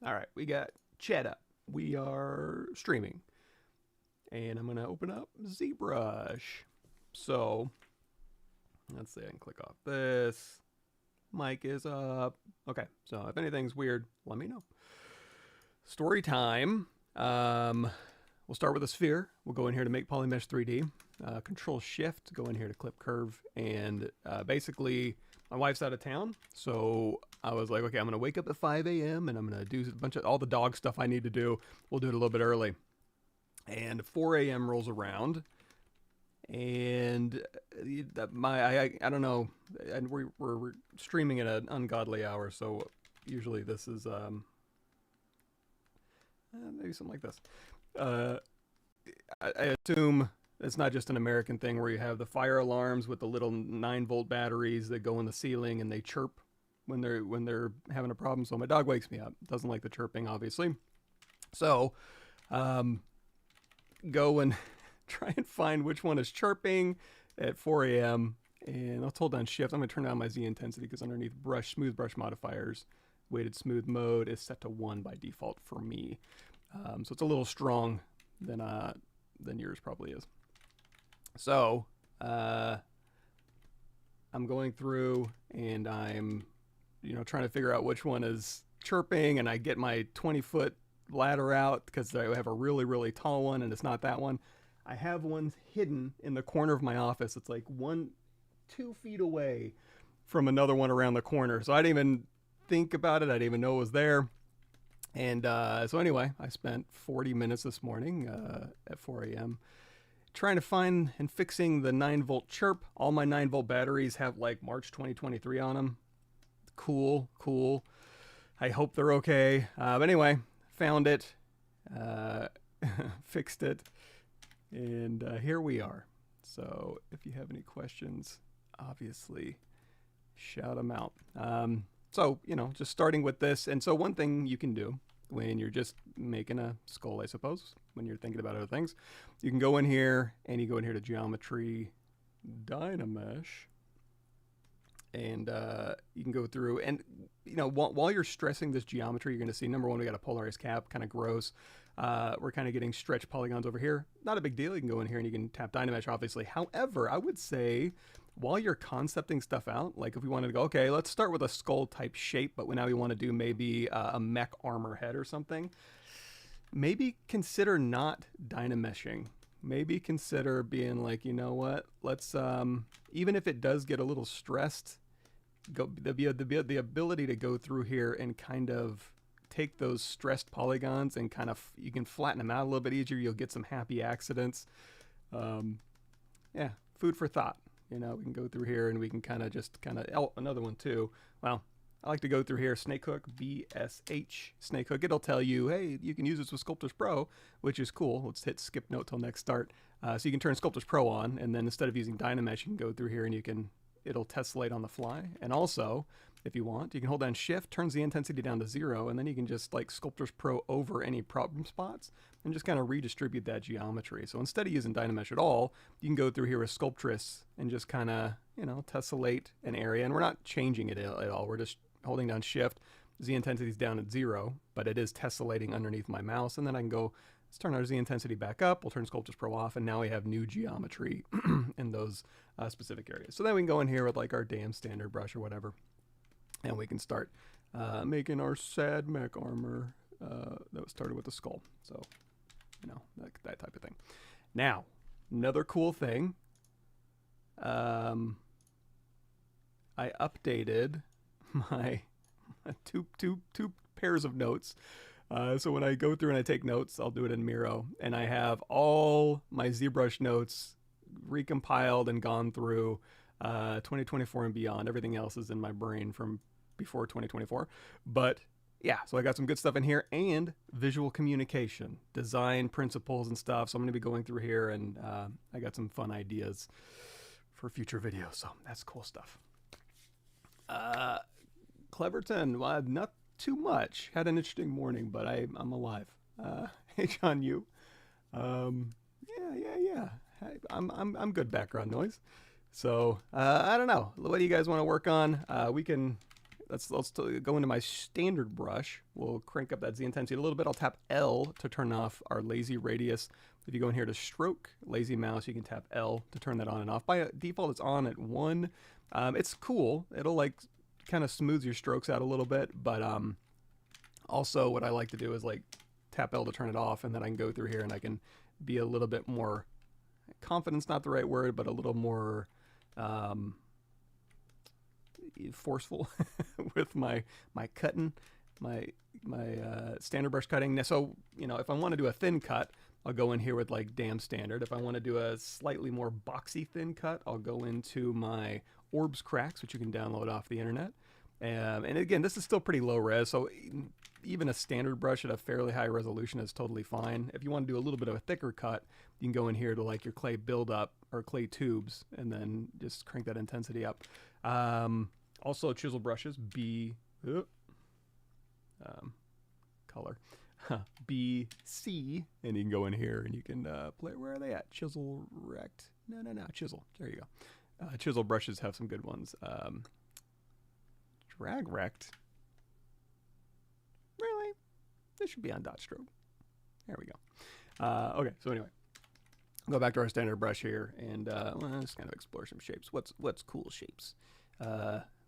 All right, we got chat up. We are streaming. And I'm going to open up ZBrush. So, let's see, I can click off this. Mic is up. Okay, so if anything's weird, let me know. Story time. We'll start with a sphere. We'll go in here to make Polymesh 3D. Control Shift, go in here to clip curve. And basically, my wife's out of town. So I was like, okay, I'm going to wake up at 5 a.m. and I'm going to do a bunch of all the dog stuff I need to do. We'll do it a little bit early. And 4 a.m. rolls around. And I don't know. And we're streaming at an ungodly hour. So usually this is maybe something like this. I assume it's not just an American thing where you have the fire alarms with the little 9-volt batteries that go in the ceiling and they chirp when they're having a problem. So my dog wakes me up. Doesn't like the chirping, obviously. So go and try and find which one is chirping at 4 a.m. And I'll hold down Shift. I'm going to turn down my Z intensity because underneath smooth brush modifiers, weighted smooth mode is set to 1 by default for me. So it's a little strong than yours probably is. So I'm going through and I'm trying to figure out which one is chirping, and I get my 20-foot ladder out because I have a really, really tall one and it's not that one. I have one hidden in the corner of my office. It's like 2 feet away from another one around the corner. So I didn't even think about it. I didn't even know it was there. And so anyway, I spent 40 minutes this morning at 4 a.m. trying to find and fixing the 9-volt chirp. All my 9-volt batteries have like March 2023 on them. Cool. I hope they're okay. But anyway, found it, fixed it, and here we are. So if you have any questions, obviously shout them out. So, just starting with this. And so one thing you can do when you're just making a skull, I suppose, when you're thinking about other things, you can go in here and you go in here to Geometry, Dynamesh, and you can go through and, while you're stressing this geometry, you're going to see, number one, we got a polarized cap, kind of gross. We're kind of getting stretched polygons over here. Not a big deal. You can go in here and you can tap Dynamesh, obviously. However, I would say, while you're concepting stuff out, like if we wanted to go, okay, let's start with a skull type shape, but now we want to do maybe a mech armor head or something, maybe consider not Dynameshing. Maybe consider being like, you know what, let's, even if it does get a little stressed, the ability to go through here and kind of take those stressed polygons and kind of, you can flatten them out a little bit easier. You'll get some happy accidents. Yeah, food for thought. We can go through here and we can oh, another one too. Well, I like to go through here, Snake Hook, BSH, Snake Hook. It'll tell you, hey, you can use this with Sculptors Pro, which is cool. Let's hit skip note till next start. So you can turn Sculptors Pro on, and then instead of using Dynamesh, you can go through here and it'll tessellate on the fly. And also, if you want, you can hold down Shift, turns the intensity down to 0, and then you can just like Sculptors Pro over any problem spots and just kind of redistribute that geometry. So instead of using Dynamesh at all, you can go through here with Sculptress and just kind of, tessellate an area. And we're not changing it at all. We're just holding down Shift. Z intensity is down at 0, but it is tessellating underneath my mouse. And then I can go, let's turn our Z intensity back up. We'll turn Sculptors Pro off, and now we have new geometry in those specific areas. So then we can go in here with like our damn standard brush or whatever, and we can start making our sad mech armor that was started with the skull. So, that type of thing. Now, another cool thing. I updated my two pairs of notes. So when I go through and I take notes, I'll do it in Miro, and I have all my ZBrush notes recompiled and gone through 2024 and beyond. Everything else is in my brain from before 2024. But yeah, so I got some good stuff in here, and visual communication, design principles and stuff. So I'm going to be going through here, and I got some fun ideas for future videos. So that's cool stuff. Cleverton, well, not too much. Had an interesting morning, but I'm alive. Hey, John, you. Yeah. I'm good background noise. So I don't know. What do you guys want to work on? We can let's go into my standard brush. We'll crank up that Z intensity a little bit. I'll tap L to turn off our lazy radius. If you go in here to stroke, lazy mouse, you can tap L to turn that on and off. By default, it's on at 1. It's cool. It'll like kind of smooth your strokes out a little bit, but also what I like to do is like tap L to turn it off, and then I can go through here and I can be a little bit more, confident's not the right word, but a little more forceful with my cutting, my standard brush cutting. So, you know, if I want to do a thin cut, I'll go in here with like damn standard. If I want to do a slightly more boxy thin cut, I'll go into my Orbs Cracks, which you can download off the internet. And again, this is still pretty low res, so even a standard brush at a fairly high resolution is totally fine. If you want to do a little bit of a thicker cut, you can go in here to like your clay buildup or clay tubes and then just crank that intensity up. Also chisel brushes, color. BC, and you can go in here and you can play. Where are they at? Chisel rect. No, chisel. There you go. Chisel brushes have some good ones. Drag rect. Really? This should be on dot stroke. There we go. Okay, so anyway, go back to our standard brush here, and let's kind of explore some shapes. What's cool shapes?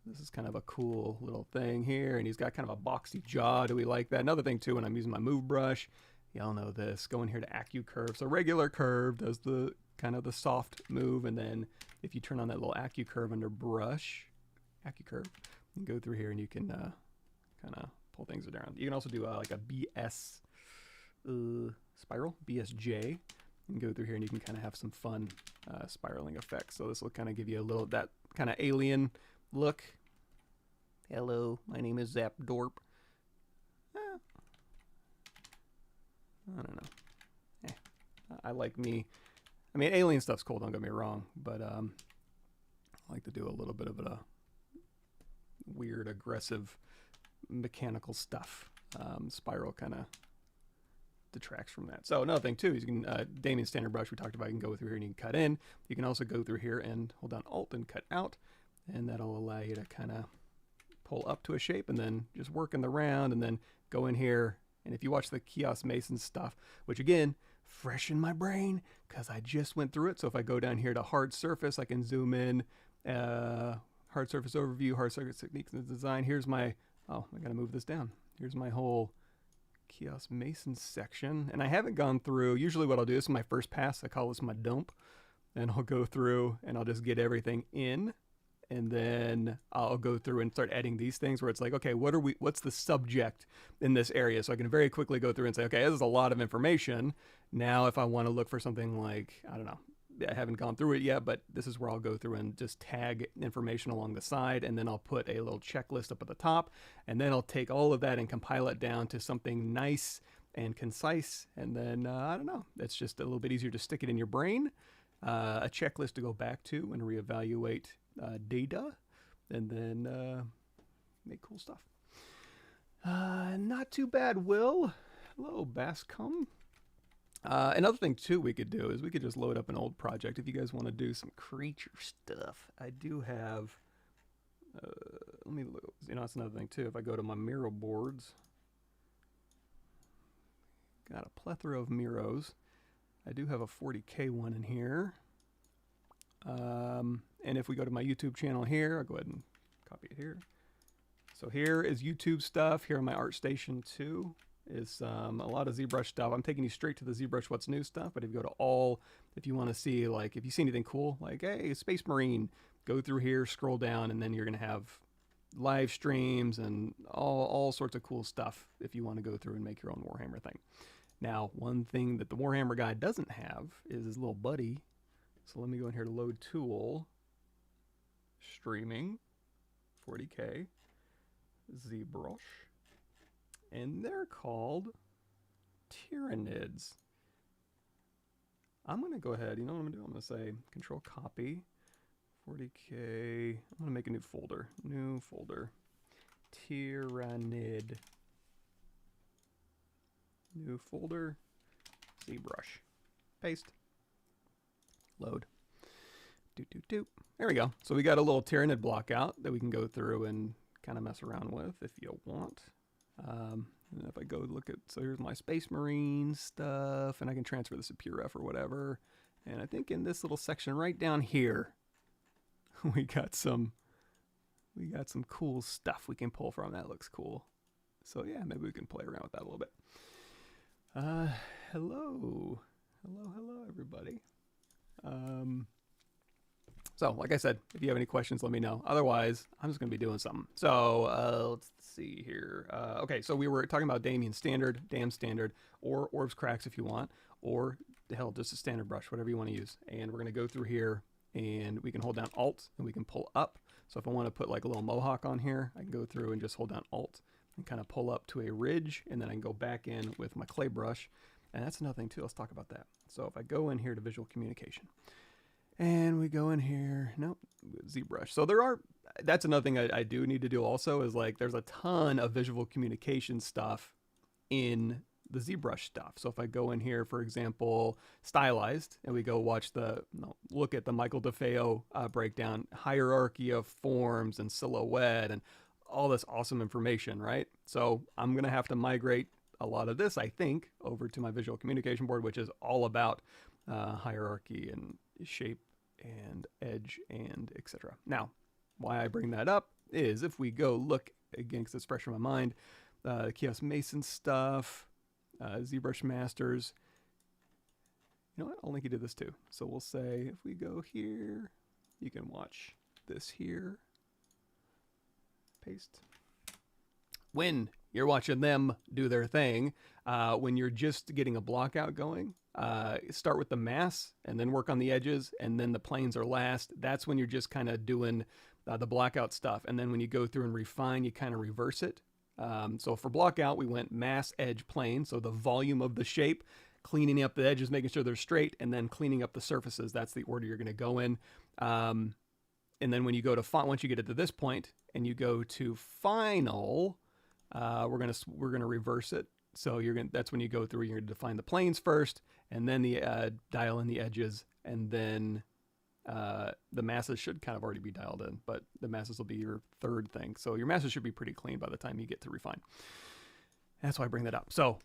This is kind of a cool little thing here, and he's got kind of a boxy jaw. Do we like that? Another thing too, when I'm using my move brush, y'all know this. Go in here to Acu Curve. So regular curve does the kind of the soft move, and then if you turn on that little Acu Curve under brush, Acu Curve, you can go through here and you can kind of pull things around. You can also do like a BS spiral, BSJ. You can go through here and you can kind of have some fun spiraling effects. So this will kind of give you a little, that kind of alien look. Hello, my name is ZapDorp. I don't know. I like me. I mean, alien stuff's cool, don't get me wrong, but I like to do a little bit of a weird, aggressive, mechanical stuff. Spiral kind of detracts from that. So another thing too is you can, Damien's standard brush we talked about, you can go through here and you can cut in. You can also go through here and hold down Alt and cut out, and that'll allow you to kind of pull up to a shape and then just work in the round, and then go in here. And if you watch the Kiosk Mason stuff, which again, fresh in my brain because I just went through it. So if I go down here to hard surface, I can zoom in, hard surface overview, hard surface techniques and design. Here's my, oh, I gotta move this down. Here's my whole Kiosk Mason section. And I haven't gone through, usually what I'll do, this is my first pass, I call this my dump. And I'll go through and I'll just get everything in. And then I'll go through and start adding these things where it's like, okay, what's the subject in this area? So I can very quickly go through and say, okay, this is a lot of information. Now, if I want to look for something like, I don't know, I haven't gone through it yet, but this is where I'll go through and just tag information along the side. And then I'll put a little checklist up at the top. And then I'll take all of that and compile it down to something nice and concise. And then, I don't know, it's just a little bit easier to stick it in your brain. A checklist to go back to and reevaluate data, and then make cool stuff. Not too bad, Will. Hello, Bascom. Another thing too we could do is we could just load up an old project if you guys want to do some creature stuff. I do have, let me look, you know, that's another thing too. If I go to my Miro boards, got a plethora of Miros. I do have a 40K one in here. And if we go to my YouTube channel here, I'll go ahead and copy it here. So here is YouTube stuff. Here on my ArtStation 2 is a lot of ZBrush stuff. I'm taking you straight to the ZBrush What's New stuff, but if you go to all, if you want to see, like, if you see anything cool, like, hey, Space Marine, go through here, scroll down, and then you're going to have live streams and all sorts of cool stuff if you want to go through and make your own Warhammer thing. Now, one thing that the Warhammer guy doesn't have is his little buddy. So let me go in here to Load Tool, Streaming, 40K, ZBrush, and they're called Tyranids. I'm going to go ahead, you know what I'm going to do? I'm going to say Control Copy, 40K, I'm going to make a new folder, Tyranid, new folder, ZBrush, paste. Load. There we go. So we got a little Tyranid block out that we can go through and kind of mess around with if you want. And if I go look at, so here's my Space Marine stuff, and I can transfer this to PureRef or whatever. And I think in this little section right down here, we got some cool stuff we can pull from. That looks cool. So yeah, maybe we can play around with that a little bit. Hello everybody. So like I said, if you have any questions, let me know. Otherwise, I'm just gonna be doing something. So let's see here. Okay, so we were talking about Damien Standard, Dam Standard, or Orbs Cracks if you want, or hell, just a standard brush, whatever you want to use. And we're gonna go through here, and we can hold down Alt, and we can pull up. So if I want to put like a little mohawk on here, I can go through and just hold down Alt and kind of pull up to a ridge, and then I can go back in with my clay brush. And that's another thing too, let's talk about that. So if I go in here to visual communication, and we go in here, nope, ZBrush. So that's another thing I do need to do also, is like there's a ton of visual communication stuff in the ZBrush stuff. So if I go in here, for example, stylized, and we go look at the Michael DeFeo breakdown, hierarchy of forms and silhouette and all this awesome information, right? So I'm going to have to migrate a lot of this, I think, over to my visual communication board, which is all about hierarchy and shape and edge and etc. Now, why I bring that up is if we go look again, because it's fresh in my mind, the Chaos Mason stuff, ZBrush Masters. You know what? I'll link you to this too. So we'll say if we go here, you can watch this here. Paste. When you're watching them do their thing, when you're just getting a block out going, start with the mass and then work on the edges, and then the planes are last. That's when you're just kind of doing the blockout stuff. And then when you go through and refine, you kind of reverse it. So for block out, we went mass, edge, plane. So the volume of the shape, cleaning up the edges, making sure they're straight, and then cleaning up the surfaces. That's the order you're going to go in. And then when you go to once you get it to this point and you go to final, we're gonna reverse it. So that's when you go through. You're gonna define the planes first, and then dial in the edges, and then the masses should kind of already be dialed in, but the masses will be your third thing. So your masses should be pretty clean by the time you get to refine. That's why I bring that up. So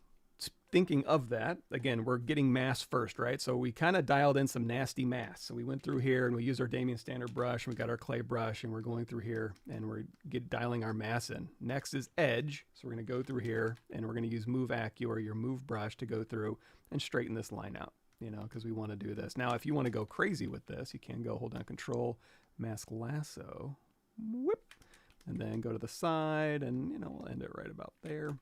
thinking of that, again, we're getting mass first, right? So we kind of dialed in some nasty mass. So we went through here and we used our Damien Standard brush, and we got our clay brush, and we're going through here and we're dialing our mass in. Next is edge. So we're going to go through here and we're going to use Move Accu, or your move brush, to go through and straighten this line out, you know, because we want to do this. Now, if you want to go crazy with this, you can go hold down Control, Mask Lasso, whip, and then go to the side, and, you know, we'll end it right about there.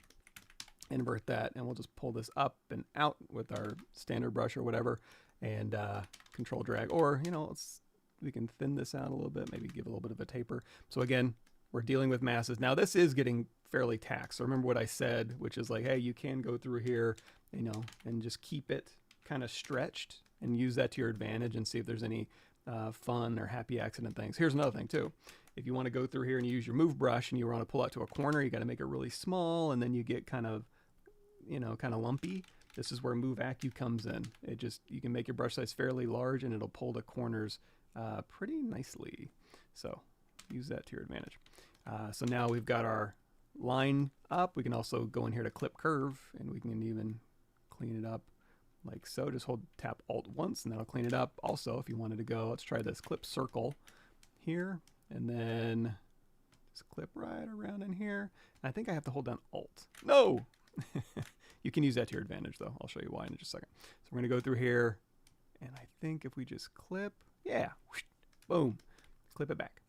Invert that, and we'll just pull this up and out with our standard brush or whatever, and Control drag, or, you know, we can thin this out a little bit, maybe give a little bit of a taper. So again, we're dealing with masses. Now this is getting fairly taxed. So remember what I said, which is like, hey, you can go through here, you know, and just keep it kind of stretched and use that to your advantage and see if there's any fun or happy accident things. Here's another thing too. If you want to go through here and you use your move brush and you want to pull out to a corner, you got to make it really small, and then you get kind of, you know, kind of lumpy. This is where Move Accu comes in. You can make your brush size fairly large, and it'll pull the corners pretty nicely. So use that to your advantage. So now we've got our line up. We can also go in here to clip curve, and we can even clean it up like so. Just tap Alt once, and that'll clean it up. Also, if you wanted to go, let's try this clip circle here, and then just clip right around in here. And I think I have to hold down Alt. No! You can use that to your advantage, though. I'll show you why in just a second. So we're going to go through here, and I think if we just clip, yeah, whoosh, boom, clip it back.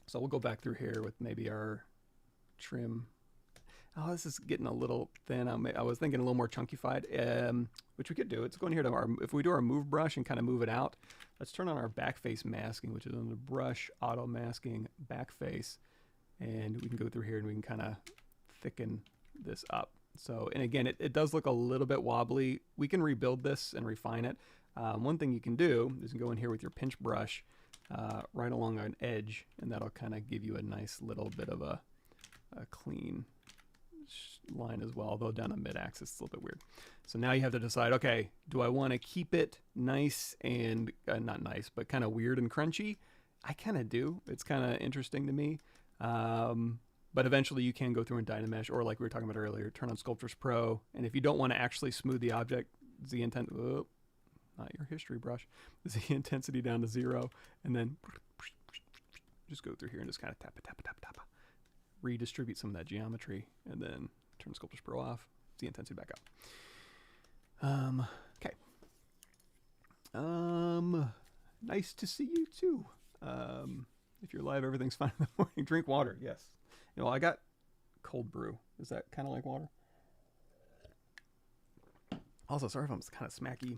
So we'll go back through here with maybe our trim. Oh, this is getting a little thin. I was thinking a little more chunkified, which we could do. Let's go in here to if we do our move brush and kind of move it out, let's turn on our backface masking, which is on the brush auto masking backface, and we can go through here and we can kind of thicken this up. So, and again, it does look a little bit wobbly. We can rebuild this and refine it. One thing you can do is go in here with your pinch brush right along an edge, and that'll kind of give you a nice little bit of a clean line as well, although down the mid-axis it's a little bit weird. So now you have to decide, okay, do I want to keep it nice and, not nice, but kind of weird and crunchy? I kind of do. It's kind of interesting to me. But eventually you can go through and Dynamesh, or like we were talking about earlier, turn on Sculptris Pro. And if you don't want to actually smooth the object, not your history brush, Z intensity down to 0, and then just go through here and just kind of tap, redistribute some of that geometry, and then turn Sculptris Pro off, Z intensity back up. Okay. Nice to see you too. If you're live, everything's fine in the morning. Drink water, yes. You know, I got cold brew. Is that kind of like water? Also, sorry if I'm kind of smacky.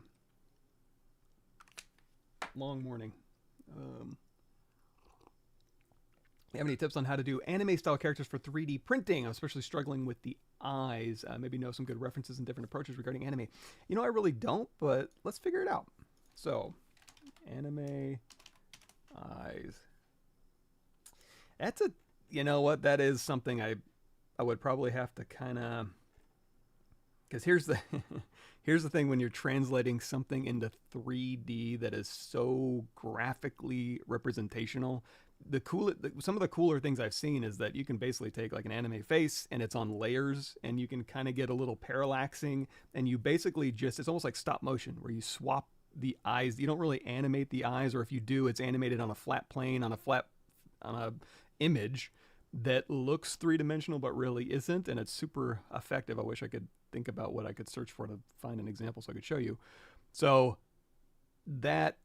Long morning. You have any tips on how to do anime style characters for 3D printing? I'm especially struggling with the eyes. Maybe know some good references and different approaches regarding anime. You know, I really don't, but let's figure it out. So, anime eyes. That's a, you know what, that is something I would probably have to kind of, because here's the here's the thing, when you're translating something into 3D that is so graphically representational, some of the cooler things I've seen is that you can basically take like an anime face and it's on layers, and you can kind of get a little parallaxing, and you basically just, it's almost like stop motion where you swap the eyes. You don't really animate the eyes, or if you do, it's animated on a flat plane, on a image that looks three-dimensional but really isn't, and it's super effective. I wish I could think about what I could search for to find an example so I could show you. So that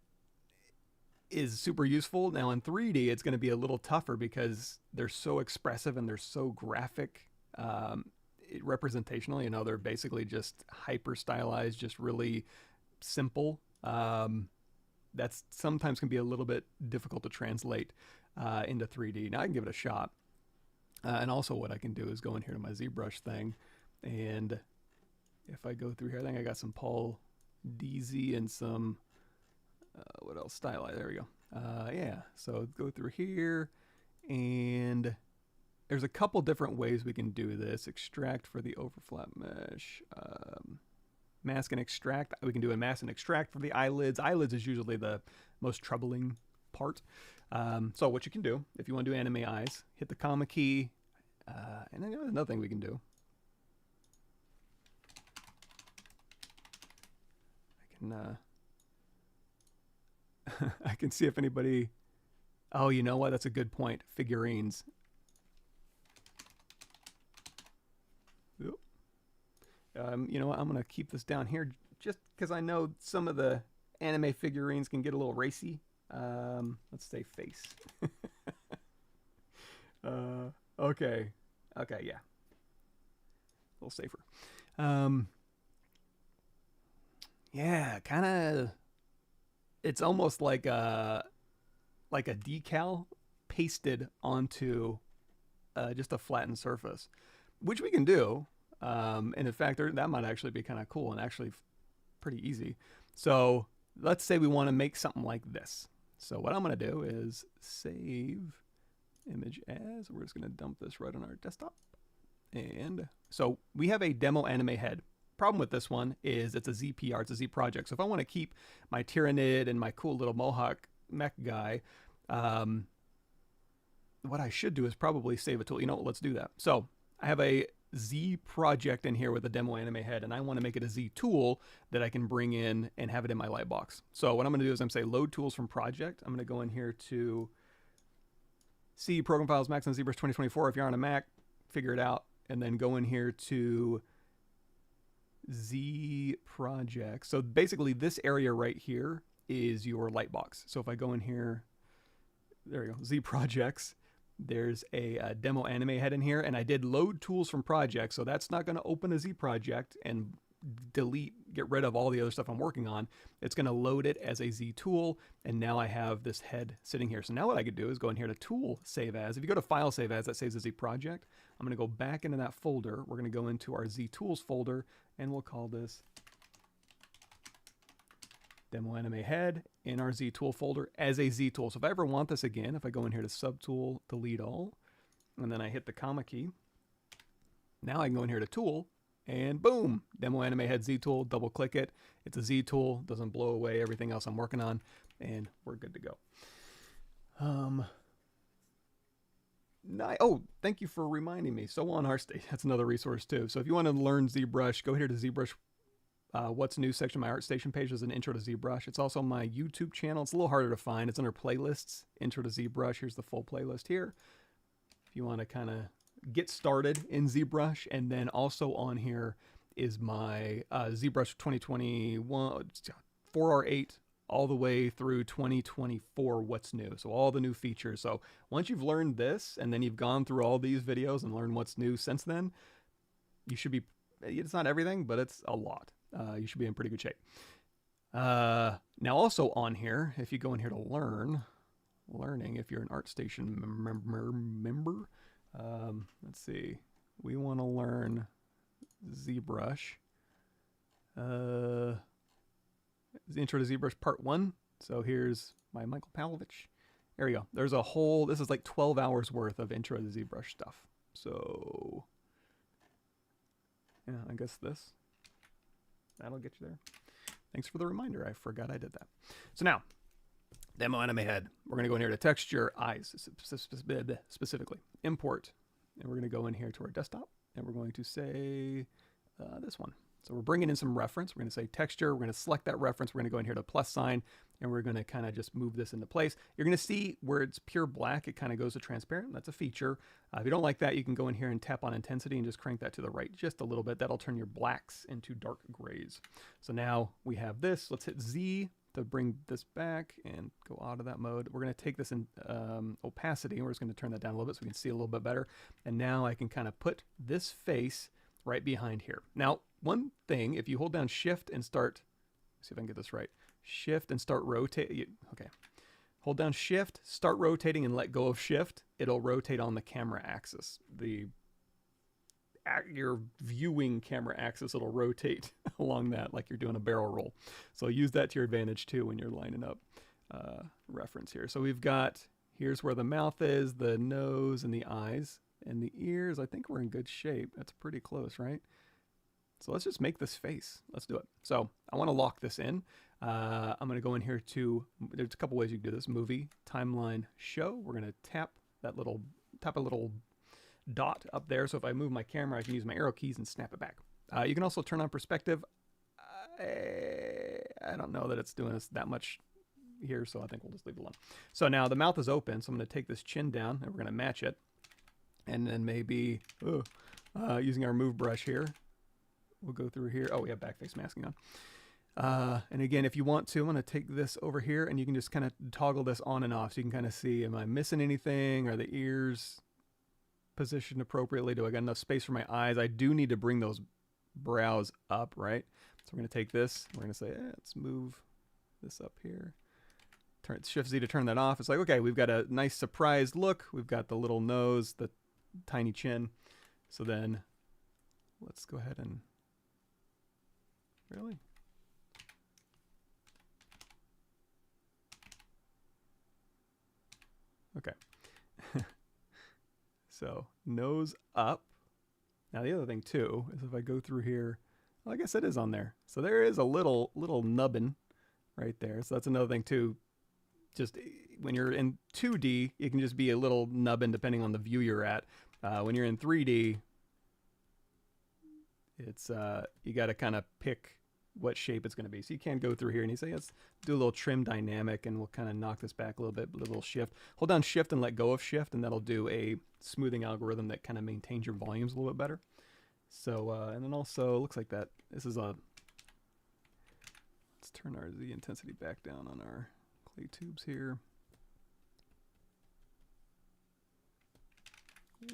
is super useful. Now in 3D, it's going to be a little tougher because they're so expressive and they're so graphic, representational. You know, they're basically just hyper stylized, just really simple. That's sometimes can be a little bit difficult to translate into 3D. Now I can give it a shot. And also what I can do is go in here to my ZBrush thing, and if I go through here, I think I got some Paul DZ and some, what else? Stylize, there we go. Yeah, so go through here, and there's a couple different ways we can do this. Extract for the overflap mesh. Mask and extract. We can do a mask and extract for the eyelids. Eyelids is usually the most troubling part. So what you can do, if you want to do anime eyes, hit the comma key, and then there's another thing we can do. I can see if anybody, oh, you know what, that's a good point, figurines. You know what, I'm going to keep this down here just because I know some of the anime figurines can get a little racy. Let's say face. Okay, yeah, a little safer. Yeah, kind of, it's almost like a decal pasted onto just a flattened surface, which we can do. And in fact, that might actually be kind of cool and actually pretty easy. So let's say we want to make something like this. So what I'm going to do is save image as. We're just going to dump this right on our desktop. And so we have a demo anime head. Problem with this one is it's a ZPR, it's a Z project. So if I want to keep my Tyrannid and my cool little Mohawk mech guy, what I should do is probably save a tool. You know what, let's do that. So I have a Z project in here with a demo anime head, and I want to make it a Z tool that I can bring in and have it in my lightbox. So what I'm going to do is I'm going to say load tools from project. I'm going to go in here to C program files, Maxon ZBrush 2024. If you're on a Mac, figure it out, and then go in here to Z project. So basically this area right here is your lightbox. So if I go in here, there we go, Z projects, there's a demo anime head in here, and I did load tools from project, so that's not going to open a Z project and get rid of all the other stuff I'm working on. It's going to load it as a Z tool, and now I have this head sitting here. So now what I could do is go in here to tool save as. If you go to file save as, that saves a Z project. I'm going to go back into that folder. We're going to go into our Z tools folder, and we'll call this demo anime head in our Z tool folder as a Z tool. So if I ever want this again, if I go in here to subtool, delete all, and then I hit the comma key, now I can go in here to tool, and boom, demo anime head Z tool, double click it. It's a Z tool, doesn't blow away everything else I'm working on, and we're good to go. Oh, thank you for reminding me. So on ArtStation, that's another resource too. So if you want to learn ZBrush, go here to ZBrush What's New section of my ArtStation page. There's an intro to ZBrush. It's also my YouTube channel. It's a little harder to find. It's under playlists, intro to ZBrush. Here's the full playlist here. If you want to kind of get started in ZBrush. And then also on here is my ZBrush 2021 4R8 all the way through 2024 what's new. So all the new features. So once you've learned this and then you've gone through all these videos and learned what's new since then, you should be, it's not everything, but it's a lot. You should be in pretty good shape. Now also on here, if you go in here to learning, if you're an ArtStation member, let's see, we want to learn ZBrush. Intro to ZBrush part 1. So here's my Michael Pavlovich. There you go. There's a whole, this is like 12 hours worth of intro to ZBrush stuff. So yeah, I guess that'll get you there. Thanks for the reminder. I forgot I did that. So now, demo anime head. We're going to go in here to texture, eyes, specifically. Import. And we're going to go in here to our desktop. And we're going to say this one. So we're bringing in some reference. We're going to say texture. We're going to select that reference. We're going to go in here to plus sign. And we're going to kind of just move this into place. You're going to see where it's pure black, it kind of goes to transparent. That's a feature. If you don't like that, you can go in here and tap on intensity and just crank that to the right just a little bit. That'll turn your blacks into dark grays. So now we have this. Let's hit Z to bring this back and go out of that mode. We're going to take this in opacity. And we're just going to turn that down a little bit so we can see a little bit better. And now I can kind of put this face right behind here. Now, one thing, if you hold down Shift and start, see if I can get this right. Shift and start rotate. Okay. Hold down Shift, start rotating and let go of Shift. It'll rotate on the camera axis. Your viewing camera axis, it'll rotate along that like you're doing a barrel roll. So use that to your advantage too when you're lining up reference here. So we've got, here's where the mouth is, the nose and the eyes and the ears. I think we're in good shape. That's pretty close, right? So let's just make this face. Let's do it. So I want to lock this in. I'm going to go in here to, there's a couple ways you can do this. Movie, timeline, show. We're going to tap a little dot up there. So if I move my camera, I can use my arrow keys and snap it back. You can also turn on perspective. I don't know that it's doing us that much here, so I think we'll just leave it alone. So now the mouth is open, so I'm going to take this chin down and we're going to match it. And then maybe using our move brush here, we'll go through here. Oh, we have backface masking on. And again, if you want to, I'm going to take this over here and you can just kind of toggle this on and off so you can kind of see, am I missing anything? Are the ears positioned appropriately? Do I got enough space for my eyes? I do need to bring those brows up, right? So we're going to take this. We're going to say, let's move this up here. Turn Shift Z to turn that off. It's like, okay, we've got a nice surprised look. We've got the little nose, the tiny chin. So then let's go ahead and really. Okay. So nose up. Now the other thing too is if I go through here, well, I guess it is on there. So there is a little nubbin right there. So that's another thing too. Just when you're in 2D, it can just be a little nubbin depending on the view you're at. When you're in 3D, it's you got to kind of pick what shape it's going to be. So you can go through here and you say, let's do a little trim dynamic and we'll kind of knock this back a little bit, a little shift. Hold down Shift and let go of Shift and that'll do a smoothing algorithm that kind of maintains your volumes a little bit better. So, and then also looks like that, this is a, let's turn our Z intensity back down on our clay tubes here.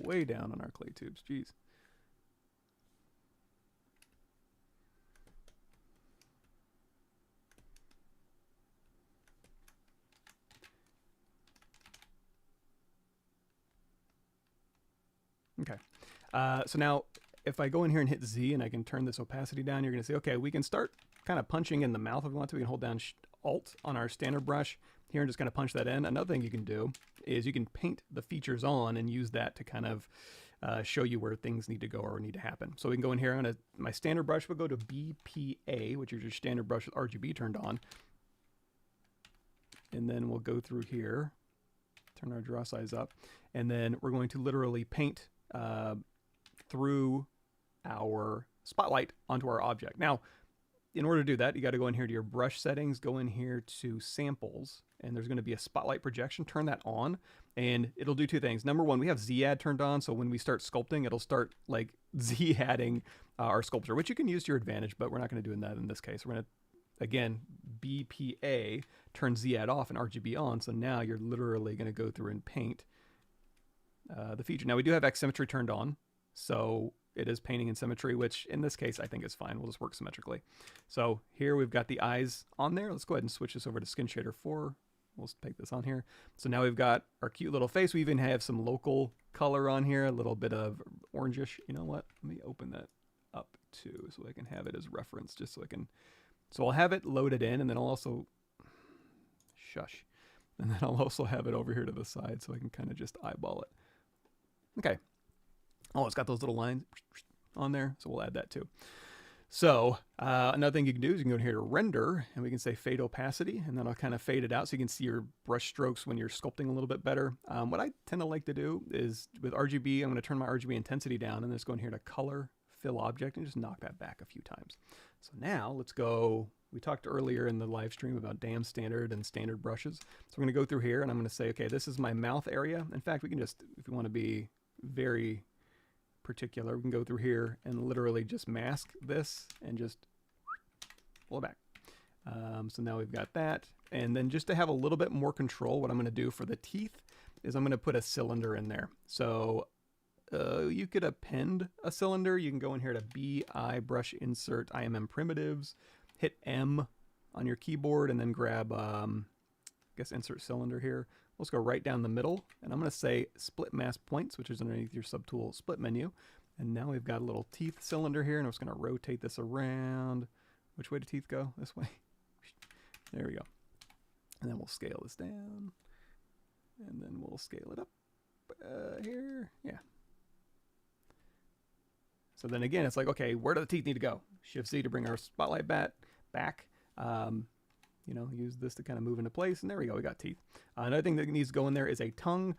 Way down on our clay tubes, geez. Okay, so now if I go in here and hit Z and I can turn this opacity down, you're going to see, okay, we can start kind of punching in the mouth if we want to. We can hold down Alt on our standard brush here and just kind of punch that in. Another thing you can do is you can paint the features on and use that to kind of show you where things need to go or need to happen. So we can go in here, on my standard brush will go to BPA, which is your standard brush with RGB turned on. And then we'll go through here, turn our draw size up. and then we're going to literally paint through our spotlight onto our object. Now, in order to do that, you got to go in here to your brush settings, go in here to samples, and there's going to be a spotlight projection. Turn that on, and it'll do two things. Number one, we have Z-add turned on, so when we start sculpting, it'll start like Z-adding our sculpture, which you can use to your advantage, but we're not going to do that in this case. We're going to, again, BPA, turn Z-add off and RGB on, so now you're literally going to go through and paint the feature. Now, we do have X symmetry turned on, so it is painting in symmetry, which in this case I think is fine. We'll just work symmetrically. So here we've got the eyes on there. Let's go ahead and switch this over to Skin Shader 4. We'll take this on here. So now we've got our cute little face. We even have some local color on here, a little bit of orangish. You know what? Let me open that up too so I can have it as reference, just so I can. So I'll have it loaded in, and then I'll also, shush. And then I'll also have it over here to the side so I can kind of just eyeball it. Okay. Oh, it's got those little lines on there, so we'll add that too. So another thing you can do is you can go here to render, and we can say fade opacity, and then I'll kind of fade it out so you can see your brush strokes when you're sculpting a little bit better. What I tend to like to do is with RGB, I'm going to turn my RGB intensity down, and just go in here to color, fill object, and just knock that back a few times. So now let's go. We talked earlier in the live stream about dam standard and standard brushes. So we're going to go through here, and I'm going to say, okay, this is my mouth area. In fact, we can just, if we want to be very particular, we can go through here and literally just mask this and just pull it back. So now we've got that. And then just to have a little bit more control, what I'm going to do for the teeth is I'm going to put a cylinder in there. So you could append a cylinder. You can go in here to BI brush insert IMM primitives, hit M on your keyboard, and then grab, I guess, insert cylinder here. Let's go right down the middle, and I'm going to say split mask points, which is underneath your subtool split menu. And now we've got a little teeth cylinder here, and I'm just going to rotate this around. Which way do teeth go? This way. There we go. And then we'll scale this down, and then we'll scale it up here. Yeah. So then again, it's like, okay, where do the teeth need to go? Shift Z to bring our spotlight back. You know, use this to kind of move into place, and there we go, we got teeth. Another thing that needs to go in there is a tongue.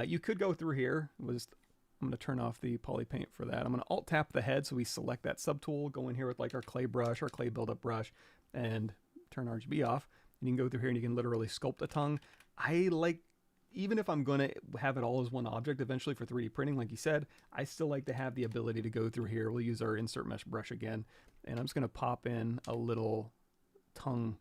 You could go through here. I'm going to turn off the Polypaint for that. I'm going to Alt tap the head so we select that subtool, go in here with like our clay brush, our clay buildup brush, and turn RGB off. And you can go through here and you can literally sculpt a tongue. I like, even if I'm going to have it all as one object eventually for 3D printing, like you said, I still like to have the ability to go through here. We'll use our insert mesh brush again, and I'm just going to pop in a little tongue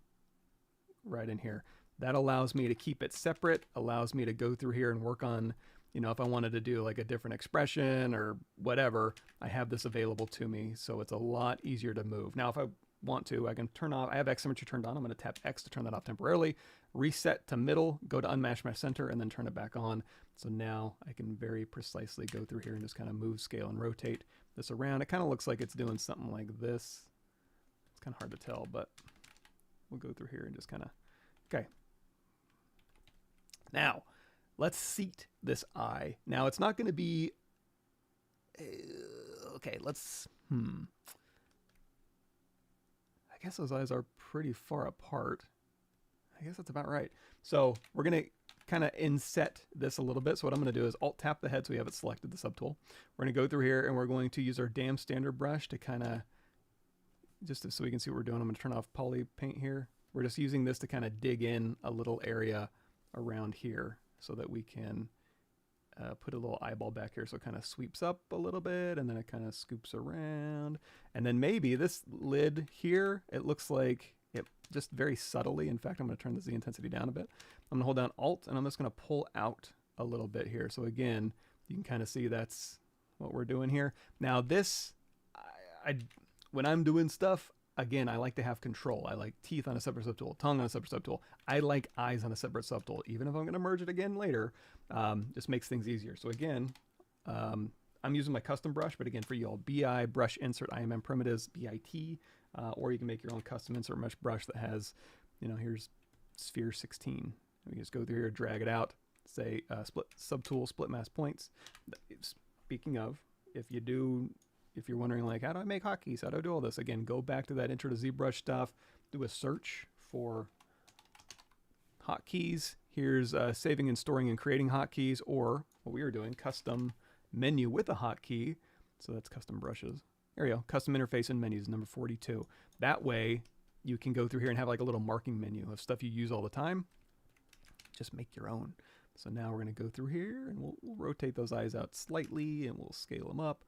right in here. That allows me to keep it separate, allows me to go through here and work on, you know, if I wanted to do like a different expression or whatever, I have this available to me, so it's a lot easier to move. Now, if I want to, I can turn off, I have X symmetry turned on, I'm going to tap X to turn that off temporarily, reset to middle, go to unmatch mesh center, and then turn it back on. So now I can very precisely go through here and just kind of move, scale, and rotate this around. It kind of looks like it's doing something like this. It's kind of hard to tell, but we'll go through here and just kind of, okay. Now, let's seat this eye. Now, it's not going to be, okay, let's, I guess those eyes are pretty far apart. I guess that's about right. So we're going to kind of inset this a little bit. So what I'm going to do is Alt tap the head so we have it selected, the subtool. We're going to go through here and we're going to use our dam standard brush to kind of, just so we can see what we're doing. I'm going to turn off Polypaint here. We're just using this to kind of dig in a little area around here so that we can put a little eyeball back here so it kind of sweeps up a little bit and then it kind of scoops around. And then maybe this lid here, it looks like it just very subtly. In fact, I'm going to turn the Z intensity down a bit. I'm going to hold down Alt and I'm just going to pull out a little bit here. So again, you can kind of see that's what we're doing here. Now this, when I'm doing stuff, again, I like to have control. I like teeth on a separate subtool, tongue on a separate subtool. I like eyes on a separate subtool. Even if I'm going to merge it again later, just makes things easier. So again, I'm using my custom brush, but again, for you all, BI, brush insert, IMM primitives, BIT, or you can make your own custom insert mesh brush that has, you know, here's sphere 16. We just go through here, drag it out, say split subtool, split mask points. Speaking of, if you're wondering like, how do I make hotkeys? How do I do all this? Again, go back to that intro to ZBrush stuff, do a search for hotkeys Here's saving and storing and creating hotkeys, or what we were doing, custom menu with a hotkey. So that's custom brushes. There you go, custom interface and menus, number 42. That way you can go through here and have like a little marking menu of stuff you use all the time. Just make your own. So now we're going to go through here and we'll rotate those eyes out slightly and we'll scale them up.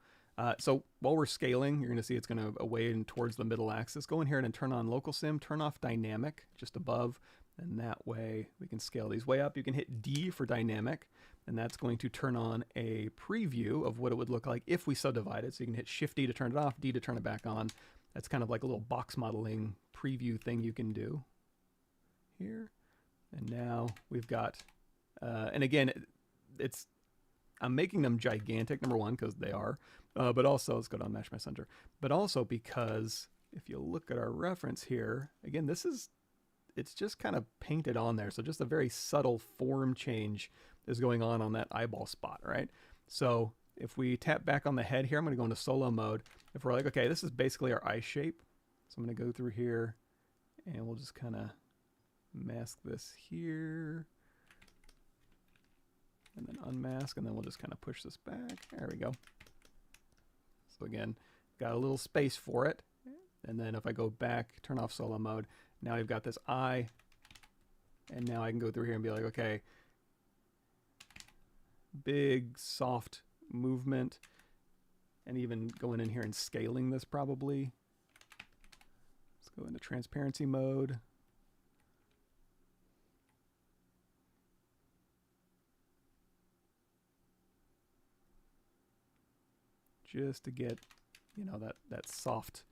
So while we're scaling, you're going to see it's going to away and towards the middle axis. Go in here and turn on local sim, turn off dynamic just above, and that way we can scale these way up. You can hit D for dynamic, and that's going to turn on a preview of what it would look like if we subdivided. So you can hit Shift D to turn it off, D to turn it back on. That's kind of like a little box modeling preview thing you can do here. And now we've got, and again, I'm making them gigantic, number one, because they are, but also, let's go down Mesh My Center, but also because if you look at our reference here, again, it's just kind of painted on there. So just a very subtle form change is going on that eyeball spot, right? So if we tap back on the head here, I'm going to go into solo mode. If we're like, okay, this is basically our eye shape. So I'm going to go through here and we'll just kind of mask this here and then unmask, and then we'll just kind of push this back. There we go. So again, got a little space for it. And then if I go back, turn off solo mode, now we've got this eye, and now I can go through here and be like, okay, big soft movement, and even going in here and scaling this probably. Let's go into transparency mode. Just to get, you know, that soft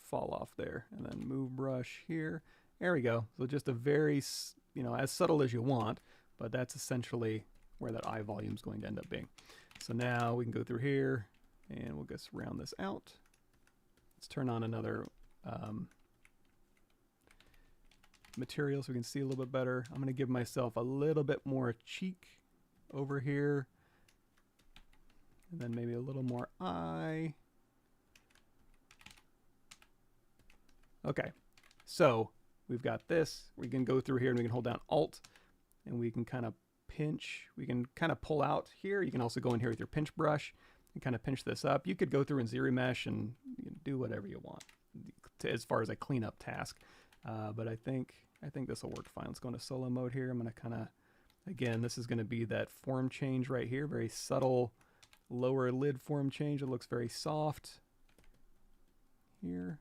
fall off there, and then move brush here. There we go. So just a very, you know, as subtle as you want, but that's essentially where that eye volume is going to end up being. So now we can go through here and we'll just round this out. Let's turn on another material so we can see a little bit better. I'm going to give myself a little bit more cheek over here, and then maybe a little more eye. Okay, so we've got this. We can go through here and we can hold down Alt, and we can kind of pinch. We can kind of pull out here. You can also go in here with your pinch brush and kind of pinch this up. You could go through and ZRemesh and do whatever you want as far as a cleanup task. But I think this will work fine. Let's go into solo mode here. I'm going to kind of, again, this is going to be that form change right here. Very subtle lower lid form change. It looks very soft here.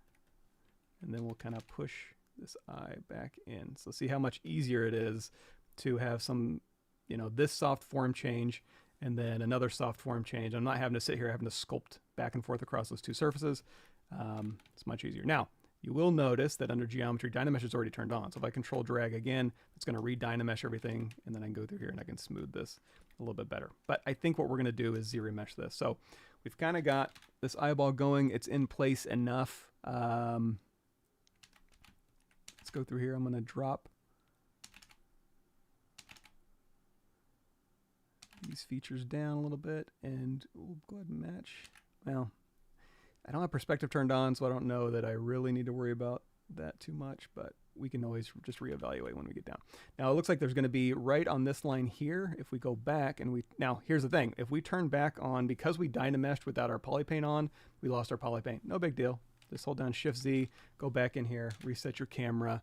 And then we'll kind of push this eye back in. So see how much easier it is to have some, you know, this soft form change and then another soft form change. I'm not having to sit here having to sculpt back and forth across those two surfaces. It's much easier. Now, you will notice that under geometry, Dynamesh is already turned on. So if I control drag again, it's going to re-Dynamesh everything, and then I can go through here and I can smooth this a little bit better. But I think what we're going to do is ZRemesh this. So we've kind of got this eyeball going. It's in place enough. Let's go through here. I'm going to drop these features down a little bit, and we'll go ahead and match. Well, I don't have perspective turned on, so I don't know that I really need to worry about that too much, but we can always just reevaluate when we get down. Now, it looks like there's going to be right on this line here. If we go back and now here's the thing. If we turn back on, because we Dynameshed without our Polypaint on, we lost our Polypaint. No big deal. Just hold down Shift Z, go back in here, reset your camera,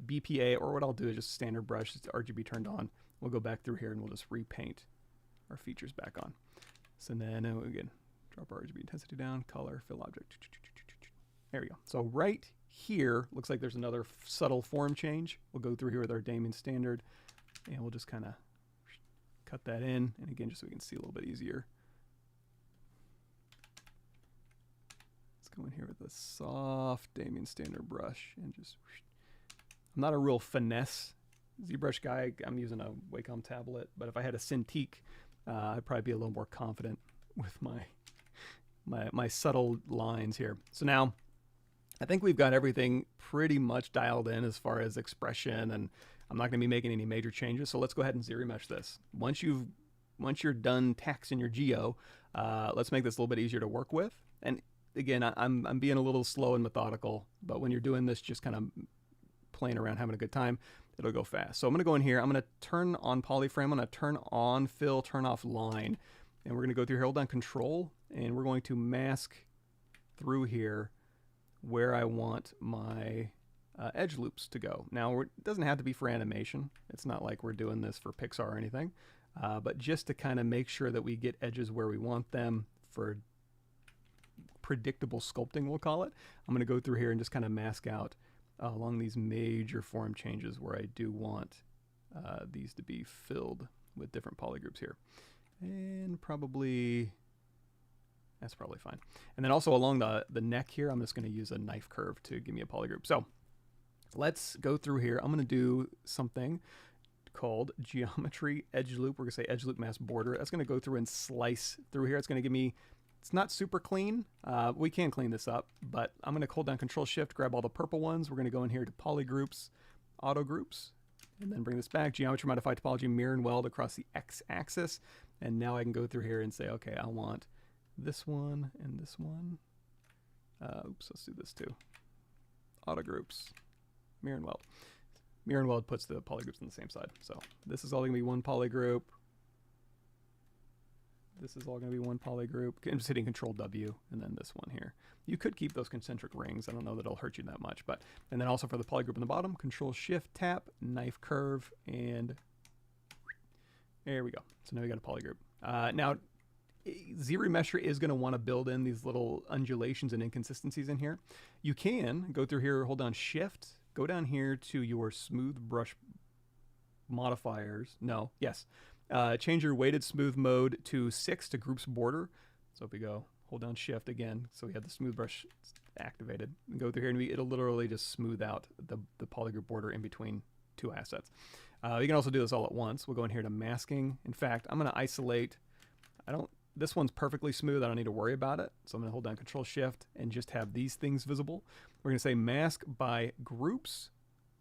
BPA, or what I'll do is just standard brush, it's RGB turned on. We'll go back through here and we'll just repaint our features back on. So then again, drop our RGB intensity down, color, fill object. There we go. So right here, looks like there's another subtle form change. We'll go through here with our Damien standard, and we'll just kind of cut that in. And again, just so we can see a little bit easier. Go in here with a soft Damien standard brush and just, I'm not a real finesse ZBrush guy. I'm using a Wacom tablet, but if I had a Cintiq, I'd probably be a little more confident with my subtle lines here. So now I think we've got everything pretty much dialed in as far as expression, and I'm not going to be making any major changes. So let's go ahead and ZRemesh this. Once you're done taxing your geo, let's make this a little bit easier to work with. And again, I'm being a little slow and methodical, but when you're doing this, just kind of playing around, having a good time, it'll go fast. So I'm going to go in here. I'm going to turn on polyframe. I'm going to turn on fill, turn off line. And we're going to go through here, hold down control, and we're going to mask through here where I want my edge loops to go. Now, it doesn't have to be for animation. It's not like we're doing this for Pixar or anything. But just to kind of make sure that we get edges where we want them for predictable sculpting, we'll call it. I'm going to go through here and just kind of mask out along these major form changes where I do want these to be filled with different polygroups here. And probably, that's probably fine. And then also along the neck here, I'm just going to use a knife curve to give me a polygroup. So let's go through here. I'm going to do something called geometry edge loop. We're going to say edge loop mask border. That's going to go through and slice through here. It's going to give me, it's not super clean. We can clean this up, but I'm going to hold down Control Shift, grab all the purple ones. We're going to go in here to polygroups, auto groups, and then bring this back. Geometry modify topology, mirror and weld across the X axis. And now I can go through here and say, okay, I want this one and this one. Oops, let's do this too. Auto groups, mirror and weld. Mirror and weld puts the polygroups on the same side. So this is all going to be one polygroup. This is all going to be one polygroup. I'm just hitting Control W and then this one here. You could keep those concentric rings. I don't know that it'll hurt you that much. But and then also for the polygroup in the bottom, Control Shift tap, knife curve, and there we go. So now we got a polygroup. Now ZRemesher is going to want to build in these little undulations and inconsistencies in here. You can go through here, hold down Shift, go down here to your smooth brush modifiers. No, yes. Change your weighted smooth mode to 6 to groups border. So if we go, hold down Shift again, so we have the smooth brush activated, and go through here and it'll literally just smooth out the polygroup border in between two assets. You can also do this all at once. We'll go in here to masking. In fact, I'm going to isolate. This one's perfectly smooth. I don't need to worry about it. So I'm going to hold down Control Shift and just have these things visible. We're going to say mask by groups,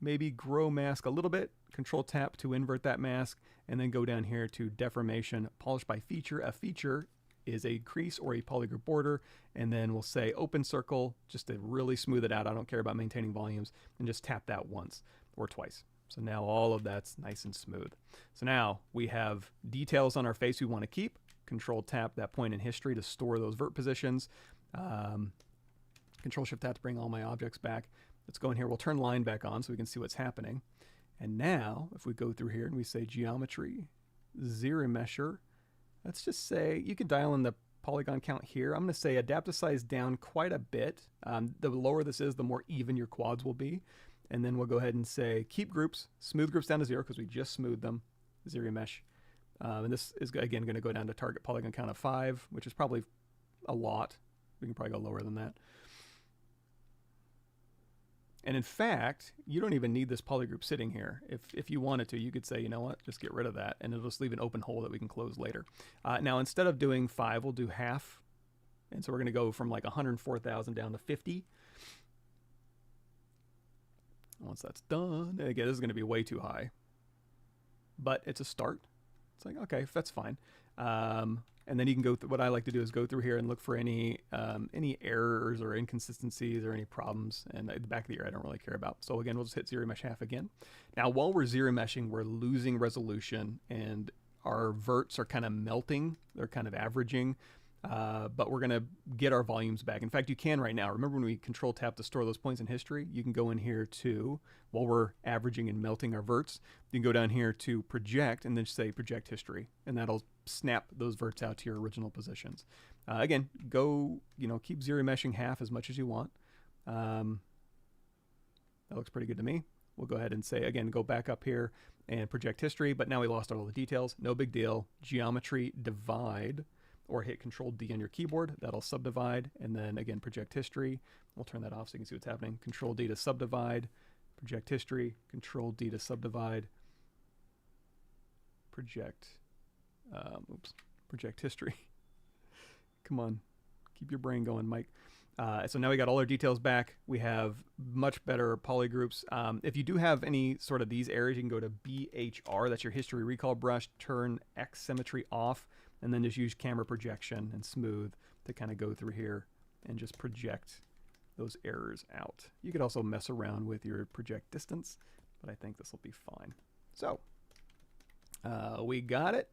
maybe grow mask a little bit, Control tap to invert that mask, and then go down here to deformation, polish by feature. A feature is a crease or a polygroup border, and then we'll say open circle just to really smooth it out. I don't care about maintaining volumes, and just tap that once or twice. So now all of that's nice and smooth. So now we have details on our face we want to keep. Control tap that point in history to store those vert positions. Control Shift tap to bring all my objects back. Let's go in here. We'll turn line back on so we can see what's happening. And now if we go through here and we say geometry, ZRemesher, let's just say you can dial in the polygon count here. I'm going to say adapt the size down quite a bit. The lower this is, the more even your quads will be. And then we'll go ahead and say keep groups, smooth groups down to 0 because we just smoothed them, ZRemesh. And this is, again, going to go down to target polygon count of 5, which is probably a lot. We can probably go lower than that. And in fact, you don't even need this polygroup sitting here. If you wanted to, you could say, you know what, just get rid of that, and it'll just leave an open hole that we can close later. Now, instead of doing 5, we'll do half. And so we're going to go from like 104,000 down to 50. Once that's done, and again, this is going to be way too high. But it's a start. It's like, okay, that's fine. And then you can go through, what I like to do is go through here and look for any errors or inconsistencies or any problems. And the back of the ear I don't really care about. So again, we'll just hit ZRemesh half again. Now, while we're ZRemeshing, we're losing resolution and our verts are kind of melting. They're kind of averaging. But we're going to get our volumes back. In fact, you can right now. Remember when we Control tap to store those points in history? You can go in here to, while we're averaging and melting our verts, you can go down here to project and then say project history. And that'll snap those verts out to your original positions. Again, go, keep ZRemeshing half as much as you want. That looks pretty good to me. We'll go ahead and say, again, go back up here and project history. But now we lost all the details. No big deal. Geometry divide. Or hit Control D on your keyboard. That'll subdivide. And then again, project history. We'll turn that off so you can see what's happening. Control D to subdivide. Project history. Control D to subdivide. Project history. Come on. Keep your brain going, Mike. So now we got all our details back. We have much better polygroups. If you do have any sort of these areas, you can go to BHR. That's your history recall brush. Turn X symmetry off. And then just use camera projection and smooth to kind of go through here and just project those errors out. You could also mess around with your project distance, but I think this will be fine. So we got it.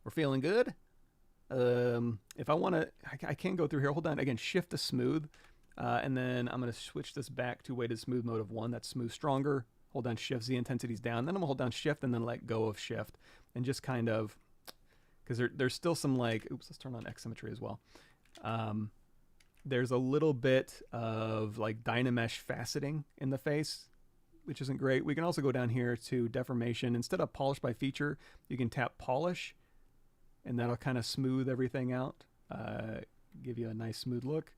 We're feeling good. If I want to, I can go through here. Hold on. Again, shift to smooth. And then I'm going to switch this back to weighted smooth mode of 1. That's smooth stronger. Hold down shift, Z intensity's down. Then I'm going to hold down shift and then let go of shift. And just kind of, because there's still some like, oops, let's turn on X symmetry as well. There's a little bit of like Dynamesh faceting in the face, which isn't great. We can also go down here to deformation. Instead of polish by feature, you can tap polish, and that'll kind of smooth everything out, give you a nice smooth look.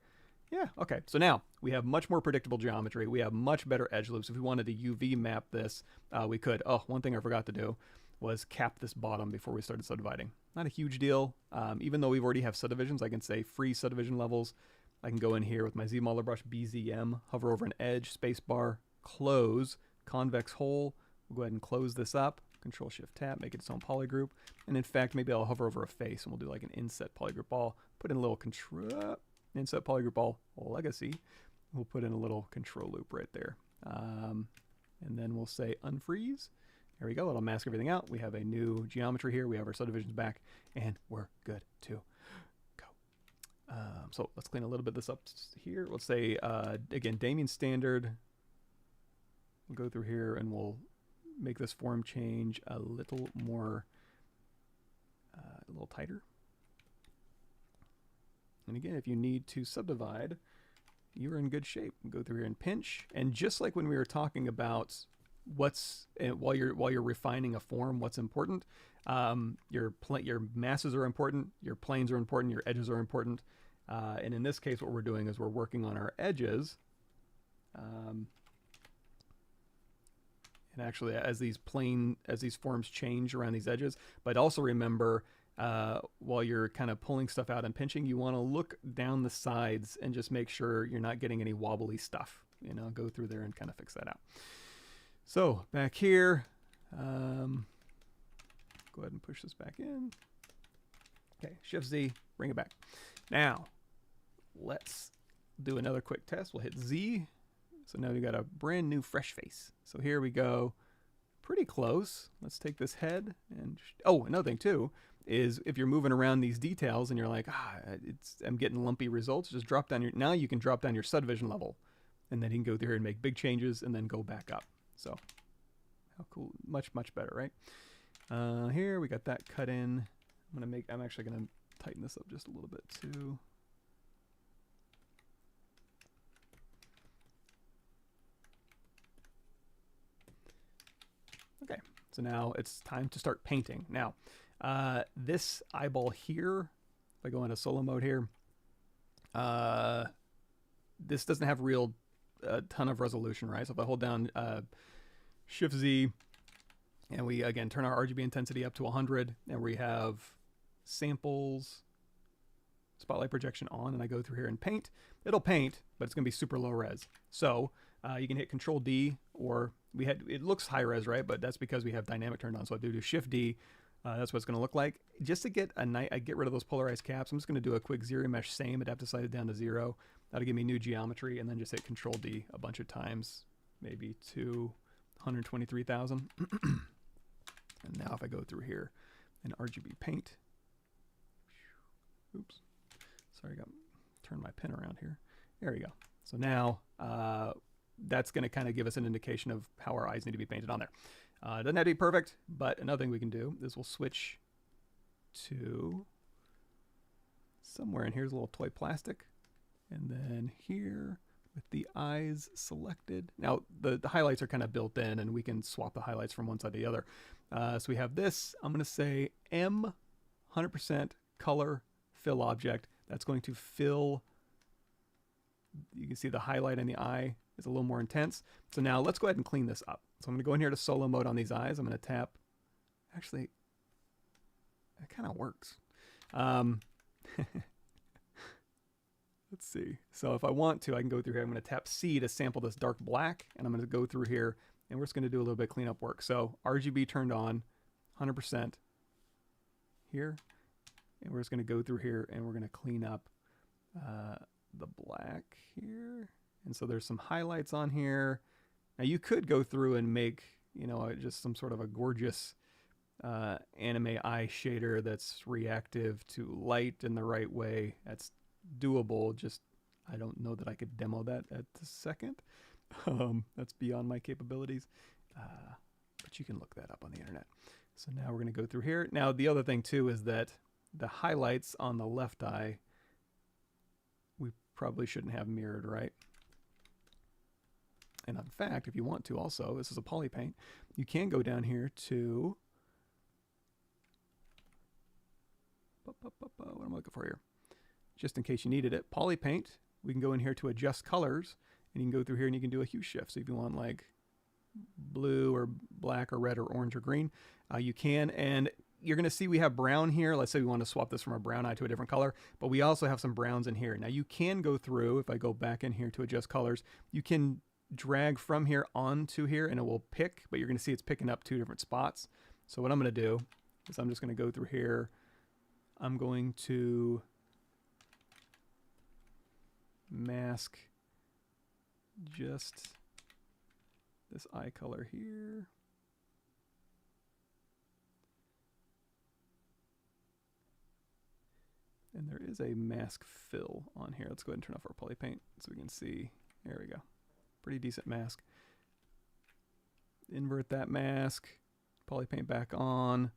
Yeah, okay. So now we have much more predictable geometry. We have much better edge loops. If we wanted to UV map this, we could. Oh, one thing I forgot to do was cap this bottom before we started subdividing. Not a huge deal. Even though we already have subdivisions, I can say free subdivision levels. I can go in here with my ZModeler brush, BZM, hover over an edge, spacebar, close, convex hole. We'll go ahead and close this up. Control Shift Tab, make it its own polygroup. And in fact, maybe I'll hover over a face and we'll do like an inset polygroup ball. Put in a little inset polygroup ball legacy. We'll put in a little control loop right there. And then we'll say unfreeze. There we go. It'll mask everything out. We have a new geometry here. We have our subdivisions back, and we're good to go. So let's clean a little bit this up here. Let's say, again, Damien standard. We'll go through here and we'll make this form change a little more, a little tighter. And again, if you need to subdivide, you're in good shape. Go through here and pinch. And just like when we were talking about what's, while you're refining a form, what's important, your masses are important, your planes are important, your edges are important. And in this case, what we're doing is we're working on our edges. And actually, as these forms change around these edges, but also remember, while you're kind of pulling stuff out and pinching, you want to look down the sides and just make sure you're not getting any wobbly stuff. You know, go through there and kind of fix that out. So back here, go ahead and push this back in. Okay, Shift Z, bring it back. Now, let's do another quick test. We'll hit Z. So now we got a brand new fresh face. So here we go, pretty close. Let's take this head and, oh, another thing too, is if you're moving around these details and you're like, I'm getting lumpy results, just drop down now you can drop down your subdivision level, and then you can go through here and make big changes and then go back up. So how cool, much better, right? Here we got that cut in. I'm actually gonna tighten this up just a little bit too. Okay, so now it's time to start painting. Now, this eyeball here, if I go into solo mode here, this doesn't have real ton of resolution, right? So if I hold down Shift Z, and we again turn our RGB intensity up to 100, and we have samples, spotlight projection on, and I go through here and paint, it'll paint, but it's gonna be super low res. So you can hit Control D, or it looks high res, right? But that's because we have dynamic turned on. So I do Shift D. That's what it's going to look like. Just to get I get rid of those polarized caps, I'm just going to do a quick ZRemesh same, adaptive side down to 0. That'll give me new geometry, and then just hit Control D a bunch of times, maybe to 123,000. And now if I go through here and RGB paint, oops, sorry, turn my pen around here. There we go. So now that's going to kind of give us an indication of how our eyes need to be painted on there. It doesn't have to be perfect, but another thing we can do is we'll switch to somewhere in here's a little toy plastic, and then here with the eyes selected. Now the highlights are kind of built in, and we can swap the highlights from one side to the other. So we have this. I'm going to say M 100% color fill object. That's going to fill. You can see the highlight in the eye is a little more intense. So now let's go ahead and clean this up. So I'm going to go in here to solo mode on these eyes. I'm going to tap. Actually, it kind of works. Let's see. So if I want to, I can go through here. I'm going to tap C to sample this dark black, and I'm going to go through here, and we're just going to do a little bit of cleanup work. So RGB turned on, 100% here, and we're just going to go through here, and we're going to clean up the black here. And so there's some highlights on here. Now you could go through and make, you know, just some sort of a gorgeous anime eye shader that's reactive to light in the right way. That's doable. Just I don't know that I could demo that at the second. That's beyond my capabilities. But you can look that up on the internet. So now we're going to go through here. Now the other thing too is that the highlights on the left eye, we probably shouldn't have mirrored, right? And in fact, if you want to also, this is a Polypaint, you can go down here to, what am I looking for here? Just in case you needed it, Polypaint, we can go in here to adjust colors, and you can go through here and you can do a hue shift. So if you want like blue or black or red or orange or green, you can. And you're going to see we have brown here. Let's say we want to swap this from a brown eye to a different color, but we also have some browns in here. Now you can go through, if I go back in here to adjust colors, you can drag from here onto here and it will pick, but you're going to see it's picking up 2 different spots. So what I'm going to do is I'm just going to go through here. I'm going to mask just this eye color here. And there is a mask fill on here. Let's go ahead and turn off our Polypaint so we can see. There we go. Pretty decent mask. Invert that mask. Polypaint back on.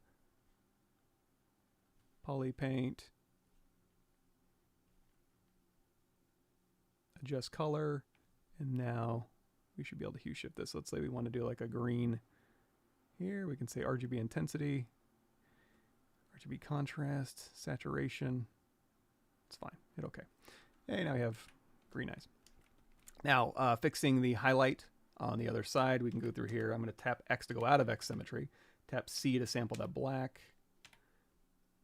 Polypaint. Adjust color. And now we should be able to hue shift this. Let's say we want to do like a green here. We can say RGB intensity, RGB contrast, saturation. It's fine. Hit OK. Hey, now we have green eyes. Now, fixing the highlight on the other side, we can go through here. I'm going to tap X to go out of X symmetry. Tap C to sample that black.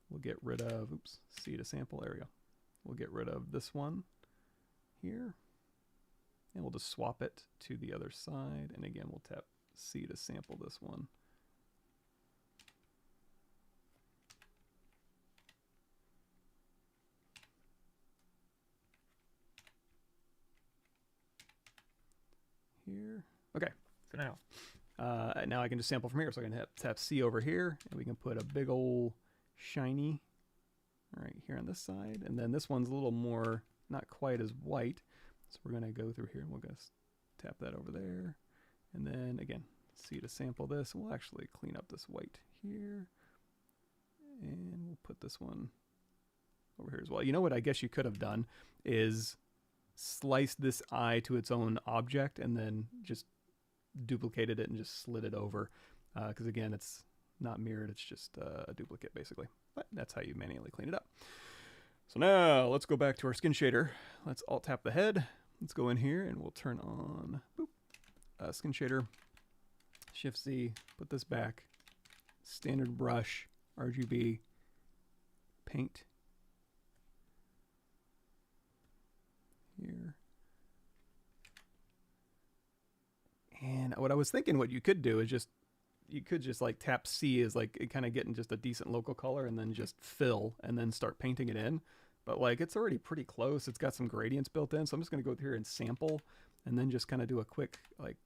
We'll get rid of, oops, C to sample. There we go. We'll get rid of this one here. And we'll just swap it to the other side. And again, we'll tap C to sample this one. Here. Okay, so now I can just sample from here. So I can tap C over here, and we can put a big old shiny right here on this side. And then this one's a little more, not quite as white. So we're going to go through here, and we'll just tap that over there. And then again, C to sample this. And we'll actually clean up this white here. And we'll put this one over here as well. You know what I guess you could have done is slice this eye to its own object and then just duplicated it and just slid it over. Because again, it's not mirrored, it's just a duplicate basically. But that's how you manually clean it up. So now let's go back to our skin shader. Let's alt tap the head. Let's go in here and we'll turn on skin shader. Shift Z, put this back. Standard brush, RGB, paint. Here. And what I was thinking what you could do is you could just like tap C is like kind of getting just a decent local color and then just fill and then start painting it in. But like it's already pretty close. It's got some gradients built in. So I'm just going to go through here and sample and then just kind of do a quick like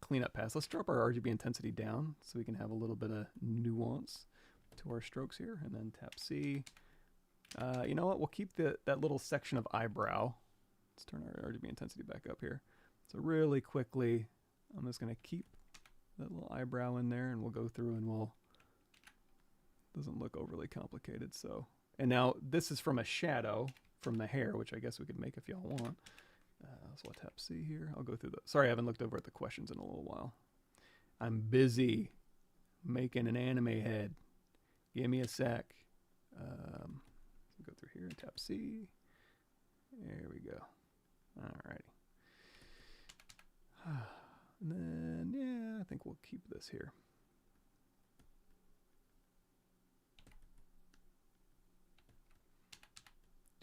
cleanup pass. Let's drop our RGB intensity down so we can have a little bit of nuance to our strokes here and then tap C. You know what? We'll keep that little section of eyebrow. Let's turn our RGB intensity back up here. So really quickly, I'm just going to keep that little eyebrow in there and we'll go through and doesn't look overly complicated. So, and now this is from a shadow from the hair, which I guess we could make if y'all want. So I'll tap C here. I'll go through sorry, I haven't looked over at the questions in a little while. I'm busy making an anime head. Give me a sec. Go through here and tap C. There we go. Alrighty. And then, yeah, I think we'll keep this here.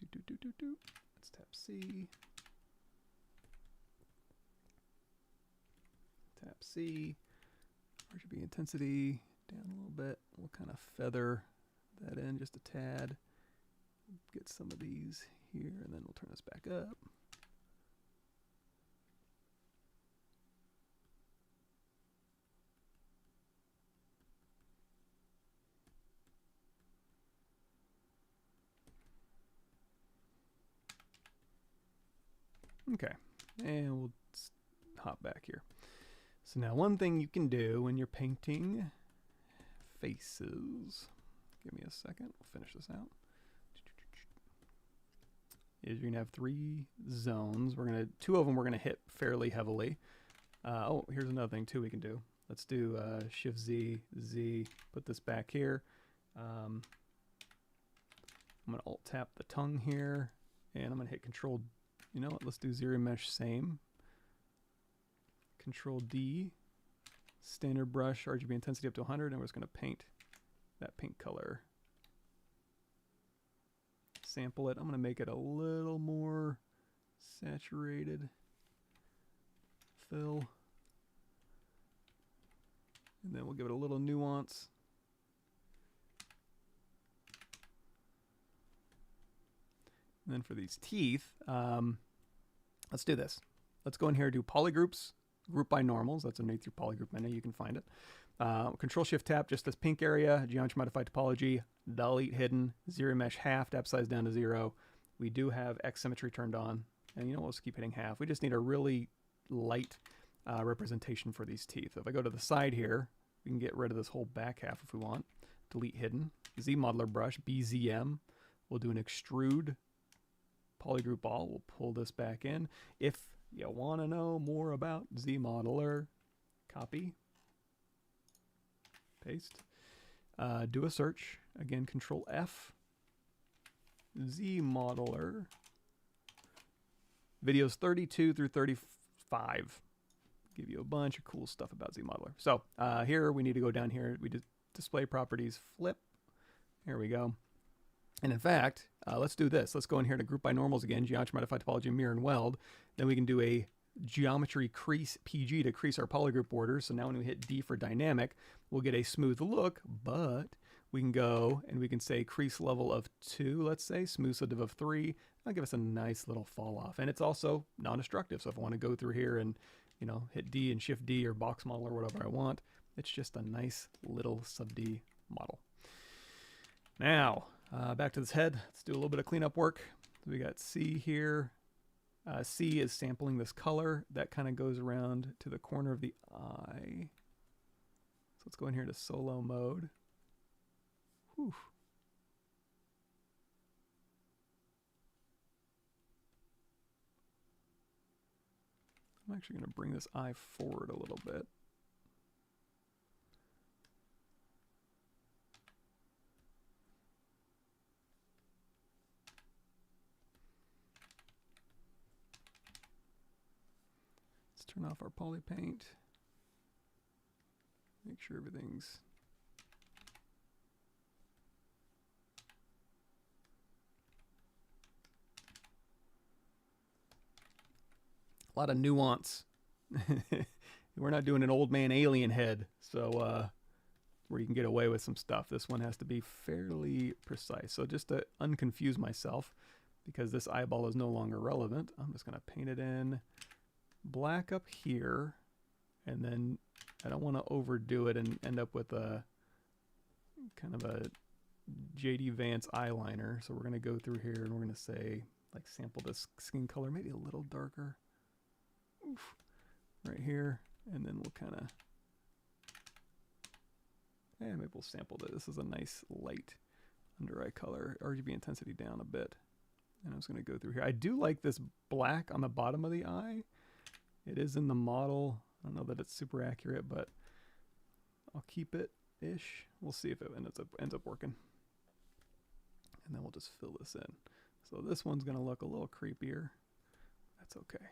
Let's tap C. Tap C. RGB intensity down a little bit. We'll kind of feather that in just a tad. Get some of these here, and then we'll turn this back up. Okay, and we'll hop back here. So now one thing you can do when you're painting faces, give me a second, we'll finish this out, is you're gonna have 3 zones. Two of them we're gonna hit fairly heavily. Oh, here's another thing too we can do. Let's do Shift Z, Z, put this back here. I'm gonna Alt tap the tongue here, and I'm gonna hit Control, you know what, let's do ZRemesh same. Control D, standard brush, RGB intensity up to 100, and we're just gonna paint that pink color. Sample it. I'm gonna make it a little more saturated. Fill. And then we'll give it a little nuance. And then for these teeth, let's do this. Let's go in here and do polygroups, group by normals. That's underneath your polygroup menu. You can find it. Control Shift Tap, just this pink area, geometry modified topology, delete hidden, ZRemesh half, depth size down to 0. We do have X symmetry turned on. And you know, we'll just keep hitting half. We just need a really light representation for these teeth. If I go to the side here, we can get rid of this whole back half if we want. Delete hidden. ZModeler brush, BZM. We'll do an extrude polygroup all. We'll pull this back in. If you want to know more about ZModeler, copy, paste, do a search. Again, Control F, ZModeler, videos 32 through 35. Give you a bunch of cool stuff about ZModeler. So here we need to go down here. We did display properties, flip. Here we go. And in fact, let's do this. Let's go in here to group by normals again, geometry modified topology, mirror and weld. Then we can do a geometry crease PG to crease our polygroup borders. So now when we hit D for dynamic, we'll get a smooth look, but we can go and we can say crease level of 2, let's say, smooth subdiv of 3. That'll give us a nice little fall off. And it's also non-destructive. So if I want to go through here and, you know, hit D and Shift D or box model or whatever I want, it's just a nice little sub D model. Now, back to this head. Let's do a little bit of cleanup work. We got C here. C is sampling this color. That kind of goes around to the corner of the eye. So let's go in here to solo mode. Whew. I'm actually going to bring this eye forward a little bit. Let's turn off our Polypaint. Make sure everything's a lot of nuance. We're not doing an old man alien head, so where you can get away with some stuff. This one has to be fairly precise. So just to unconfuse myself, because this eyeball is no longer relevant, I'm just going to paint it in black up here, and then I don't want to overdo it and end up with a kind of a JD Vance eyeliner. So we're going to go through here and we're going to say, like, sample this skin color, maybe a little darker. Oof, right here, and then we'll kind of, maybe we'll sample this. This is a nice light under eye color, RGB intensity down a bit. And I'm just going to go through here. I do like this black on the bottom of the eye. It is in the model. I don't know that it's super accurate, but I'll keep it-ish. We'll see if it ends up working. And then we'll just fill this in. So this one's going to look a little creepier. That's okay.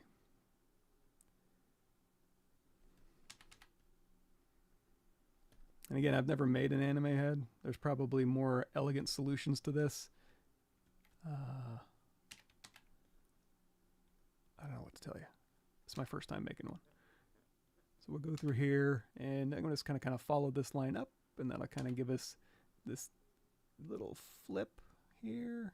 And again, I've never made an anime head. There's probably more elegant solutions to this. I don't know what to tell you. It's my first time making one. So we'll go through here, and I'm going to just kind of follow this line up, and that'll kind of give us this little flip here.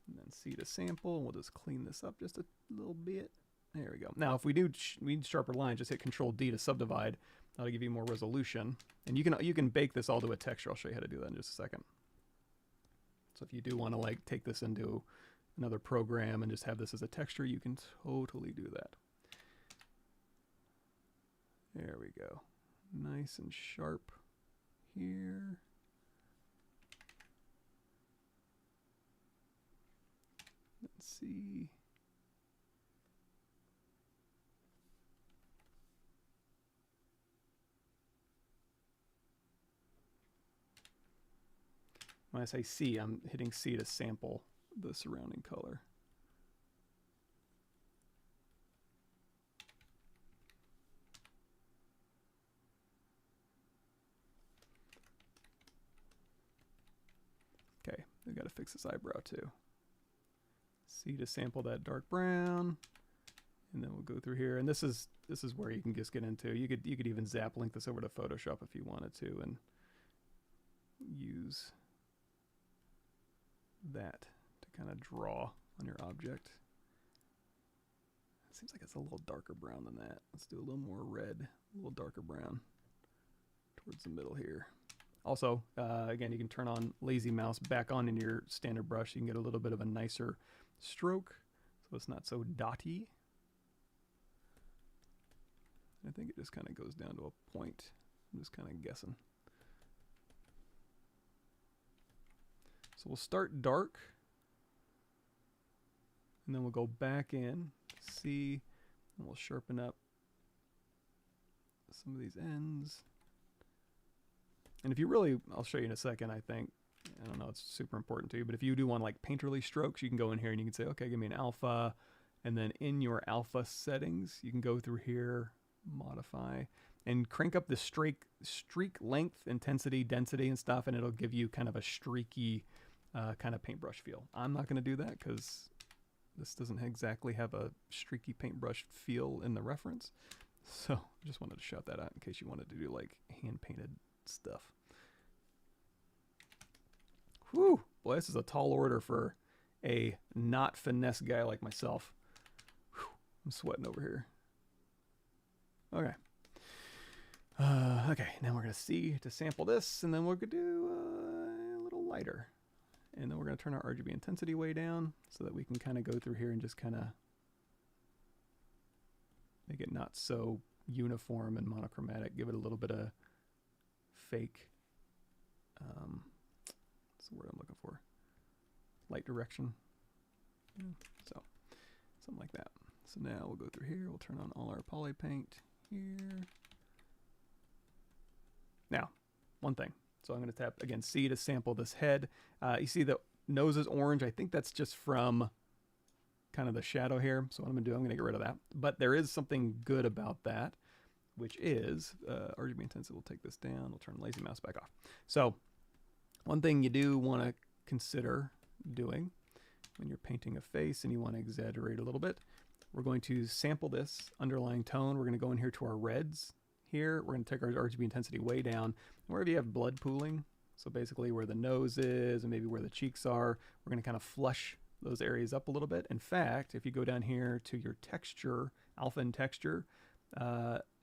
And then C to sample, and we'll just clean this up just a little bit. There we go. Now, if we need sharper lines, just hit Control D to subdivide. That'll give you more resolution. And you can bake this all to a texture. I'll show you how to do that in just a second. So if you do want to like take this into another program and just have this as a texture, you can totally do that. There we go. Nice and sharp here. Let's see. When I say C, I'm hitting C to sample the surrounding color. Okay, we got to fix this eyebrow too. C to sample that dark brown, and then we'll go through here. And this is where you can just get into. You could even zap link this over to Photoshop if you wanted to, and use that to kind of draw on your object. It seems like it's a little darker brown than that. Let's do a little more red, a little darker brown towards the middle here. Also, again, you can turn on lazy mouse back on in your standard brush. You can get a little bit of a nicer stroke, so it's not so dotty. I think it just kind of goes down to a point. I'm just kind of guessing. So we'll start dark, and then we'll go back in, see, and we'll sharpen up some of these ends. And if you really, I'll show you in a second, I think, I don't know, it's super important to you, but if you do want like painterly strokes, you can go in here and you can say, okay, give me an alpha, and then in your alpha settings, you can go through here, modify, and crank up the streak length, intensity, density, and stuff, and it'll give you kind of a streaky kind of paintbrush feel. I'm not going to do that because this doesn't exactly have a streaky paintbrush feel in the reference. So I just wanted to shout that out in case you wanted to do like hand-painted stuff. Whew, boy, this is a tall order for a not finesse guy like myself. Whew, I'm sweating over here. Okay. Okay, now we're going to see to sample this, and then we're going to do a little lighter. And then we're going to turn our RGB intensity way down so that we can kind of go through here and just kind of make it not so uniform and monochromatic. Give it a little bit of fake, what's the word I'm looking for? Light direction. Yeah, so something like that. So now we'll go through here. We'll turn on all our Polypaint here. Now, one thing. So I'm going to tap, again, C to sample this head. You see the nose is orange. I think that's just from kind of the shadow here. So what I'm going to do, I'm going to get rid of that. But there is something good about that, which is RGB intensity. We'll take this down. We'll turn lazy mouse back off. So one thing you do want to consider doing when you're painting a face and you want to exaggerate a little bit, we're going to sample this underlying tone. We're going to go in here to our reds. Here, we're going to take our RGB intensity way down. Wherever you have blood pooling, so basically where the nose is and maybe where the cheeks are, we're going to kind of flush those areas up a little bit. In fact, if you go down here to your texture, alpha and texture,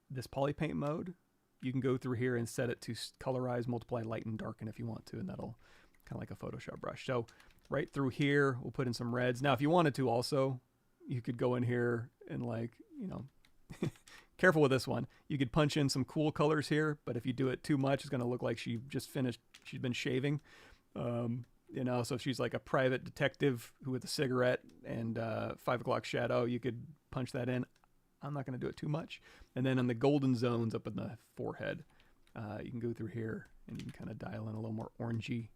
this Polypaint mode, you can go through here and set it to colorize, multiply, lighten, darken if you want to, and that'll kind of like a Photoshop brush. So right through here, we'll put in some reds. Now, if you wanted to also, you could go in here and like, you know, careful with this one. You could punch in some cool colors here, but if you do it too much, it's going to look like she just finished, she's been shaving. You know, so if she's like a private detective who with a cigarette and 5 o'clock shadow, you could punch that in. I'm not going to do it too much. And then on the golden zones up in the forehead, you can go through here and you can kind of dial in a little more orangey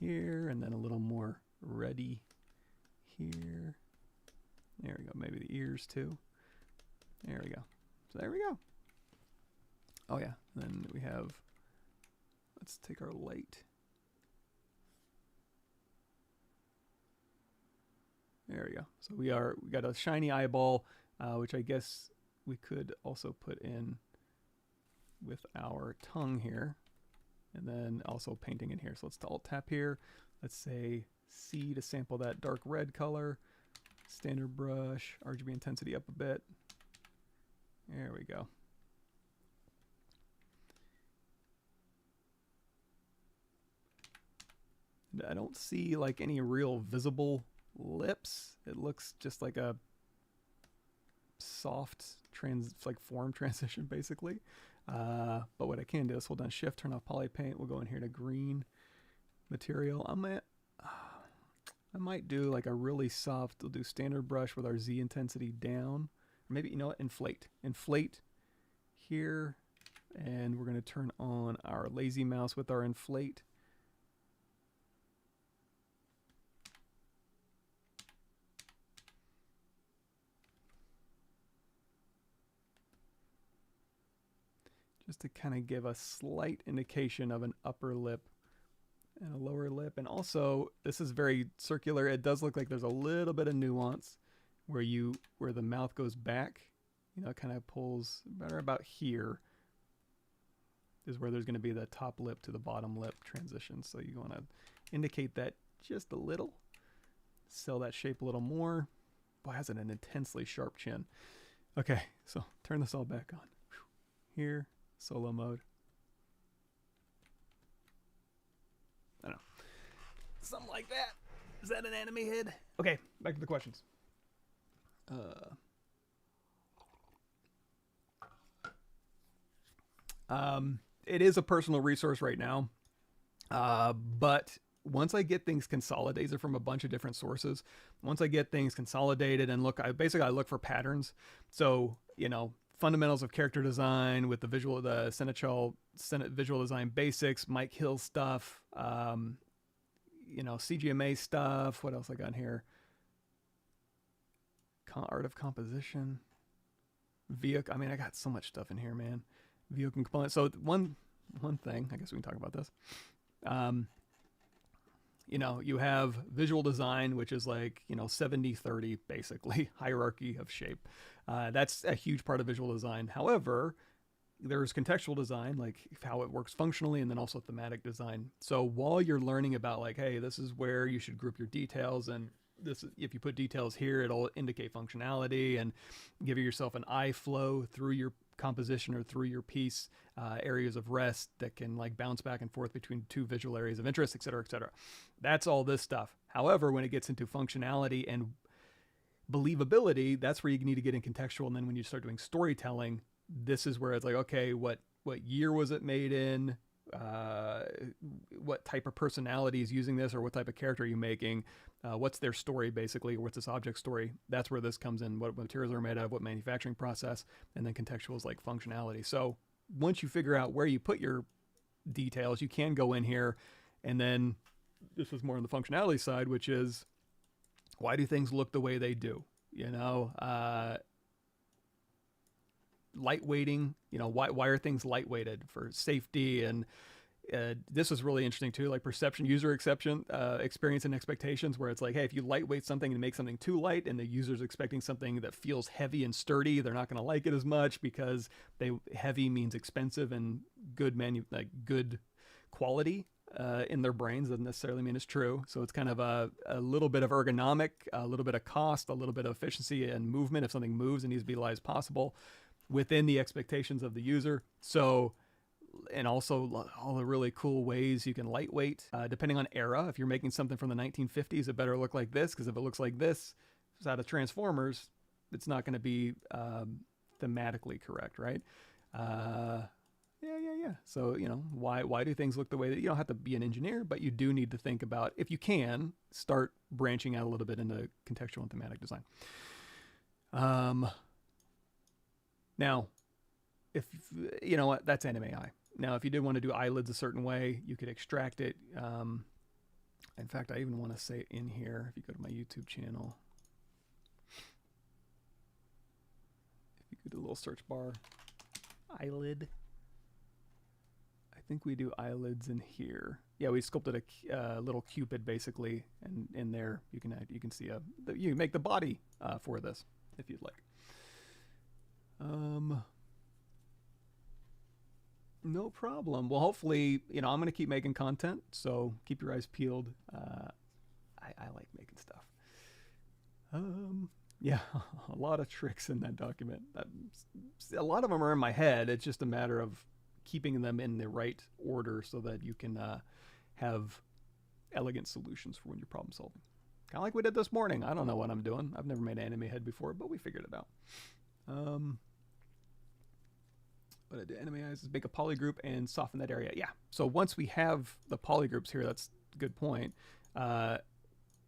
here and then a little more reddy here. There we go. Maybe the ears too. There we go. So there we go. Oh yeah, and then we have, let's take our light. There we go. So we got a shiny eyeball, which I guess we could also put in with our tongue here, and then also painting in here. So let's alt tap here. Let's say C to sample that dark red color. Standard brush, RGB intensity up a bit. There we go. I don't see like any real visible lips. It looks just like a soft like form transition basically. But what I can do is hold down Shift, turn off Polypaint. We'll go in here to green material. I might do like a really soft, we'll do standard brush with our Z intensity down. Or maybe, you know what, inflate here. And we're going to turn on our lazy mouse with our inflate. Just to kind of give a slight indication of an upper lip and a lower lip. And also, this is very circular. It does look like there's a little bit of nuance where the mouth goes back. You know, it kind of pulls better about here is where there's going to be the top lip to the bottom lip transition. So you want to indicate that just a little. Sell that shape a little more. Boy, has it an intensely sharp chin. Okay, so turn this all back on. Here, solo mode. I don't know. Something like that. Is that an anime head? Okay, back to the questions. It is a personal resource right now, but once I get things consolidated from a bunch of different sources, once I get things consolidated and look, I look for patterns. So, you know, fundamentals of character design with the Seneschal visual design basics, Mike Hill stuff, you know, CGMA stuff. What else I got in here? Art of composition, vehicle. I mean, I got so much stuff in here, man. Vehicle components. So one thing, I guess we can talk about this. You know, you have visual design, which is like, you know, 70-30 basically, hierarchy of shape. That's a huge part of visual design. However, there's contextual design, like how it works functionally, and then also thematic design. So while you're learning about like, hey, this is where you should group your details, and this, if you put details here, it'll indicate functionality and give yourself an eye flow through your composition or through your piece, areas of rest that can like bounce back and forth between two visual areas of interest, etc., etc. That's all this stuff. However, when it gets into functionality and believability, that's where you need to get in contextual. And then when you start doing storytelling, this is where it's like, okay, what year was it made in? What type of personality is using this, or what type of character are you making? What's their story basically, or what's this object story? That's where this comes in. What materials are made of, what manufacturing process, and then contextual is like functionality. So once you figure out where you put your details, you can go in here, and then this is more on the functionality side, which is why do things look the way they do? You know, lightweighting, you know, why are things lightweighted? For safety. And this is really interesting too, like perception, user experience and expectations, where it's like, hey, if you lightweight something and make something too light and the user's expecting something that feels heavy and sturdy, they're not going to like it as much, because heavy means expensive, and good quality in their brains doesn't necessarily mean it's true. So it's kind of a little bit of ergonomic, a little bit of cost, a little bit of efficiency and movement. If something moves, it needs to be light as possible within the expectations of the user. So, and also all the really cool ways you can lightweight, depending on era. If you're making something from the 1950s, it better look like this, because if it looks like this, it's out of Transformers, it's not going to be thematically correct, right? Yeah. So, you know, why do things look the way that, you don't have to be an engineer, but you do need to think about, if you can, start branching out a little bit into contextual and thematic design. Now, if, you know what, that's anime eye. Now, if you did want to do eyelids a certain way, you could extract it. In fact, I even want to say in here, if you go to my YouTube channel, if you go to the little search bar, eyelid, I think we do eyelids in here. Yeah, we sculpted a little cupid basically, and in there you can see you can make the body for this if you'd like. No problem. Well, hopefully, you know, I'm going to keep making content, so keep your eyes peeled. I like making stuff. Yeah, a lot of tricks in that document. A lot of them are in my head. It's just a matter of keeping them in the right order so that you can have elegant solutions for when you're problem solving. Kind of like we did this morning. I don't know what I'm doing. I've never made an anime head before, but we figured it out. What I do, anime eyes is make a poly group and soften that area. Yeah. So once we have the poly groups here, that's a good point.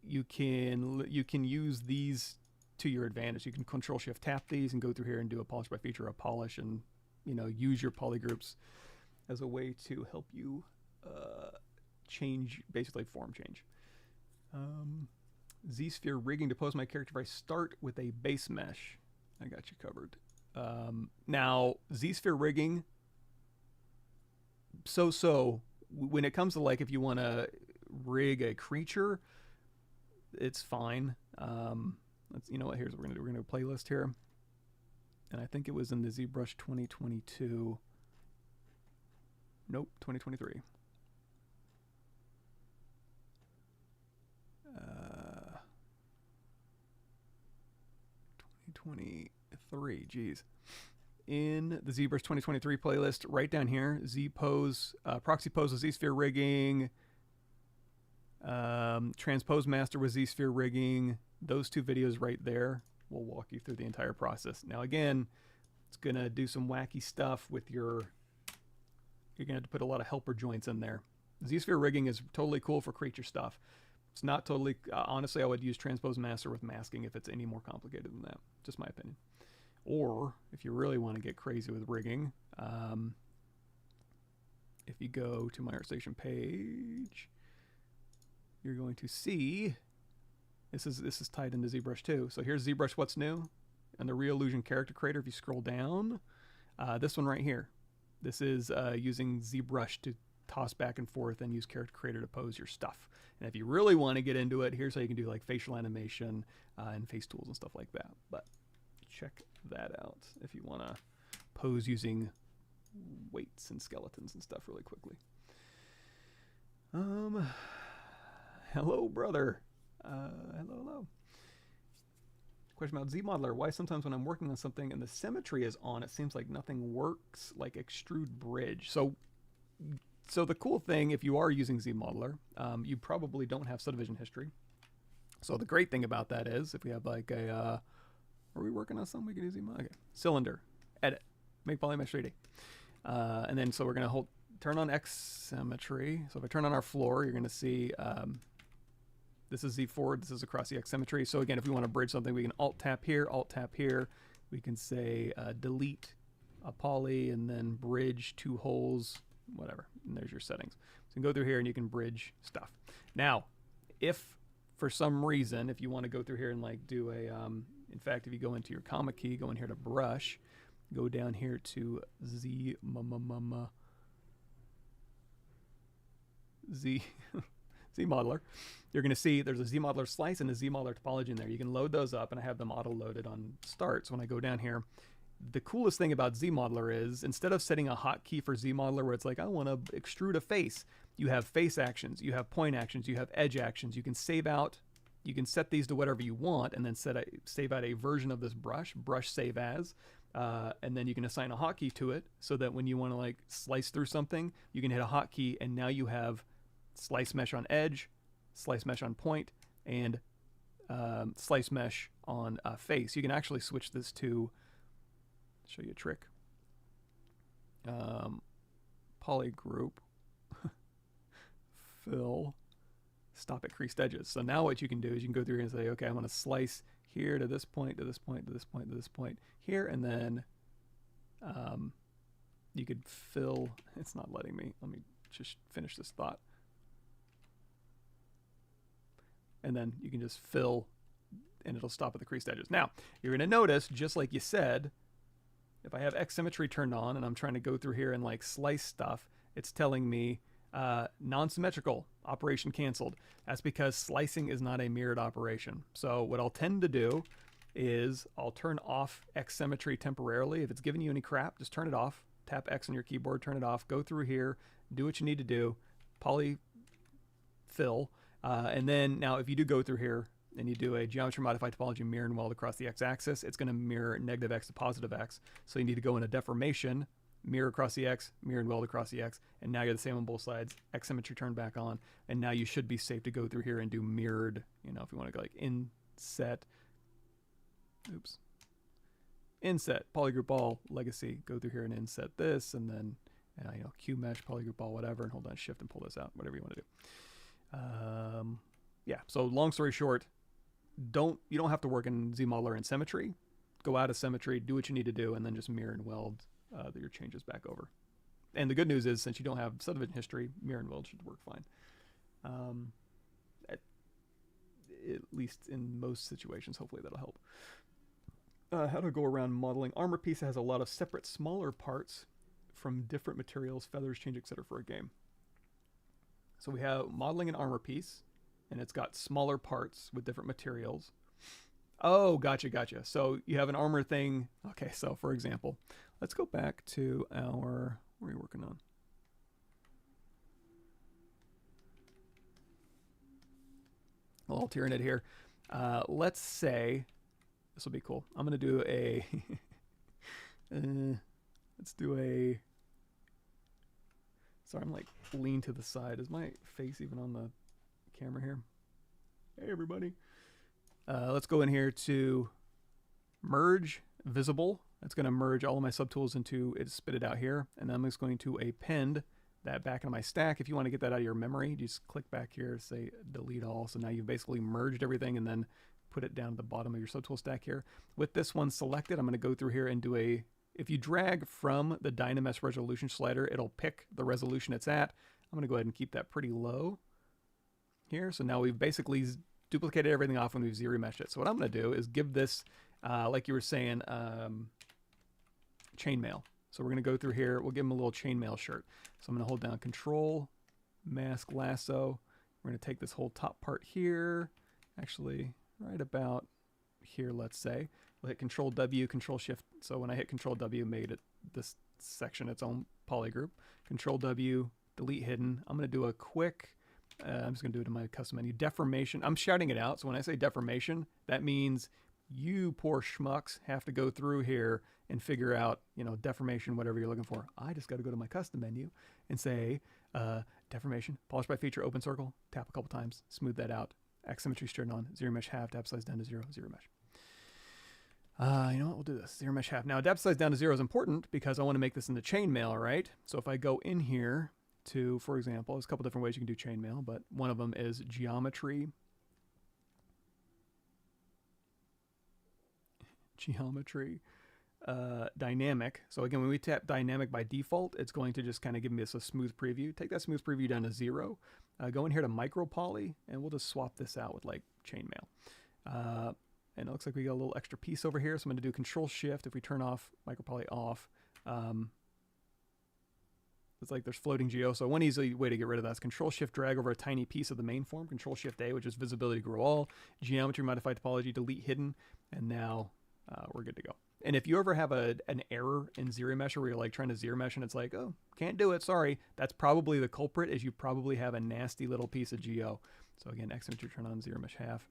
You can use these to your advantage. You can Control Shift tap these and go through here and do a polish by feature, a polish, and use your poly groups as a way to help you change, basically form change. Z-sphere rigging to pose my character. If I start with a base mesh, I got you covered. Now, Z-sphere rigging, so when it comes to like if you want to rig a creature, it's fine. Let's, you know what, here's what we're gonna do. We're gonna do a playlist here, and I think it was in the ZBrush 2022. Nope, 2023. 2023, geez. In the ZBrush 2023 playlist, right down here, Z pose, proxy pose with Z-sphere rigging, Transpose Master with Z-sphere rigging. Those two videos right there will walk you through the entire process. Now again, it's gonna do some wacky stuff with you're gonna have to put a lot of helper joints in there. Z-sphere rigging is totally cool for creature stuff. It's not totally, honestly, I would use Transpose Master with masking if it's any more complicated than that. Just my opinion. Or if you really want to get crazy with rigging, if you go to my Workstation page, you're going to see this is tied into ZBrush too. So here's ZBrush What's New and the Real Illusion Character Creator. If you scroll down, this one right here, this is using ZBrush to toss back and forth and use Character Creator to pose your stuff. And if you really want to get into it, here's how you can do like facial animation and face tools and stuff like that. But check that out if you want to pose using weights and skeletons and stuff really quickly. Hello, brother. Hello. Question about ZModeler. Why sometimes when I'm working on something and the symmetry is on, it seems like nothing works like extrude bridge. So the cool thing, if you are using ZModeler, you probably don't have subdivision history. So the great thing about that is, if we have like a, are we working on something we can do ZModeler? Okay, cylinder, edit, make polymesh 3D. And then so we're gonna turn on X symmetry. So if I turn on our floor, you're gonna see this is Z forward, this is across the X symmetry. So again, if we want to bridge something, we can Alt tap here. We can say delete a poly and then bridge two holes, whatever. And there's your settings. So you can go through here and you can bridge stuff. Now, if for some reason, if you want to go through here and like do a, in fact, if you go into your comma key, go in here to brush, go down here to ZModeler, you're going to see there's a ZModeler slice and a ZModeler topology in there. You can load those up, and I have them auto-loaded on start. So when I go down here, the coolest thing about ZModeler is instead of setting a hotkey for ZModeler where it's like, I want to extrude a face, you have face actions, you have point actions, you have edge actions. You can save out, you can set these to whatever you want, and then save out a version of this brush save as, and then you can assign a hotkey to it so that when you want to like slice through something, you can hit a hotkey, and now you have slice mesh on edge, slice mesh on point, and slice mesh on face. You can actually switch this to, show you a trick, poly group, fill, stop at creased edges. So now what you can do is you can go through and say, okay, I'm going to slice here to this point, to this point, to this point, to this point here, and then you could fill, it's not letting me, let me just finish this thought. And then you can just fill and it'll stop at the creased edges. Now, you're going to notice, just like you said, if I have X symmetry turned on and I'm trying to go through here and like slice stuff, it's telling me non-symmetrical, operation canceled. That's because slicing is not a mirrored operation. So what I'll tend to do is I'll turn off X symmetry temporarily. If it's giving you any crap, just turn it off. Tap X on your keyboard, turn it off, go through here, do what you need to do, poly fill. And then now if you do go through here and you do a geometry modified topology mirror and weld across the X axis, it's going to mirror negative X to positive X. So you need to go into deformation, mirror across the X, mirror and weld across the X, and now you're the same on both sides. X symmetry turned back on, and now you should be safe to go through here and do mirrored, you know, if you want to go like inset, oops, inset, polygroup all, legacy, go through here and inset this, and then, you know, Q mesh, polygroup all, whatever, and hold down shift and pull this out, whatever you want to do. Yeah, so long story short, you don't have to work in ZModeler and Symmetry. Go out of Symmetry, do what you need to do, and then just mirror and weld your changes back over. And the good news is, since you don't have subdivision history, mirror and weld should work fine. At least in most situations, hopefully that'll help. How to go around modeling. Armor piece has a lot of separate, smaller parts from different materials, feathers, change, etc. for a game. So we have modeling an armor piece, and it's got smaller parts with different materials. Oh, gotcha. So you have an armor thing. Okay, so for example, let's go back to our, what are you working on? A little Tyranid here. Let's say, this will be cool. I'm going to do a, let's do a, sorry, I'm like lean to the side. Is my face even on the camera here? Hey, everybody. Let's go in here to merge visible. That's going to merge all of my subtools into it, spit it out here. And then I'm just going to append that back into my stack. If you want to get that out of your memory, just click back here, say delete all. So now you've basically merged everything and then put it down at the bottom of your subtool stack here. With this one selected, I'm going to go through here and do a, if you drag from the Dynamesh resolution slider, it'll pick the resolution it's at. I'm going to go ahead and keep that pretty low here. So now we've basically duplicated everything off and we've ZRemeshed it. So what I'm going to do is give this, like you were saying, chainmail. So we're going to go through here. We'll give him a little chainmail shirt. So I'm going to hold down Control, Mask, Lasso. We're going to take this whole top part here, actually right about here, let's say. We'll hit Control W, Control Shift. So when I hit Control W, made it this section its own polygroup. Control W, delete hidden. I'm going to do a quick, I'm just going to do it in my custom menu. Deformation. I'm shouting it out. So when I say deformation, that means you poor schmucks have to go through here and figure out, you know, deformation, whatever you're looking for. I just got to go to my custom menu and say deformation, polish by feature, open circle, tap a couple times, smooth that out, X symmetry straight on, ZRemesh half, depth size down to 0, ZRemesh. You know what, we'll do this, ZRemesh half. Now depth size down to 0 is important because I want to make this into chainmail, right? So if I go in here to, for example, there's a couple different ways you can do chainmail, but one of them is geometry. Dynamic. So again, when we tap dynamic by default, it's going to just kind of give me a smooth preview. Take that smooth preview down to 0. Go in here to micropoly, and we'll just swap this out with like chainmail. And it looks like we got a little extra piece over here. So I'm going to do Control Shift. If we turn off micropoly off, it's like there's floating geo. So one easy way to get rid of that is Control Shift drag over a tiny piece of the main form. Control Shift A, which is visibility grow all, geometry modify topology, delete hidden, and now we're good to go. And if you ever have an error in ZRemesher where you're like trying to ZRemesh and it's like, oh, can't do it, sorry, that's probably the culprit, is you probably have a nasty little piece of geo. So again, X symmetry turn on, ZRemesh half.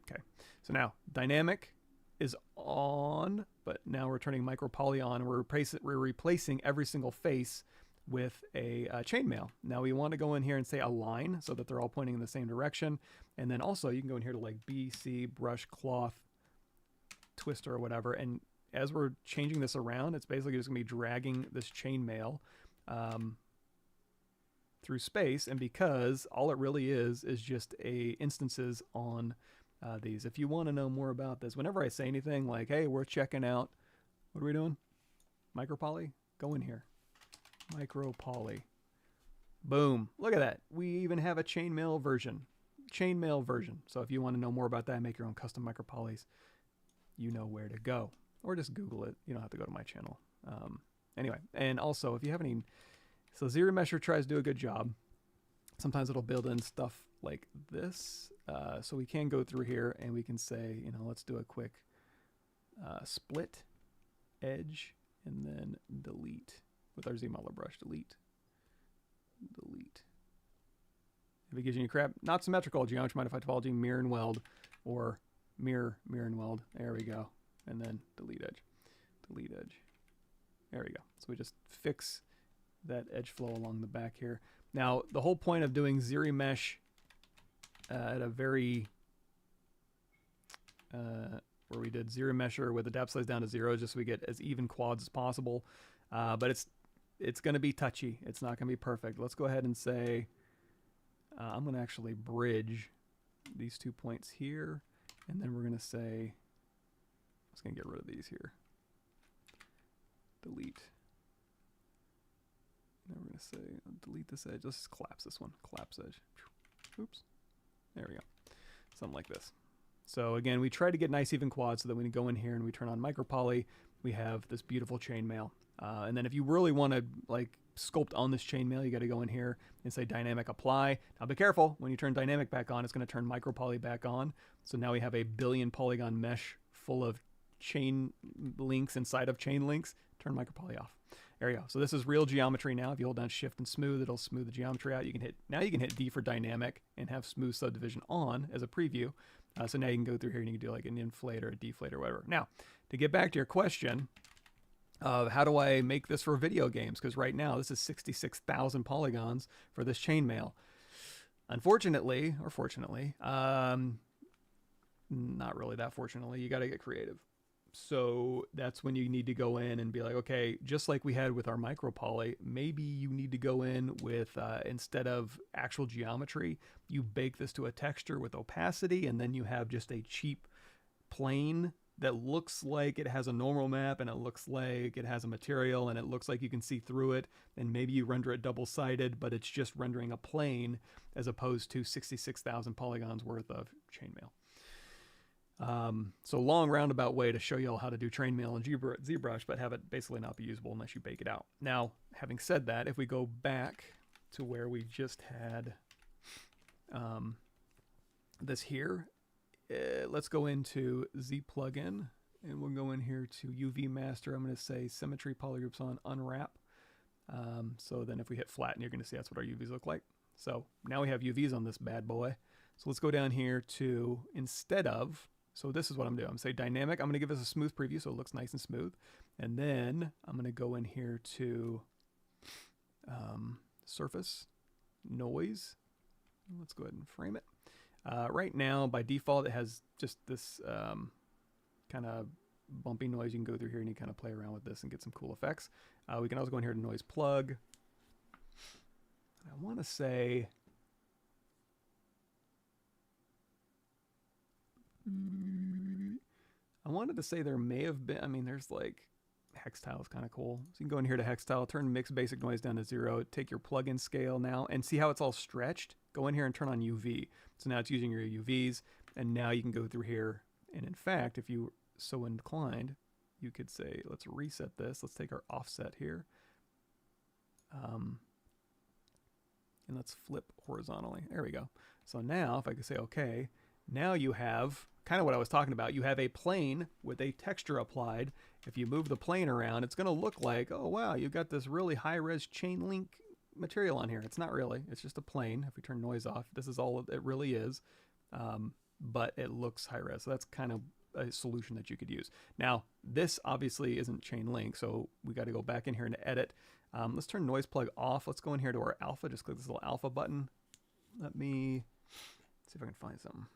Okay, so now dynamic is on, but now we're turning micropoly on. We're replacing every single face with a chainmail. Now we want to go in here and say align so that they're all pointing in the same direction. And then also you can go in here to like B, C, brush, cloth, twister or whatever, and as we're changing this around, it's basically just gonna be dragging this chainmail through space, and because all it really is just instances on these. If you want to know more about this, whenever I say anything like, hey, we're checking out, what are we doing? Micropoly? Go in here. Micropoly. Boom. Look at that. We even have a chainmail version. So if you want to know more about that, make your own custom micropolys, you know where to go, or just Google it. You don't have to go to my channel. Anyway, and also if you have any, so ZRemesher tries to do a good job. Sometimes it'll build in stuff like this. So we can go through here and we can say, you know, let's do a quick split edge and then delete with our ZModeler brush. Delete. If it gives you any crap, not symmetrical, geometry modify topology, mirror and weld, or mirror and weld. There we go. And then delete edge. There we go. So we just fix that edge flow along the back here. Now, the whole point of doing ZRemesh at a very, where we did ZRemesher with the depth size down to 0, just so we get as even quads as possible. But it's going to be touchy. It's not going to be perfect. Let's go ahead and say, I'm going to actually bridge these 2 points here. And then we're going to say, I'm just going to get rid of these here. Delete. And then we're going to say, delete this edge. Let's just collapse this one. Collapse edge. Oops. There we go. Something like this. So again, we try to get nice even quads so that when we go in here and we turn on micropoly, we have this beautiful chainmail. And then if you really want to like sculpt on this chainmail, you got to go in here and say dynamic apply. Now be careful, when you turn dynamic back on, it's going to turn micropoly back on. So now we have a billion polygon mesh full of chain links inside of chain links. Turn micropoly off. There you go. So this is real geometry now. If you hold down shift and smooth, it'll smooth the geometry out. You can hit D for dynamic and have smooth subdivision on as a preview. So now you can go through here and you can do like an inflate or a deflate or whatever. Now, to get back to your question of how do I make this for video games? Because right now this is 66,000 polygons for this chainmail. Unfortunately, or fortunately, not really that fortunately, you got to get creative. So that's when you need to go in and be like, okay, just like we had with our micropoly, maybe you need to go in with, instead of actual geometry, you bake this to a texture with opacity, and then you have just a cheap plane that looks like it has a normal map, and it looks like it has a material, and it looks like you can see through it, and maybe you render it double-sided, but it's just rendering a plane as opposed to 66,000 polygons worth of chainmail. So long roundabout way to show you all how to do chainmail and ZBrush, but have it basically not be usable unless you bake it out. Now, having said that, if we go back to where we just had this here, let's go into Z plugin, and we'll go in here to UV master. I'm going to say symmetry polygroups on unwrap. So then if we hit flatten, you're going to see that's what our UVs look like. So now we have UVs on this bad boy. So let's go down here to instead of. So this is what I'm doing. I'm going to say dynamic. I'm going to give this a smooth preview so it looks nice and smooth. And then I'm going to go in here to surface, noise. Let's go ahead and frame it. Right now, by default, it has just this kind of bumpy noise. You can go through here and you kind of play around with this and get some cool effects. We can also go in here to noise plug. I want to say... I wanted to say there may have been, I mean, there's like hex tile is kind of cool. So you can go in here to hex tile, turn mix basic noise down to 0, take your plugin scale now, and see how it's all stretched. Go in here and turn on UV. So now it's using your UVs, and now you can go through here. And in fact, if you so inclined, you could say, let's reset this. Let's take our offset here. And let's flip horizontally. There we go. So now if I could say, okay, now you have kind of what I was talking about. You have a plane with a texture applied. If you move the plane around, it's going to look like, oh, wow, you've got this really high-res chain link material on here. It's not really. It's just a plane. If we turn noise off, this is all it really is. But it looks high-res. So that's kind of a solution that you could use. Now, this obviously isn't chain link, so we got to go back in here and edit. Let's turn noise plug off. Let's go in here to our alpha. Just click this little alpha button. Let me see if I can find something.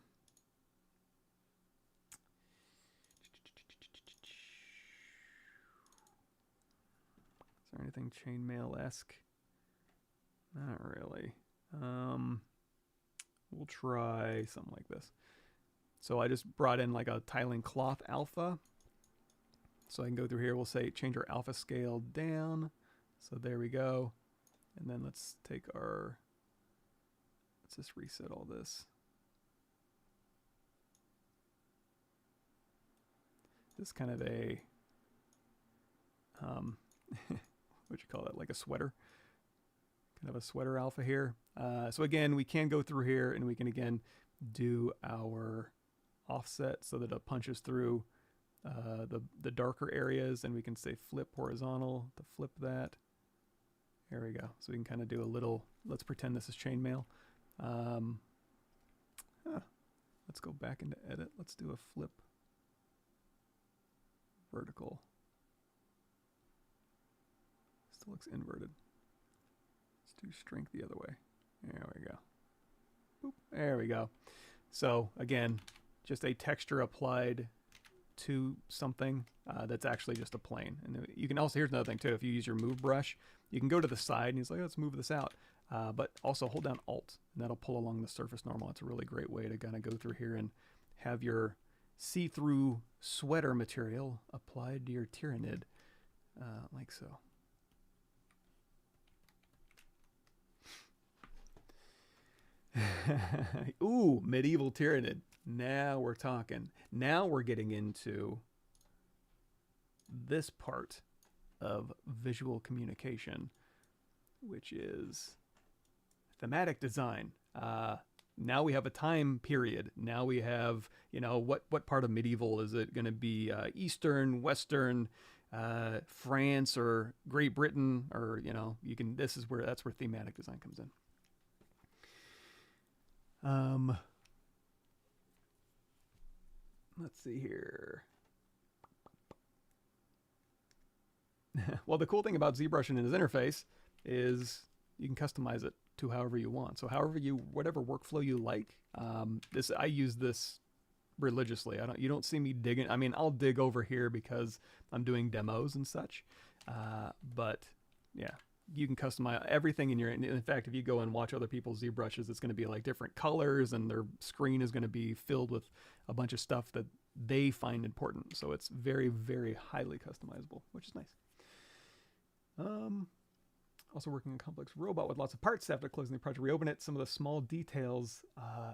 Is there anything chainmail-esque? Not really. We'll try something like this. So I just brought in like a tiling cloth alpha. So I can go through here. We'll say change our alpha scale down. So there we go. And then let's take our, let's just reset all this. This kind of a, what you call it, like a sweater. Kind of a sweater alpha here. So again, we can go through here and we can again do our offset so that it punches through the darker areas, and we can say flip horizontal to flip that. There we go. So we can kind of do a little, let's pretend this is chainmail. Let's go back into edit. Let's do a flip vertical. Still looks inverted. Let's do strength the other way. There we go. Boop. There we go. So again, just a texture applied to something that's actually just a plane. And you can also, here's another thing too, if you use your move brush, you can go to the side and he's like, let's move this out. But also hold down Alt and that'll pull along the surface normal. It's a really great way to kind of go through here and have your see-through sweater material applied to your Tyranid, like so. Ooh, medieval Tyranid. Now we're talking. Now we're getting into this part of visual communication, which is thematic design. Now we have a time period. Now we have, you know, what part of medieval is it going to be? Eastern, Western, France, or Great Britain, or, you know, you can. That's where thematic design comes in. Let's see here. Well, the cool thing about ZBrush and his interface is you can customize it to however you want. So whatever workflow you like. I use this religiously. You don't see me digging. I mean, I'll dig over here because I'm doing demos and such. But yeah, you can customize everything in fact, if you go and watch other people's ZBrushes, it's going to be like different colors and their screen is going to be filled with a bunch of stuff that they find important. So it's very, very highly customizable, which is nice. Also working on a complex robot with lots of parts. After closing the project, reopen it. Some of the small details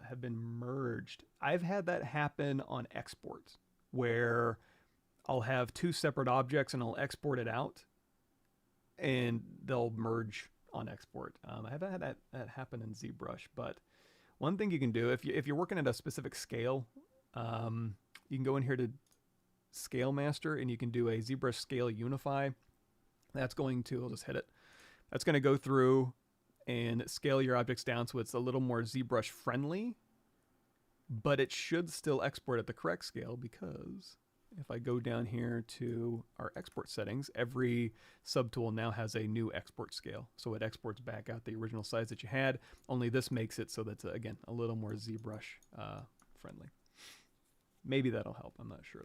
have been merged. I've had that happen on export, where I'll have two separate objects and I'll export it out, and they'll merge on export. I haven't had that happen in ZBrush, but one thing you can do if you're working at a specific scale, you can go in here to Scale Master and you can do a ZBrush Scale Unify. That's going to, I'll just hit it. That's going to go through and scale your objects down so it's a little more ZBrush friendly, but it should still export at the correct scale, because if I go down here to our export settings, every subtool now has a new export scale. So it exports back out the original size that you had, only this makes it so that's, again, a little more ZBrush friendly. Maybe that'll help. I'm not sure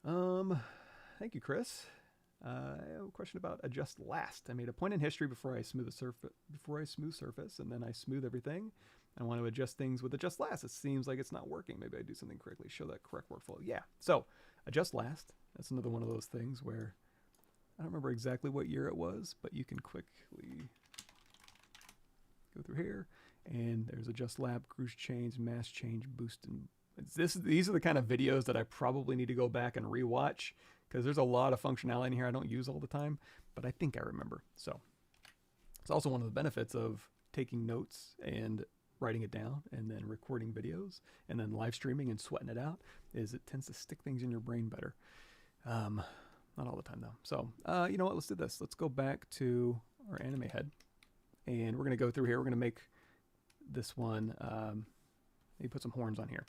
though. Thank you, Chris. I have a question about adjust last. I made a point in history before I smooth surface, and then I smooth everything. I want to adjust things with adjust last. It seems like it's not working. Maybe I do something correctly. Show that correct workflow. Yeah. So adjust last. That's another one of those things where I don't remember exactly what year it was, but you can quickly go through here, and there's adjust lab, cruise change, mass change, boost, and these are the kind of videos that I probably need to go back and rewatch, because there's a lot of functionality in here I don't use all the time, but I think I remember. So it's also one of the benefits of taking notes and writing it down and then recording videos and then live streaming and sweating it out, is it tends to stick things in your brain better. Not all the time though. So you know what, let's do this. Let's go back to our anime head, and we're going to go through here. We're going to make this one, maybe put some horns on here.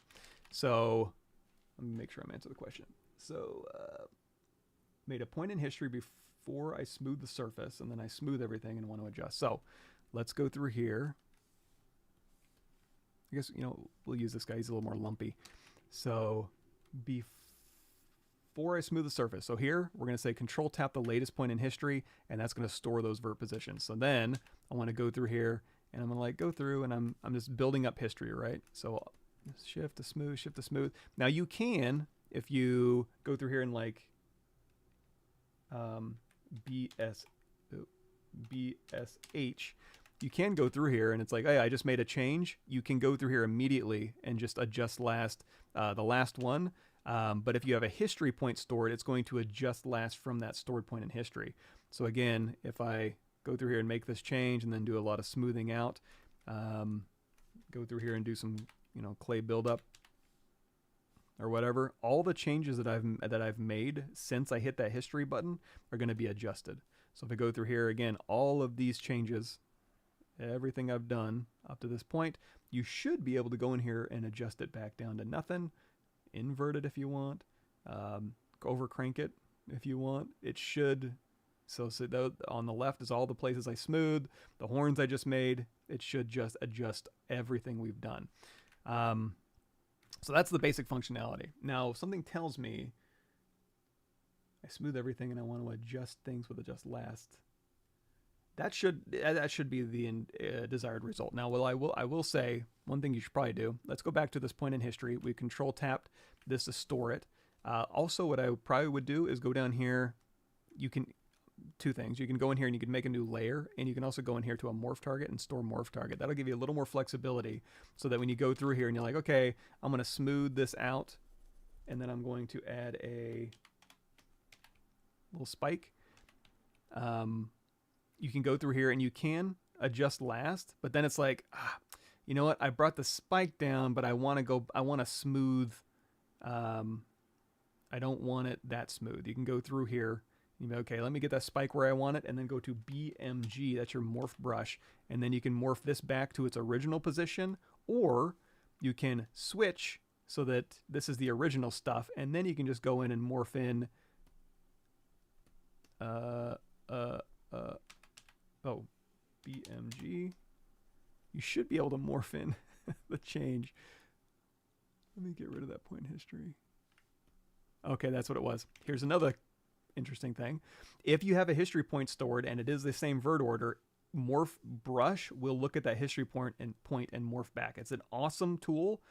So let me make sure I'm answering the question. So made a point in history before I smooth the surface, and then I smooth everything and want to adjust. So let's go through here. I guess, you know, we'll use this guy. He's a little more lumpy. So before I smooth the surface, so here we're going to say Control Tap the latest point in history, and that's going to store those vert positions. So then I want to go through here, and I'm going to like go through, and I'm just building up history, right? So shift to smooth, shift to smooth. Now you can, if you go through here and like BSH, you can go through here and it's like, hey, I just made a change. You can go through here immediately and just adjust the last one. But if you have a history point stored, it's going to adjust last from that stored point in history. So again, if I go through here and make this change and then do a lot of smoothing out, go through here and do some, you know, clay buildup or whatever, all the changes that I've made since I hit that history button are going to be adjusted. So if I go through here again, all of these changes, everything I've done up to this point, you should be able to go in here and adjust it back down to nothing, invert it if you want, over crank it if you want. It should So on the left is all the places I smoothed, the horns I just made. It should just adjust everything we've done. So that's the basic functionality. Now, if something tells me I smooth everything and I want to adjust things with adjust last, that should be the desired result. Now, I will say one thing you should probably do. Let's go back to this point in history. We control tapped this to store it. Also, what I probably would do is go down here. You can two things. You can go in here and you can make a new layer, and you can also go in here to a morph target and store morph target. That'll give you a little more flexibility, so that when you go through here and you're like, okay, I'm going to smooth this out, and then I'm going to add a little spike. You can go through here and you can adjust last, but then it's like, you know what? I brought the spike down, but I want to smooth. I don't want it that smooth. You can go through here. You know, okay, let me get that spike where I want it, and then go to BMG. That's your morph brush, and then you can morph this back to its original position, or you can switch so that this is the original stuff, and then you can just go in and morph in. BMG. You should be able to morph in the change. Let me get rid of that point in history. Okay, that's what it was. Here's another interesting thing. If you have a history point stored and it is the same vert order, morph brush will look at that history point and morph back. It's an awesome tool.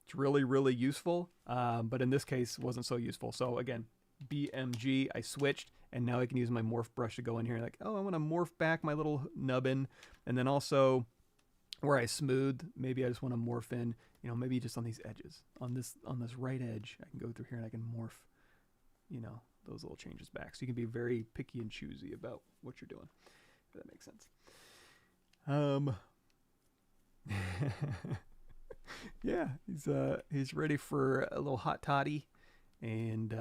It's really, really useful. But in this case, wasn't so useful. So again, BMG, I switched, and now I can use my morph brush to go in here like, oh, I want to morph back my little nubbin. And then also where I smoothed, maybe I just want to morph in, you know, maybe just on these edges. On this right edge, I can go through here and I can morph, you know, those little changes back. So you can be very picky and choosy about what you're doing, if that makes sense. Yeah, he's ready for a little hot toddy. And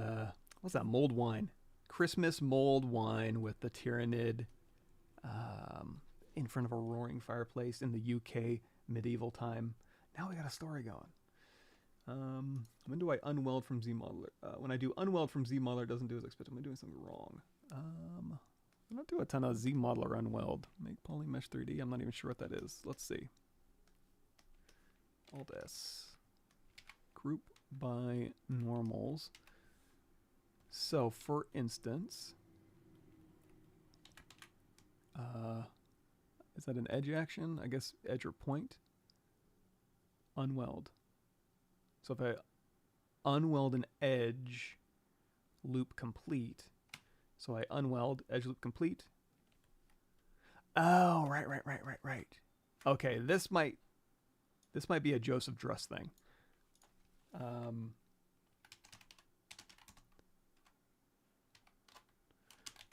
what's that? Mulled wine. Christmas mulled wine with the Tyrannid in front of a roaring fireplace in the UK medieval time. Now we got a story going. When do I unweld from ZModeler? When I do unweld from ZModeler, it doesn't do as expected. I'm doing something wrong. I don't do a ton of ZModeler unweld. Make Polymesh 3D. I'm not even sure what that is. Let's see. Alt S. Group by normals. So, for instance, is that an edge action? I guess edge or point. Unweld. So if I unweld an edge, loop complete. So I unweld, edge loop complete. Oh, right. Okay, this might be a Joseph Druss thing.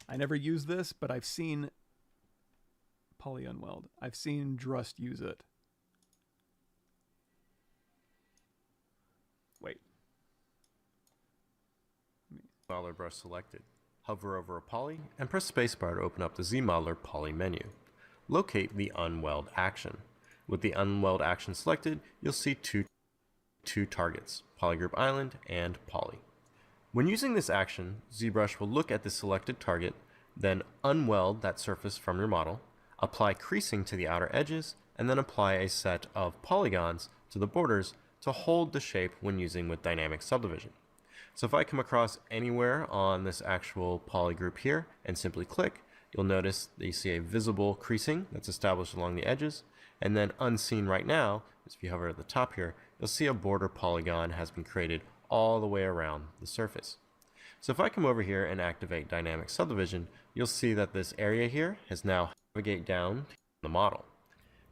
I never use this, but I've seen poly unweld. I've seen Druss use it. Wait. ZModeler brush selected. Hover over a poly and press spacebar to open up the ZModeler poly menu. Locate the unweld action. With the unweld action selected, you'll see two targets, polygroup island and poly. When using this action, ZBrush will look at the selected target, then unweld that surface from your model, apply creasing to the outer edges, and then apply a set of polygons to the borders to hold the shape when using with dynamic subdivision. So if I come across anywhere on this actual poly group here and simply click, you'll notice that you see a visible creasing that's established along the edges, and then unseen right now, if you hover at the top here, you'll see a border polygon has been created all the way around the surface. So if I come over here and activate dynamic subdivision, you'll see that this area here has now navigate down to the model.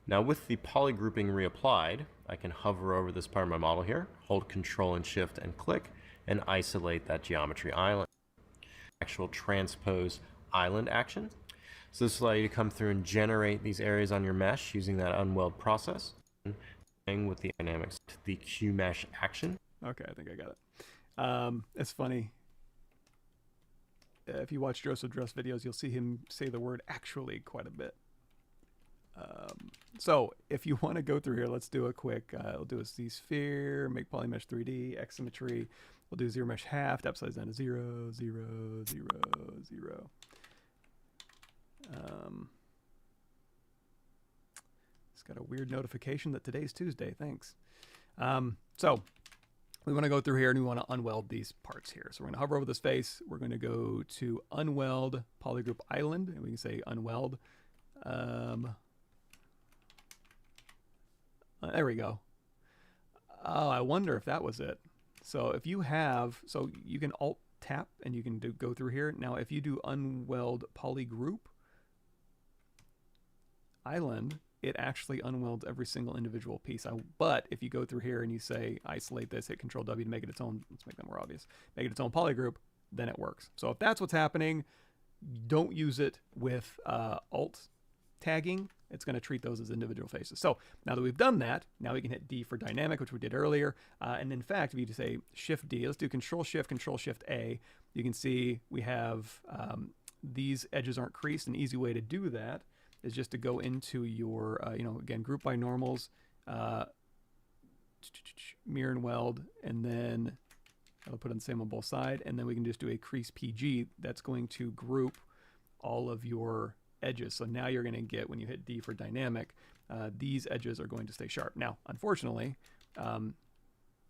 Now with the poly grouping reapplied, I can hover over this part of my model here, hold Control and Shift and click, and isolate that geometry island. Actual transpose island action. So this will allow you to come through and generate these areas on your mesh using that unweld process. With the dynamics, the QMesh action. Okay, I think I got it. It's funny. If you watch Joseph Druss videos, you'll see him say the word actually quite a bit. So if you want to go through here, let's do a quick, we'll do a Z-sphere, make Polymesh 3D, X symmetry. We'll do ZRemesh half, depth size down to 0, 0, 0, 0. It's got a weird notification that today's Tuesday. Thanks. So we want to go through here and we want to unweld these parts here. So we're going to hover over this face. We're going to go to unweld polygroup island, and we can say unweld. There we go. Oh, I wonder if that was it. So if you have, so you can alt tap and you can go through here. Now, if you do unweld polygroup island, it actually unwelds every single individual piece. But if you go through here and you say isolate this, hit Control W to make it its own, let's make that more obvious, make it its own polygroup, then it works. So if that's what's happening, don't use it with alt tagging. It's going to treat those as individual faces. So now that we've done that, now we can hit D for dynamic, which we did earlier. And in fact, if you just say Shift D, let's do Control Shift A, you can see we have these edges aren't creased. An easy way to do that is just to go into your, again, group by normals, mirror and weld, and then I'll put it the same on both sides. And then we can just do a crease PG that's going to group all of your edges. So now you're going to get, when you hit D for dynamic, these edges are going to stay sharp. Now, unfortunately,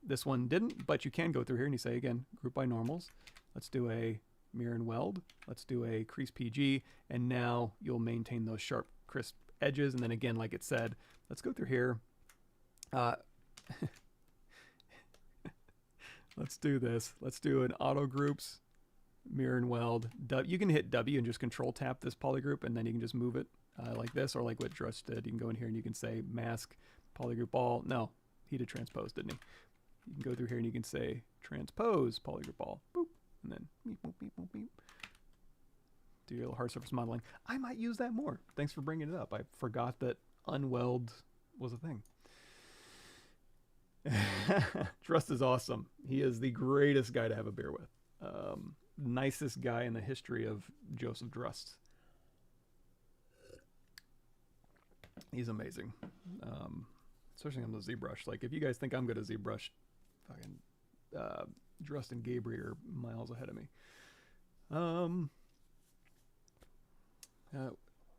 this one didn't, but you can go through here and you say, again, group by normals. Let's do a mirror and weld. Let's do a crease PG, and now you'll maintain those sharp, crisp edges. And then again, like it said, let's go through here. Let's do this. Let's do an auto groups, mirror and weld. You can hit W and just control tap this polygroup, and then you can just move it like this, or like what Druss did. You can go in here and you can say mask polygroup all. No, he did transpose, didn't he? You can go through here and you can say transpose polygroup all. Boop. And then beep, boop, beep, boop, beep. Do your little hard surface modeling. I might use that more. Thanks for bringing it up. I forgot that unweld was a thing. Druss is awesome. He is the greatest guy to have a beer with. Nicest guy in the history of Joseph Druss. He's amazing. Especially on the ZBrush. Like, if you guys think I'm good at ZBrush, fucking Druss and Gabry are miles ahead of me.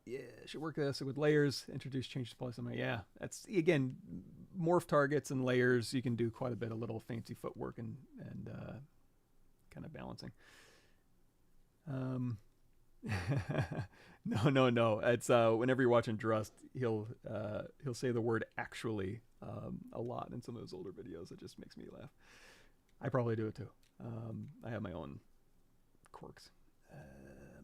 Yeah, should work this with layers, introduce change to polysymmetry. Yeah, that's, again, morph targets and layers. You can do quite a bit of little fancy footwork and kind of balancing. No. It's whenever you're watching Druss, he'll say the word actually a lot in some of those older videos. It just makes me laugh. I probably do it too. I have my own quirks.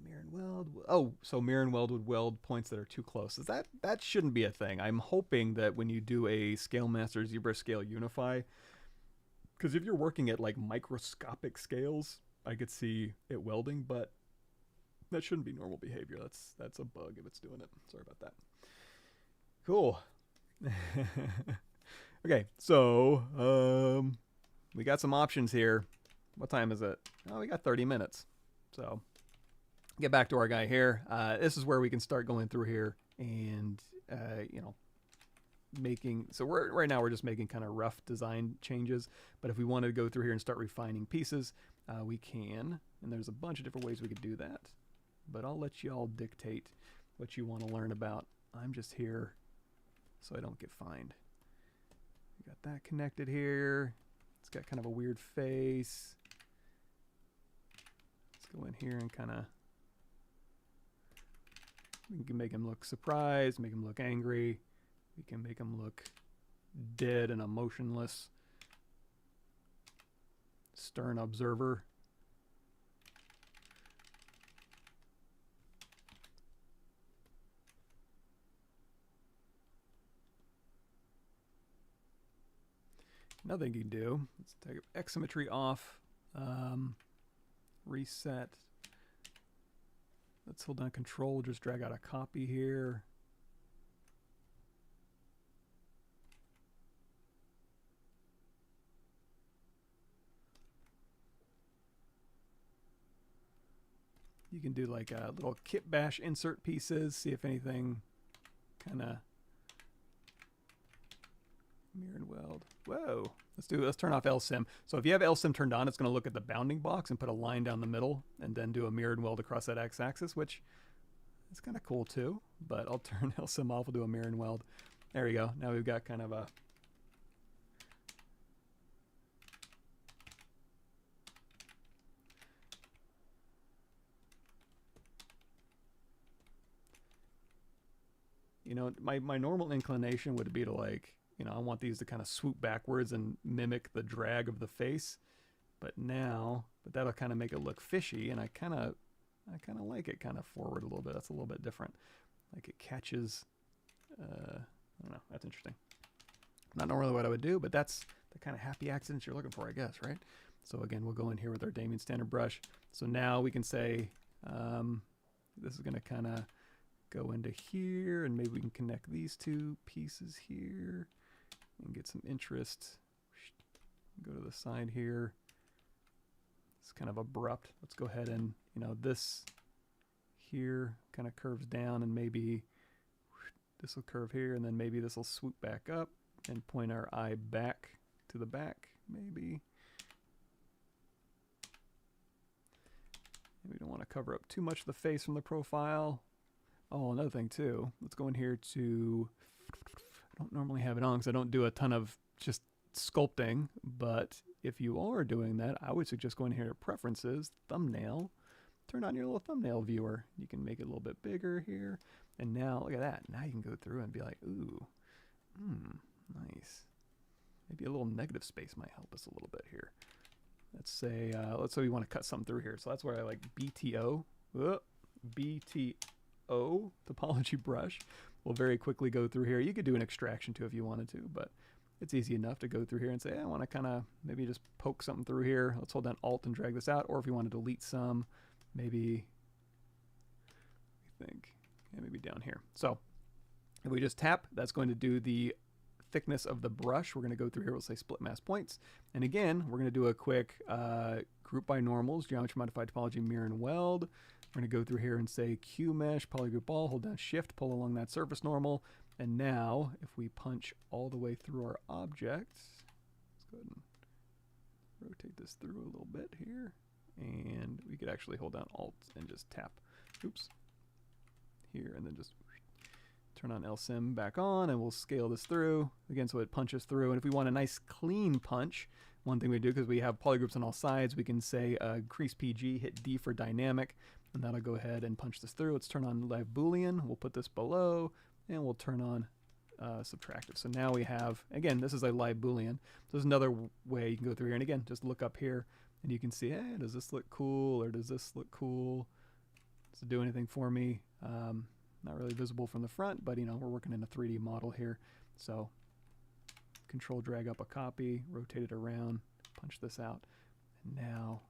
Mirror and weld. Oh, so mirror and weld would weld points that are too close. That shouldn't be a thing. I'm hoping that when you do a Scale Master ZBrush Scale Unify, because if you're working at like microscopic scales, I could see it welding, but that shouldn't be normal behavior. That's a bug if it's doing it. Sorry about that. Cool. Okay, so we got some options here. What time is it? Oh, we got 30 minutes. So get back to our guy here. This is where we can start going through here and, making, so right now we're just making kind of rough design changes. But if we wanted to go through here and start refining pieces, we can. And there's a bunch of different ways we could do that. But I'll let you all dictate what you want to learn about. I'm just here so I don't get fined. We got that connected here. It's got kind of a weird face. Let's go in here and kind of, we can make him look surprised, make him look angry. We can make him look dead and emotionless. Stern observer. Another thing you can do, let's take X symmetry off, reset. Let's hold down Control, just drag out a copy here. You can do like a little kit bash insert pieces, see if anything kind of mirror and weld. Whoa, let's turn off LSim. So if you have LSim turned on, it's going to look at the bounding box and put a line down the middle and then do a mirror and weld across that x-axis, which It's kind of cool too, but I'll turn LSIM off. We'll do a mirror and weld. There we go. Now we've got kind of a you know, my normal inclination would be to, like, you know, I want these to kind of swoop backwards and mimic the drag of the face. But that'll kind of make it look fishy, and I kind of like it kind of forward a little bit. That's a little bit different. Like it catches, I don't know, that's interesting. Not normally what I would do, but that's the kind of happy accidents you're looking for, I guess, right? So again, we'll go in here with our Damien standard brush. So now we can say, this is gonna kind of go into here, and maybe we can connect these two pieces here and get some interest. Go to the side here. It's kind of abrupt. Let's go ahead and, you know, this here kind of curves down, and maybe this will curve here, and then maybe this will swoop back up and point our eye back to the back, maybe. And we don't want to cover up too much of the face from the profile. Oh, another thing too, let's go in here to, I don't normally have it on because I don't do a ton of just sculpting, but if you are doing that, I would suggest going here to Preferences, Thumbnail, turn on your little thumbnail viewer. You can make it a little bit bigger here, and now look at that. Now you can go through and be like, ooh, nice. Maybe a little negative space might help us a little bit here. Let's say we want to cut something through here, so that's where I like BTO, topology brush. We'll very quickly go through here. You could do an extraction too if you wanted to, but it's easy enough to go through here and say, I want to kind of maybe just poke something through here. Let's hold down Alt and drag this out. Or if you want to delete some, maybe, maybe down here. So if we just tap, that's going to do the thickness of the brush. We're going to go through here. We'll say split mask points. And again, we're going to do a quick group by normals, geometry modified topology, mirror and weld. We're going to go through here and say Q mesh, polygroup all, hold down shift, pull along that surface normal. And now if we punch all the way through our object, let's go ahead and rotate this through a little bit here. And we could actually hold down Alt and just tap, oops, here, and then just turn on LSIM back on, and we'll scale this through again so it punches through. And if we want a nice clean punch, one thing we do, because we have polygroups on all sides, we can say increase PG, hit D for dynamic, and that'll go ahead and punch this through. Let's turn on live Boolean. We'll put this below, and we'll turn on subtractive. So now we have, again, this is a live Boolean. So there's another way you can go through here. And again, just look up here, and you can see, hey, does this look cool, or does this look cool? Does it do anything for me? Not really visible from the front, but you know, we're working in a 3D model here. So control drag up a copy, rotate it around, punch this out. And now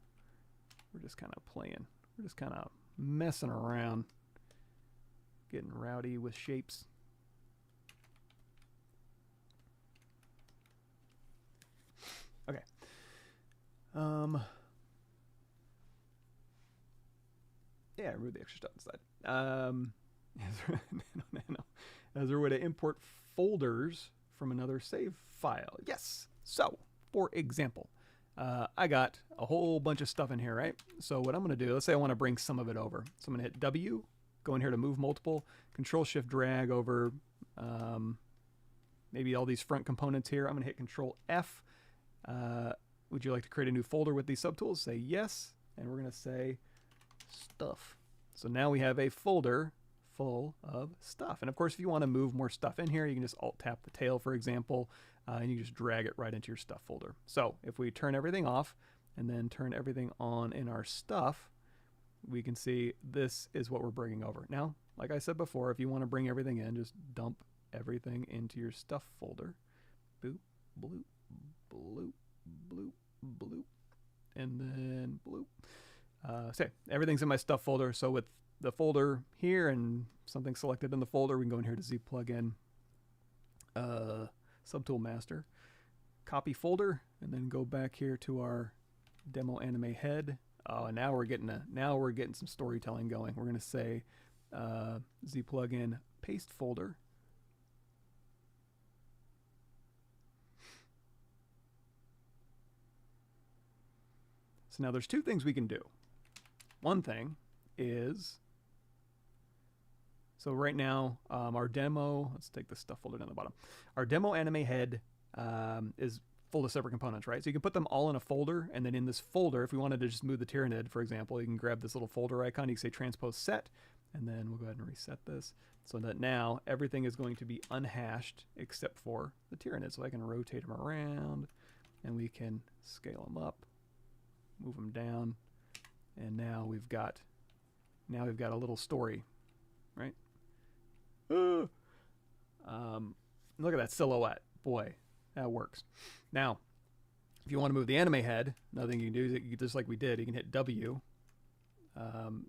we're just kind of playing. We're just kind of messing around, getting rowdy with shapes. Okay. Yeah, remove the extra stuff inside. As there way to import folders from another save file. Yes. So, for example, I got a whole bunch of stuff in here, right? So what I'm going to do, let's say I want to bring some of it over. So I'm going to hit W, go in here to move multiple, Control Shift drag over maybe all these front components here. I'm going to hit Control F. Would you like to create a new folder with these subtools? Say yes, and we're going to say stuff. So now we have a folder full of stuff. And of course, if you want to move more stuff in here, you can just Alt tap the tail, for example, and you can just drag it right into your stuff folder. So if we turn everything off and then turn everything on in our stuff, we can see this is what we're bringing over. Now, like I said before, if you want to bring everything in, just dump everything into your stuff folder. Boop, bloop, bloop, bloop, bloop, and then bloop. So everything's in my stuff folder. So with the folder here and something selected in the folder, we can go in here to Z plugin, SubTool Master, copy folder, and then go back here to our demo anime head. Oh, and now we're getting some storytelling going. We're going to say Z plugin paste folder. So now there's two things we can do. One thing is So right now, our demo, let's take the stuff folder down the bottom. Our demo anime head is full of separate components, right? So you can put them all in a folder, and then in this folder, if we wanted to just move the Tyrannid, for example, you can grab this little folder icon, you can say transpose set, and then we'll go ahead and reset this so that now everything is going to be unhashed except for the Tyrannid. So I can rotate them around, and we can scale them up, move them down, and now we've got a little story, right? Look at that silhouette. Boy, that works. Now, if you want to move the anime head, another thing you can do is, just like we did, you can hit W.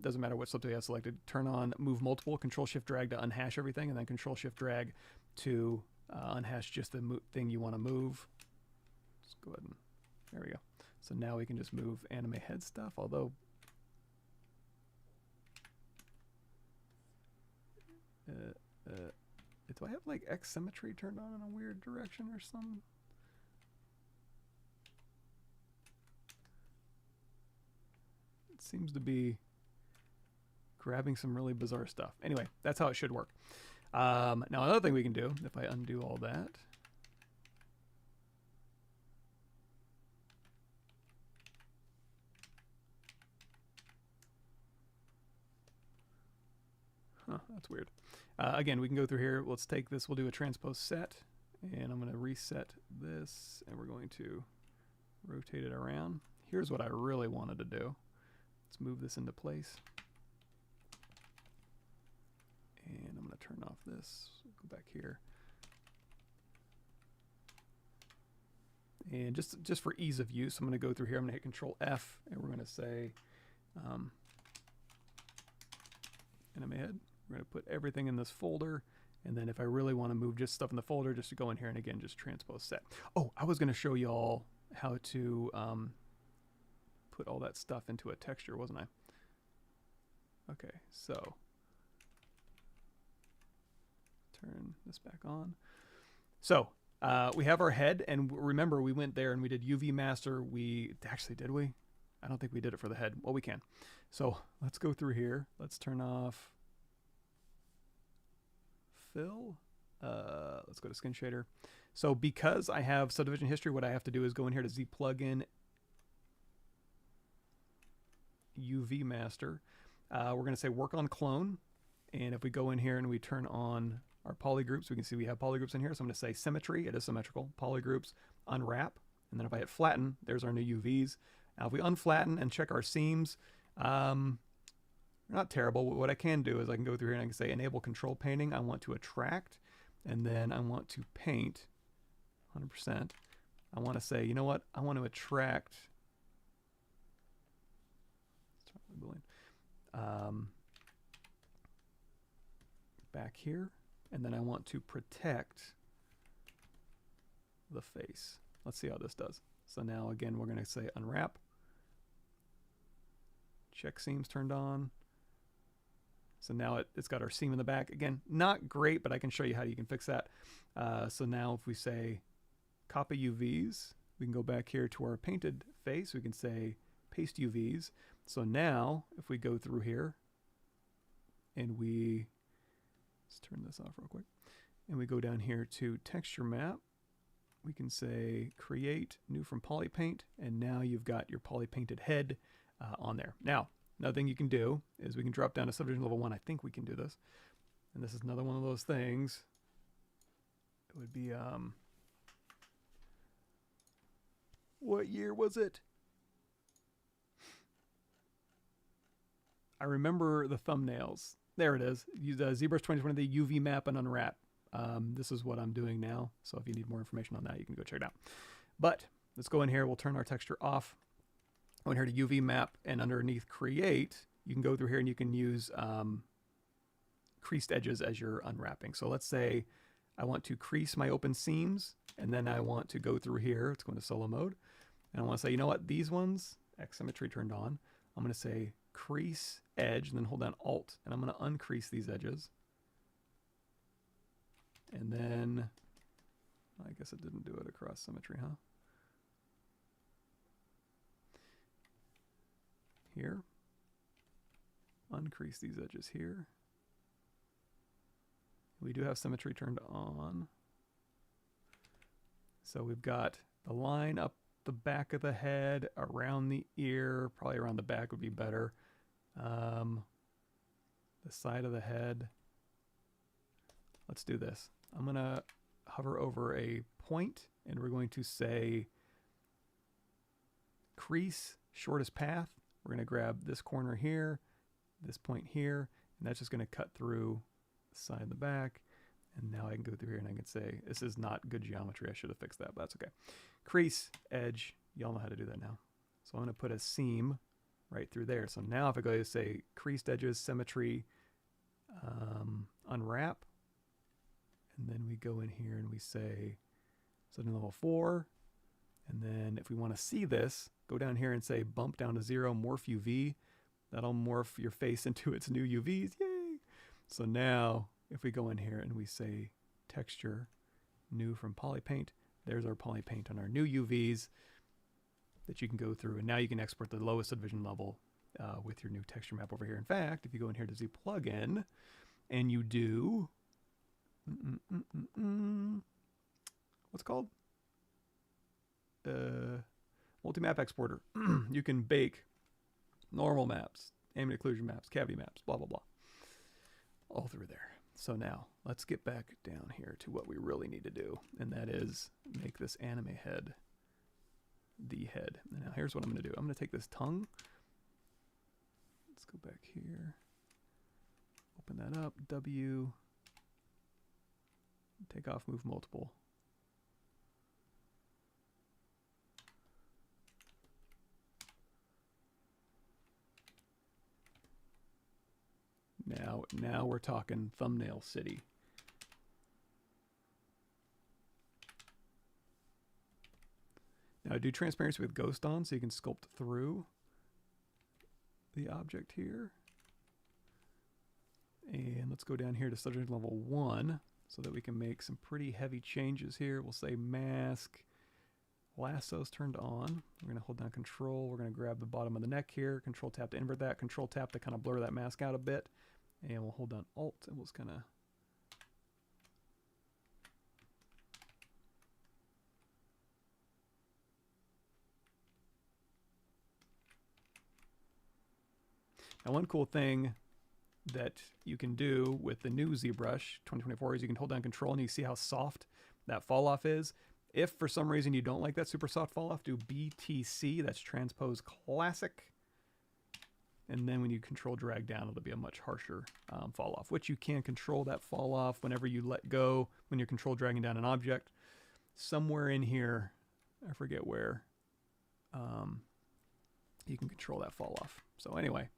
Doesn't matter what subtool you have selected. Turn on move multiple, Control-Shift-Drag to unhash everything, and then Control-Shift-Drag to unhash just the thing you want to move. Let's go ahead and, there we go. So now we can just move anime head stuff, although do I have like X symmetry turned on in a weird direction or something? It seems to be grabbing some really bizarre stuff. Anyway, that's how it should work. Now another thing we can do, if I undo all that, that's weird. Again, we can go through here. Let's take this. We'll do a transpose set, and I'm going to reset this, and we're going to rotate it around. Here's what I really wanted to do. Let's move this into place. And I'm going to turn off this. Go back here. And just for ease of use, I'm going to go through here. I'm going to hit Control F, and we're going to say anime head. We're going to put everything in this folder, and then if I really want to move just stuff in the folder, just to go in here and again just transpose set. Oh, I was going to show you all how to put all that stuff into a texture, wasn't I? Okay, so turn this back on. So we have our head, and remember we went there and we did UV master. Did we? I don't think we did it for the head. Well, we can. So let's go through here. Let's turn off fill. Let's go to skin shader. So because I have subdivision history, what I have to do is go in here to Z plugin UV master. We're going to say work on clone, and if we go in here and we turn on our polygroups, we can see we have polygroups in here. So I'm going to say symmetry, it is symmetrical, polygroups, unwrap, and then if I hit flatten, there's our new UVs. Now if we unflatten and check our seams, not terrible. What I can do is I can go through here and I can say enable control painting. I want to attract, and then I want to paint 100%. I want to say, you know what? I want to attract. Boolean. Back here, and then I want to protect the face. Let's see how this does. So now again, we're going to say unwrap. Check seams turned on. So now it's got our seam in the back. Again, not great, but I can show you how you can fix that. So now if we say copy UVs, we can go back here to our painted face. We can say paste UVs. So now if we go through here and let's turn this off real quick, and we go down here to texture map, we can say create new from Polypaint, and now you've got your polypainted head on there. Now, another thing you can do is we can drop down to subdivision level 1. I think we can do this. And this is another one of those things. It would be, what year was it? I remember the thumbnails. There it is. Use ZBrush 2020, the UV map and unwrap. This is what I'm doing now. So if you need more information on that, you can go check it out. But let's go in here. We'll turn our texture off. Go in here to UV map, and underneath create, you can go through here and you can use creased edges as you're unwrapping. So let's say I want to crease my open seams, and then I want to go through here. Let's go into solo mode. And I want to say, you know what, these ones, X symmetry turned on. I'm going to say crease edge, and then hold down Alt, and I'm going to uncrease these edges. And then, I guess it didn't do it across symmetry, huh? Here. Uncrease these edges here. We do have symmetry turned on. So we've got the line up the back of the head, around the ear, probably around the back would be better. The side of the head. Let's do this. I'm going to hover over a point, and we're going to say crease, shortest path. We're going to grab this corner here, this point here, and that's just going to cut through the side and the back. And now I can go through here and I can say, this is not good geometry. I should have fixed that, but that's okay. Crease, edge, y'all know how to do that now. So I'm going to put a seam right through there. So now if I go to say creased edges, symmetry, unwrap, and then we go in here and we say setting level 4. And then if we want to see this, go down here and say bump down to 0, morph UV. That'll morph your face into its new UVs. Yay! So now if we go in here and we say texture, new from Polypaint, there's our Polypaint on our new UVs that you can go through. And now you can export the lowest subdivision level with your new texture map over here. In fact, if you go in here to ZPlugin and you do, what's it called? Multi-map exporter. You can bake normal maps, ambient occlusion maps, cavity maps, blah, blah, blah. All through there. So now let's get back down here to what we really need to do, and that is make this anime head the head. And now here's what I'm going to do. I'm going to take this tongue. Let's go back here. Open that up. W. Take off, move multiple. Now we're talking thumbnail city. Now do transparency with ghost on so you can sculpt through the object here. And let's go down here to subdivision level 1 so that we can make some pretty heavy changes here. We'll say mask, lasso's turned on. We're going to hold down control. We're going to grab the bottom of the neck here. Control tap to invert that. Control tap to kind of blur that mask out a bit. And we'll hold down Alt and we'll just kind of now one cool thing that you can do with the new ZBrush 2024 is you can hold down control and you see how soft that fall off is. If for some reason you don't like that super soft fall off, do BTC, that's Transpose Classic. And then when you control drag down, it'll be a much harsher fall off, which you can control that fall off whenever you let go, when you're control dragging down an object. Somewhere in here, I forget where, you can control that fall off. So anyway,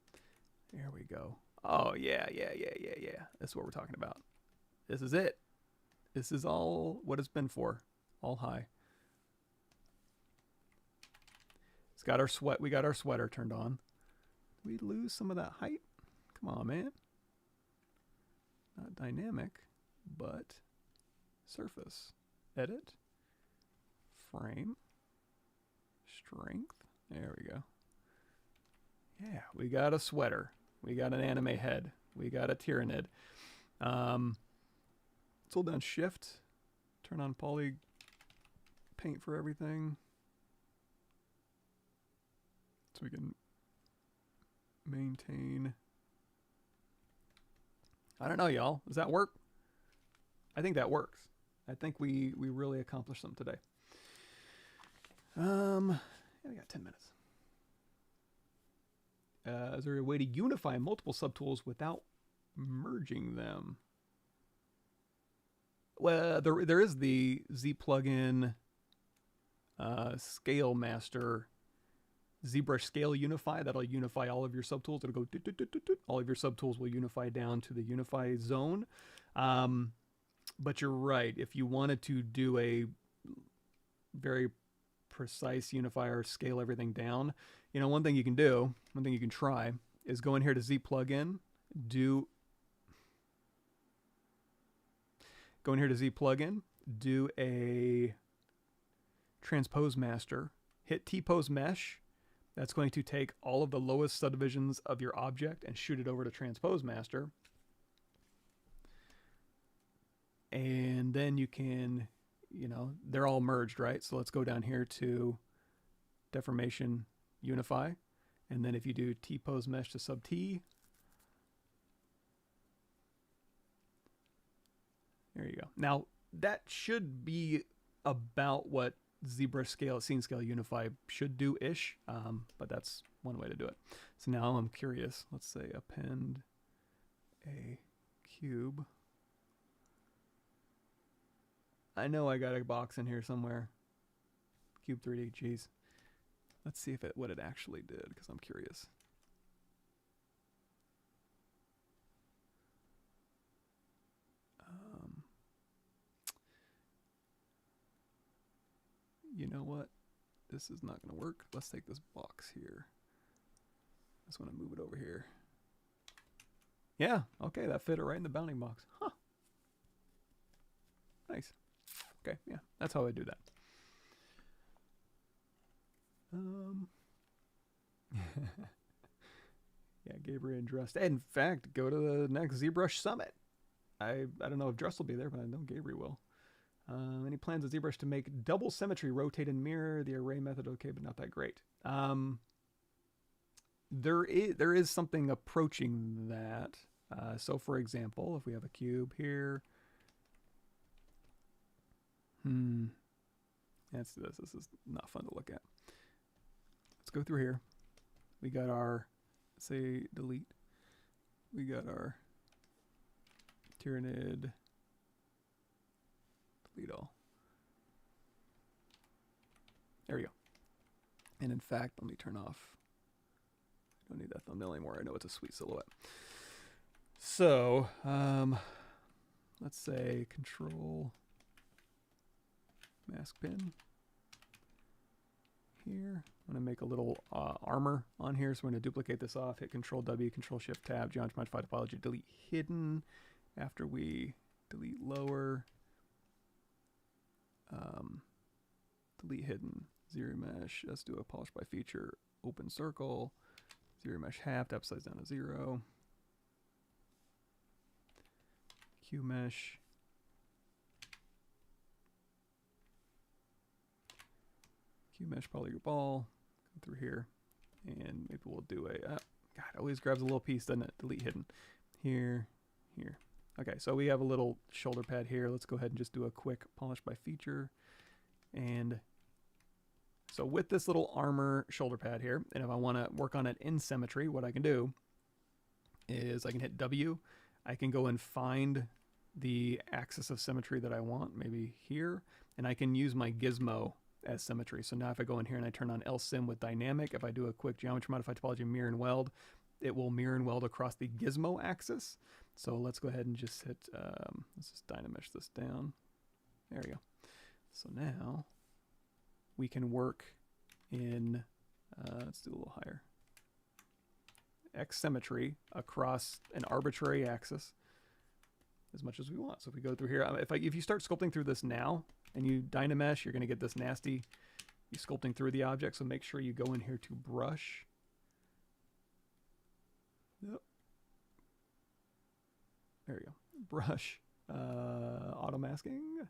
there we go. Oh, yeah. That's what we're talking about. This is it. This is all what it's been for. All high. It's got our sweat. We got our sweater turned on. We lose some of that height. Come on, man. Not dynamic, but surface. Edit. Frame. Strength. There we go. Yeah, we got a sweater. We got an anime head. We got a tyrannid. Let's hold down Shift. Turn on Poly Paint for everything. So we can maintain. I don't know, y'all. Does that work? I think that works. I think we really accomplished something today. Yeah, we got 10 minutes. Is there a way to unify multiple subtools without merging them? Well, there is the ZPlugin Scale Master ZBrush Scale Unify. That'll unify all of your subtools. It'll go all of your subtools will unify down to the unify zone. But you're right. If you wanted to do a very precise unifier, scale everything down, you know, one thing you can do, one thing you can try is go in here to ZPlugin, do a Transpose Master, hit T-Pose Mesh. That's going to take all of the lowest subdivisions of your object and shoot it over to Transpose Master. And then you can, you know, they're all merged, right? So let's go down here to deformation, unify. And then if you do T-pose mesh to sub T, there you go. Now that should be about what ZBrush scale, scene scale unify should do ish, but that's one way to do it. So now I'm curious. Let's say append a cube. I know I got a box in here somewhere. Cube 3D, geez. Let's see if what it actually did, because I'm curious. You know what? This is not going to work. Let's take this box here. I just want to move it over here. Yeah, okay, that fit it right in the bounding box. Huh. Nice. Okay, yeah, that's how I do that. Yeah, Gabriel and Drust. In fact, go to the next ZBrush Summit. I don't know if Drust will be there, but I know Gabriel will. Any plans of ZBrush to make double symmetry, rotate and mirror? The array method, okay, but not that great. There is something approaching that. So for example, if we have a cube here, let's do this. This is not fun to look at. Let's go through here. We got our, say, delete. We got our Tyranid. Delete all. There we go. And in fact, let me turn off. I don't need that thumbnail anymore. I know it's a sweet silhouette. So, let's say control mask pin here. I'm going to make a little armor on here. So we're going to duplicate this off, hit Control W, Control Shift Tab, geometry modify topology, delete hidden. After we delete lower, delete hidden, ZRemesh, let's do a polish by feature, open circle, ZRemesh half, depth size down to 0. Q mesh. Q mesh polygon ball. Go through here. And maybe we'll do a, God, it always grabs a little piece, doesn't it? Delete hidden. Here, here. Okay, so we have a little shoulder pad here. Let's go ahead and just do a quick polish by feature. And so with this little armor shoulder pad here, and if I want to work on it in symmetry, what I can do is I can hit W. I can go and find the axis of symmetry that I want, maybe here, and I can use my gizmo as symmetry. So now if I go in here and I turn on LSym with dynamic, if I do a quick geometry modify topology mirror and weld, it will mirror and weld across the gizmo axis. So let's go ahead and just hit, let's just dynamesh this down. There we go. So now we can work in, let's do a little higher, X symmetry across an arbitrary axis as much as we want. So if we go through here, if you start sculpting through this now and you dynamesh, you're going to get this nasty, you sculpting through the object. So make sure you go in here to brush. Yep. There we go. Brush, auto masking.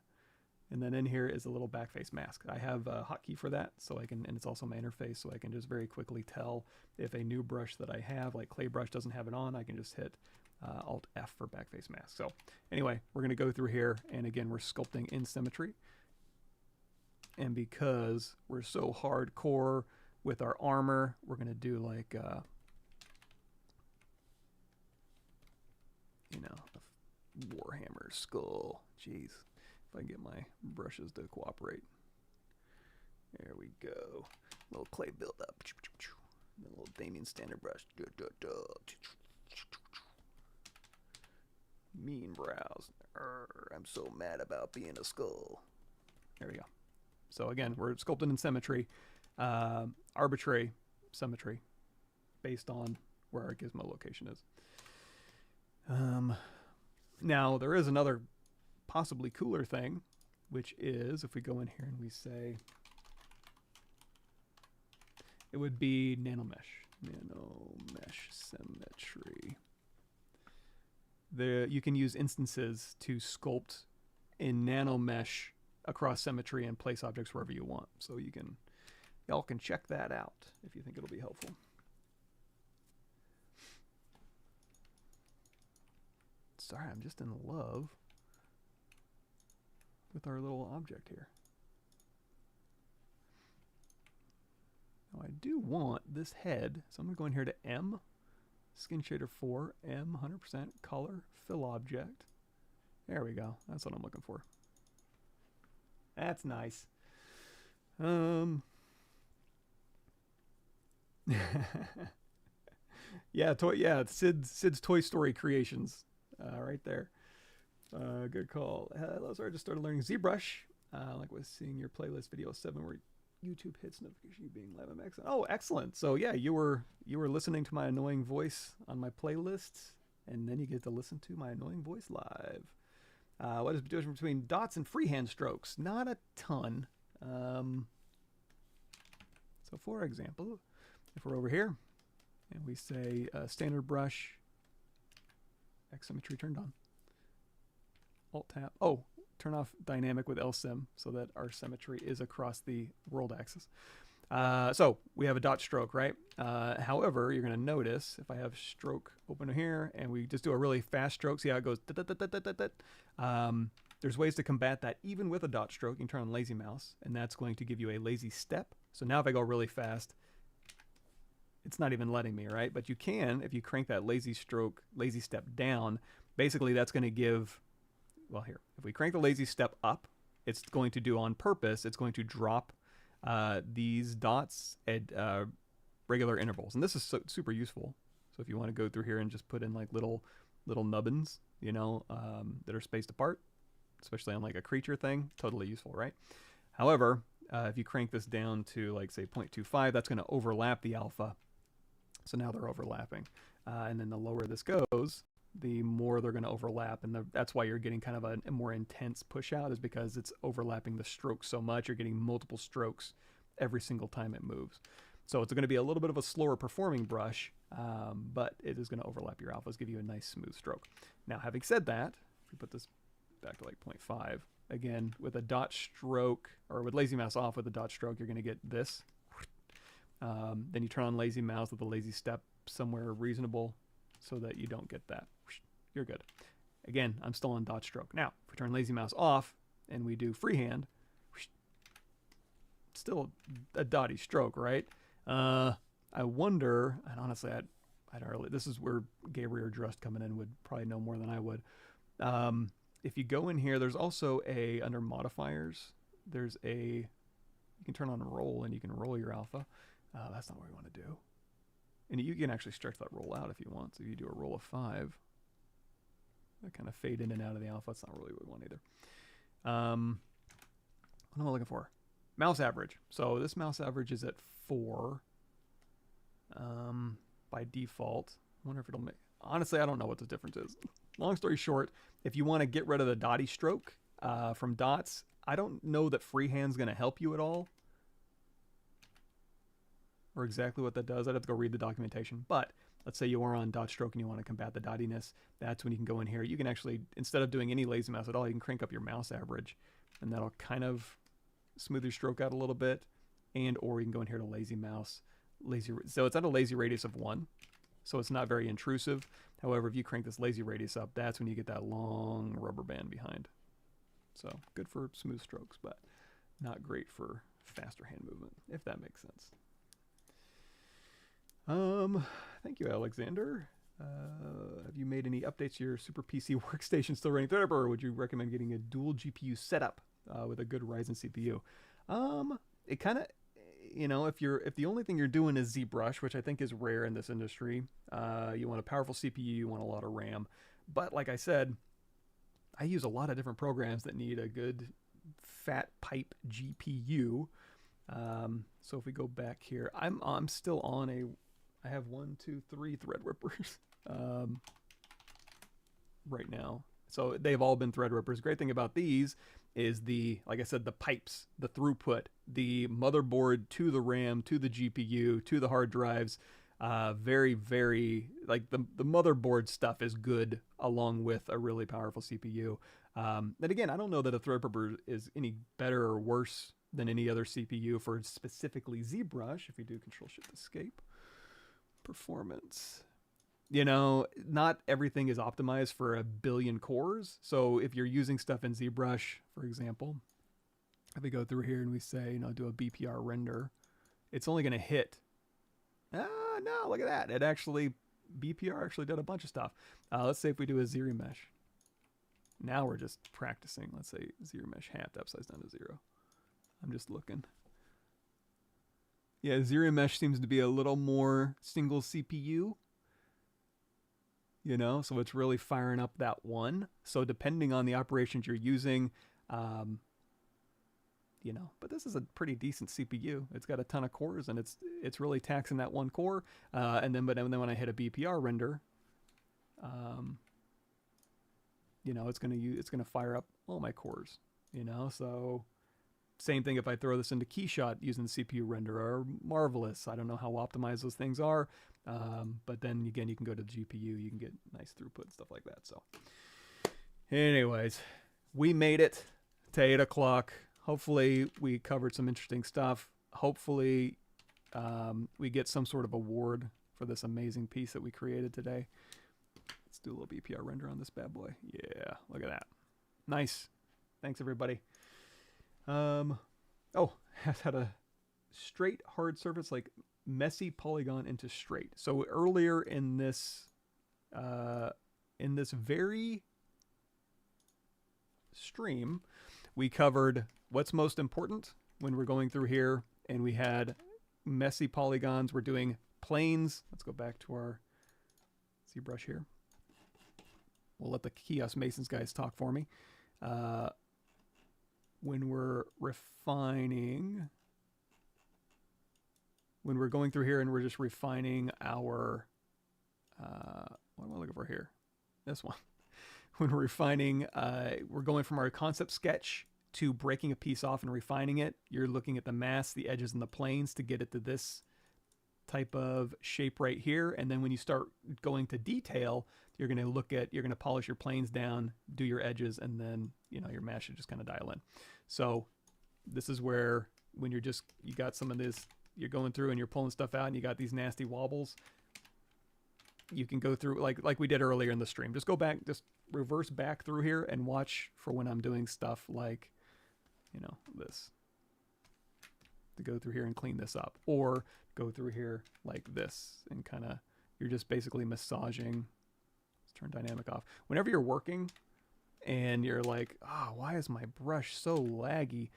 And then in here is a little backface mask. I have a hotkey for that, so I can, and it's also my interface, so I can just very quickly tell if a new brush that I have, like clay brush, doesn't have it on. I can just hit Alt F for backface mask. So anyway, we're going to go through here, and again, we're sculpting in symmetry. And because we're so hardcore with our armor, we're going to do like, you know, a Warhammer skull. Jeez. If I can get my brushes to cooperate. There we go. A little clay buildup. A little Damien standard brush. Mean brows. I'm so mad about being a skull. There we go. So again, we're sculpting in symmetry. Arbitrary symmetry based on where our gizmo location is. Now, there is another possibly cooler thing, which is if we go in here and we say, it would be nanomesh symmetry. You can use instances to sculpt in nano mesh across symmetry and place objects wherever you want. So y'all can check that out if you think it'll be helpful. Sorry, I'm just in love with our little object here. Now I do want this head, so I'm going to go in here to M, Skin Shader 4, M, 100%, Color, Fill Object. There we go. That's what I'm looking for. That's nice. Yeah, Sid's Toy Story creations, right there. Good call. Hello, sorry, I just started learning ZBrush. Like was seeing your playlist video 7 where YouTube hits notification you being live on Maxon. Oh, excellent. So yeah, you were listening to my annoying voice on my playlists, and then you get to listen to my annoying voice live. What is the difference between dots and freehand strokes? Not a ton. So for example, if we're over here and we say standard brush, X symmetry turned on. Alt tab. Oh, turn off dynamic with LSym so that our symmetry is across the world axis. So we have a dot stroke, right? However, you're going to notice if I have stroke open here and we just do a really fast stroke, see how it goes. There's ways to combat that even with a dot stroke. You can turn on lazy mouse, and that's going to give you a lazy step. So now if I go really fast, it's not even letting me, right? But you can, if you crank that lazy step down, basically that's going to give, well here, if we crank the lazy step up, it's going to do on purpose, it's going to drop these dots at regular intervals. And this is super useful. So if you want to go through here and just put in like little nubbins, you know, that are spaced apart, especially on like a creature thing, totally useful, right? However, if you crank this down to like say 0.25, that's going to overlap the alpha. So now they're overlapping. And then the lower this goes, the more they're going to overlap. And that's why you're getting kind of a more intense push out, is because it's overlapping the strokes so much. You're getting multiple strokes every single time it moves. So it's going to be a little bit of a slower performing brush, but it is going to overlap your alphas, give you a nice smooth stroke. Now, having said that, if we put this back to like 0.5, again, with a dot stroke, or with lazy mouse off with a dot stroke, you're going to get this. Then you turn on lazy mouse with a lazy step somewhere reasonable so that you don't get that. You're good. Again, I'm still on dot stroke. Now, if we turn lazy mouse off and we do freehand, still a dotty stroke, right? I wonder, and honestly, I don't really, this is where Gabriel Drust coming in would probably know more than I would. If you go in here, there's also under modifiers, there's you can turn on roll and you can roll your alpha. That's not what we want to do. And you can actually stretch that roll out if you want. So if you do a roll of 5, that kind of fade in and out of the alpha. That's not really what we want either. What am I looking for? Mouse average. So this mouse average is at 4 by default. I wonder if it'll make... Honestly, I don't know what the difference is. Long story short, if you want to get rid of the dotty stroke from dots, I don't know that freehand's going to help you at all, or exactly what that does. I'd have to go read the documentation. But let's say you are on dot stroke and you want to combat the dottiness. That's when you can go in here. You can actually, instead of doing any lazy mouse at all, you can crank up your mouse average, and that'll kind of smooth your stroke out a little bit. And or you can go in here to lazy mouse. So it's at a lazy radius of 1. So it's not very intrusive. However, if you crank this lazy radius up, that's when you get that long rubber band behind. So good for smooth strokes, but not great for faster hand movement, if that makes sense. Thank you, Alexander. Have you made any updates to your Super PC workstation still running Threadripper, or would you recommend getting a dual GPU setup with a good Ryzen CPU? It kind of, you know, if the only thing you're doing is ZBrush, which I think is rare in this industry, you want a powerful CPU, you want a lot of RAM. But like I said, I use a lot of different programs that need a good fat pipe GPU. So if we go back here, I'm still on I have 1, 2, 3 Threadrippers right now. So they've all been Threadrippers. Great thing about these is like I said, the pipes, the throughput, the motherboard to the RAM, to the GPU, to the hard drives. Very, very, like the motherboard stuff is good along with a really powerful CPU. And again, I don't know that a Threadripper is any better or worse than any other CPU for specifically ZBrush. If you do Control-Shift-Escape, performance. You know, not everything is optimized for a billion cores. So if you're using stuff in ZBrush, for example, if we go through here and we say, you know, do a BPR render, it's only going to hit. No, look at that. It actually, BPR actually did a bunch of stuff. Let's say if we do a ZRemesh. Now we're just practicing. Let's say ZRemesh half upside down to 0. I'm just looking. Yeah, ZRemesh seems to be a little more single CPU. You know, so it's really firing up that one. So depending on the operations you're using, you know, but this is a pretty decent CPU. It's got a ton of cores, and it's really taxing that one core. And then when I hit a BPR render, you know, it's gonna fire up all my cores. You know, so same thing if I throw this into Keyshot using the CPU renderer. Marvelous. I don't know how optimized those things are, but then again, you can go to the GPU. You can get nice throughput and stuff like that. So, anyways, we made it to 8 o'clock. Hopefully we covered some interesting stuff. Hopefully we get some sort of award for this amazing piece that we created today. Let's do a little BPR render on this bad boy. Yeah, look at that. Nice. Thanks, everybody. Oh, has had a straight hard surface, like messy polygon into straight. So earlier in this very stream, we covered what's most important when we're going through here, and we had messy polygons. We're doing planes. Let's go back to our ZBrush here. We'll let the Kiosk Masons guys talk for me. When we're refining, when we're going through here and we're just refining our, what am I looking for here? This one. When we're refining, we're going from our concept sketch to breaking a piece off and refining it. You're looking at the mass, the edges, and the planes to get it to this type of shape right here. And then when you start going to detail, you're going to polish your planes down, do your edges, and then, you know, your mass should just kind of dial in. So this is where, when you got some of this, you're going through and you're pulling stuff out and you got these nasty wobbles, you can go through like we did earlier in the stream. Just go back, just reverse back through here and watch for when I'm doing stuff like, you know, this. To go through here and clean this up, or go through here like this and kind of, you're just basically massaging. Let's turn dynamic off. Whenever you're working and you're like, why is my brush so laggy?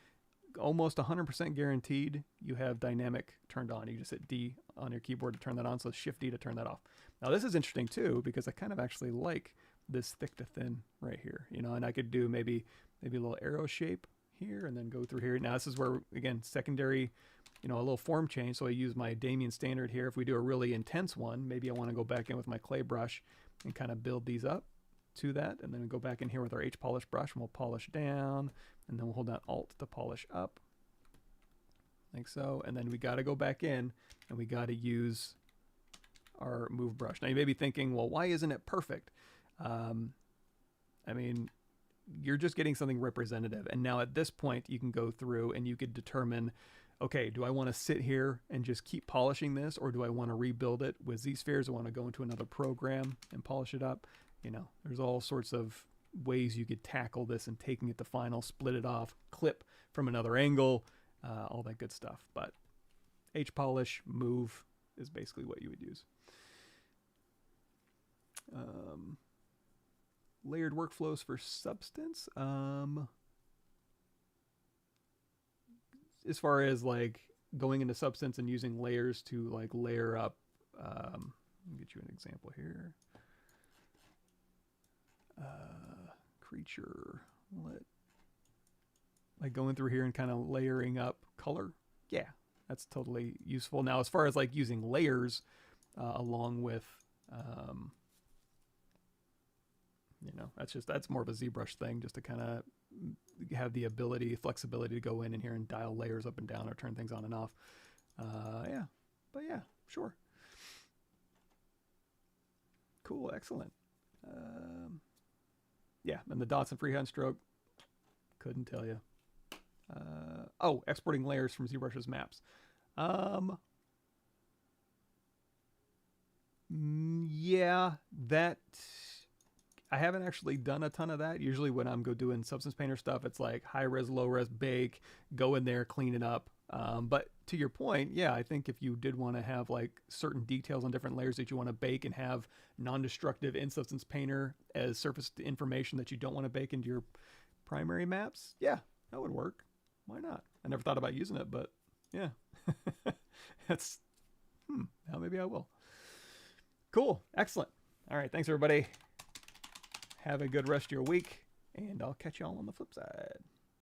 Almost 100% guaranteed you have dynamic turned on. You just hit D on your keyboard to turn that on, so Shift D to turn that off. Now this is interesting too, because I kind of actually like this thick to thin right here, you know, and I could do maybe a little arrow shape here and then go through here. Now this is where, again, secondary, you know, a little form change. So I use my Damien standard here. If we do a really intense one, maybe I want to go back in with my clay brush and kind of build these up to that. And then we go back in here with our H polish brush and we'll polish down, and then we'll hold down Alt to polish up like so. And then we got to go back in and we got to use our move brush. Now you may be thinking, well, why isn't it perfect? I mean, you're just getting something representative. And now at this point, you can go through and you could determine, okay, do I want to sit here and just keep polishing this, or do I want to rebuild it with Z-spheres? I want to go into another program and polish it up. You know, there's all sorts of ways you could tackle this, and taking it to final, split it off, clip from another angle, all that good stuff. But H-polish, move is basically what you would use. Layered workflows for substance. As far as like going into substance and using layers to like layer up, let me get you an example here. Creature, like going through here and kind of layering up color. Yeah, that's totally useful. Now, as far as like using layers along with, you know, that's more of a ZBrush thing, just to kind of have the flexibility to go in here and dial layers up and down or turn things on and off. Yeah, but yeah, sure. Cool, excellent. Yeah, and the dots and freehand stroke, couldn't tell you. Oh, exporting layers from ZBrush's maps. Yeah, that I haven't actually done a ton of that. Usually when I'm doing Substance Painter stuff, it's like high res, low res, bake, go in there, clean it up. But to your point, yeah, I think if you did want to have like certain details on different layers that you want to bake and have non-destructive in Substance Painter as surface information that you don't want to bake into your primary maps, yeah, that would work. Why not? I never thought about using it, but yeah, that's, now maybe I will. Cool. Excellent. All right. Thanks, everybody. Have a good rest of your week, and I'll catch you all on the flip side.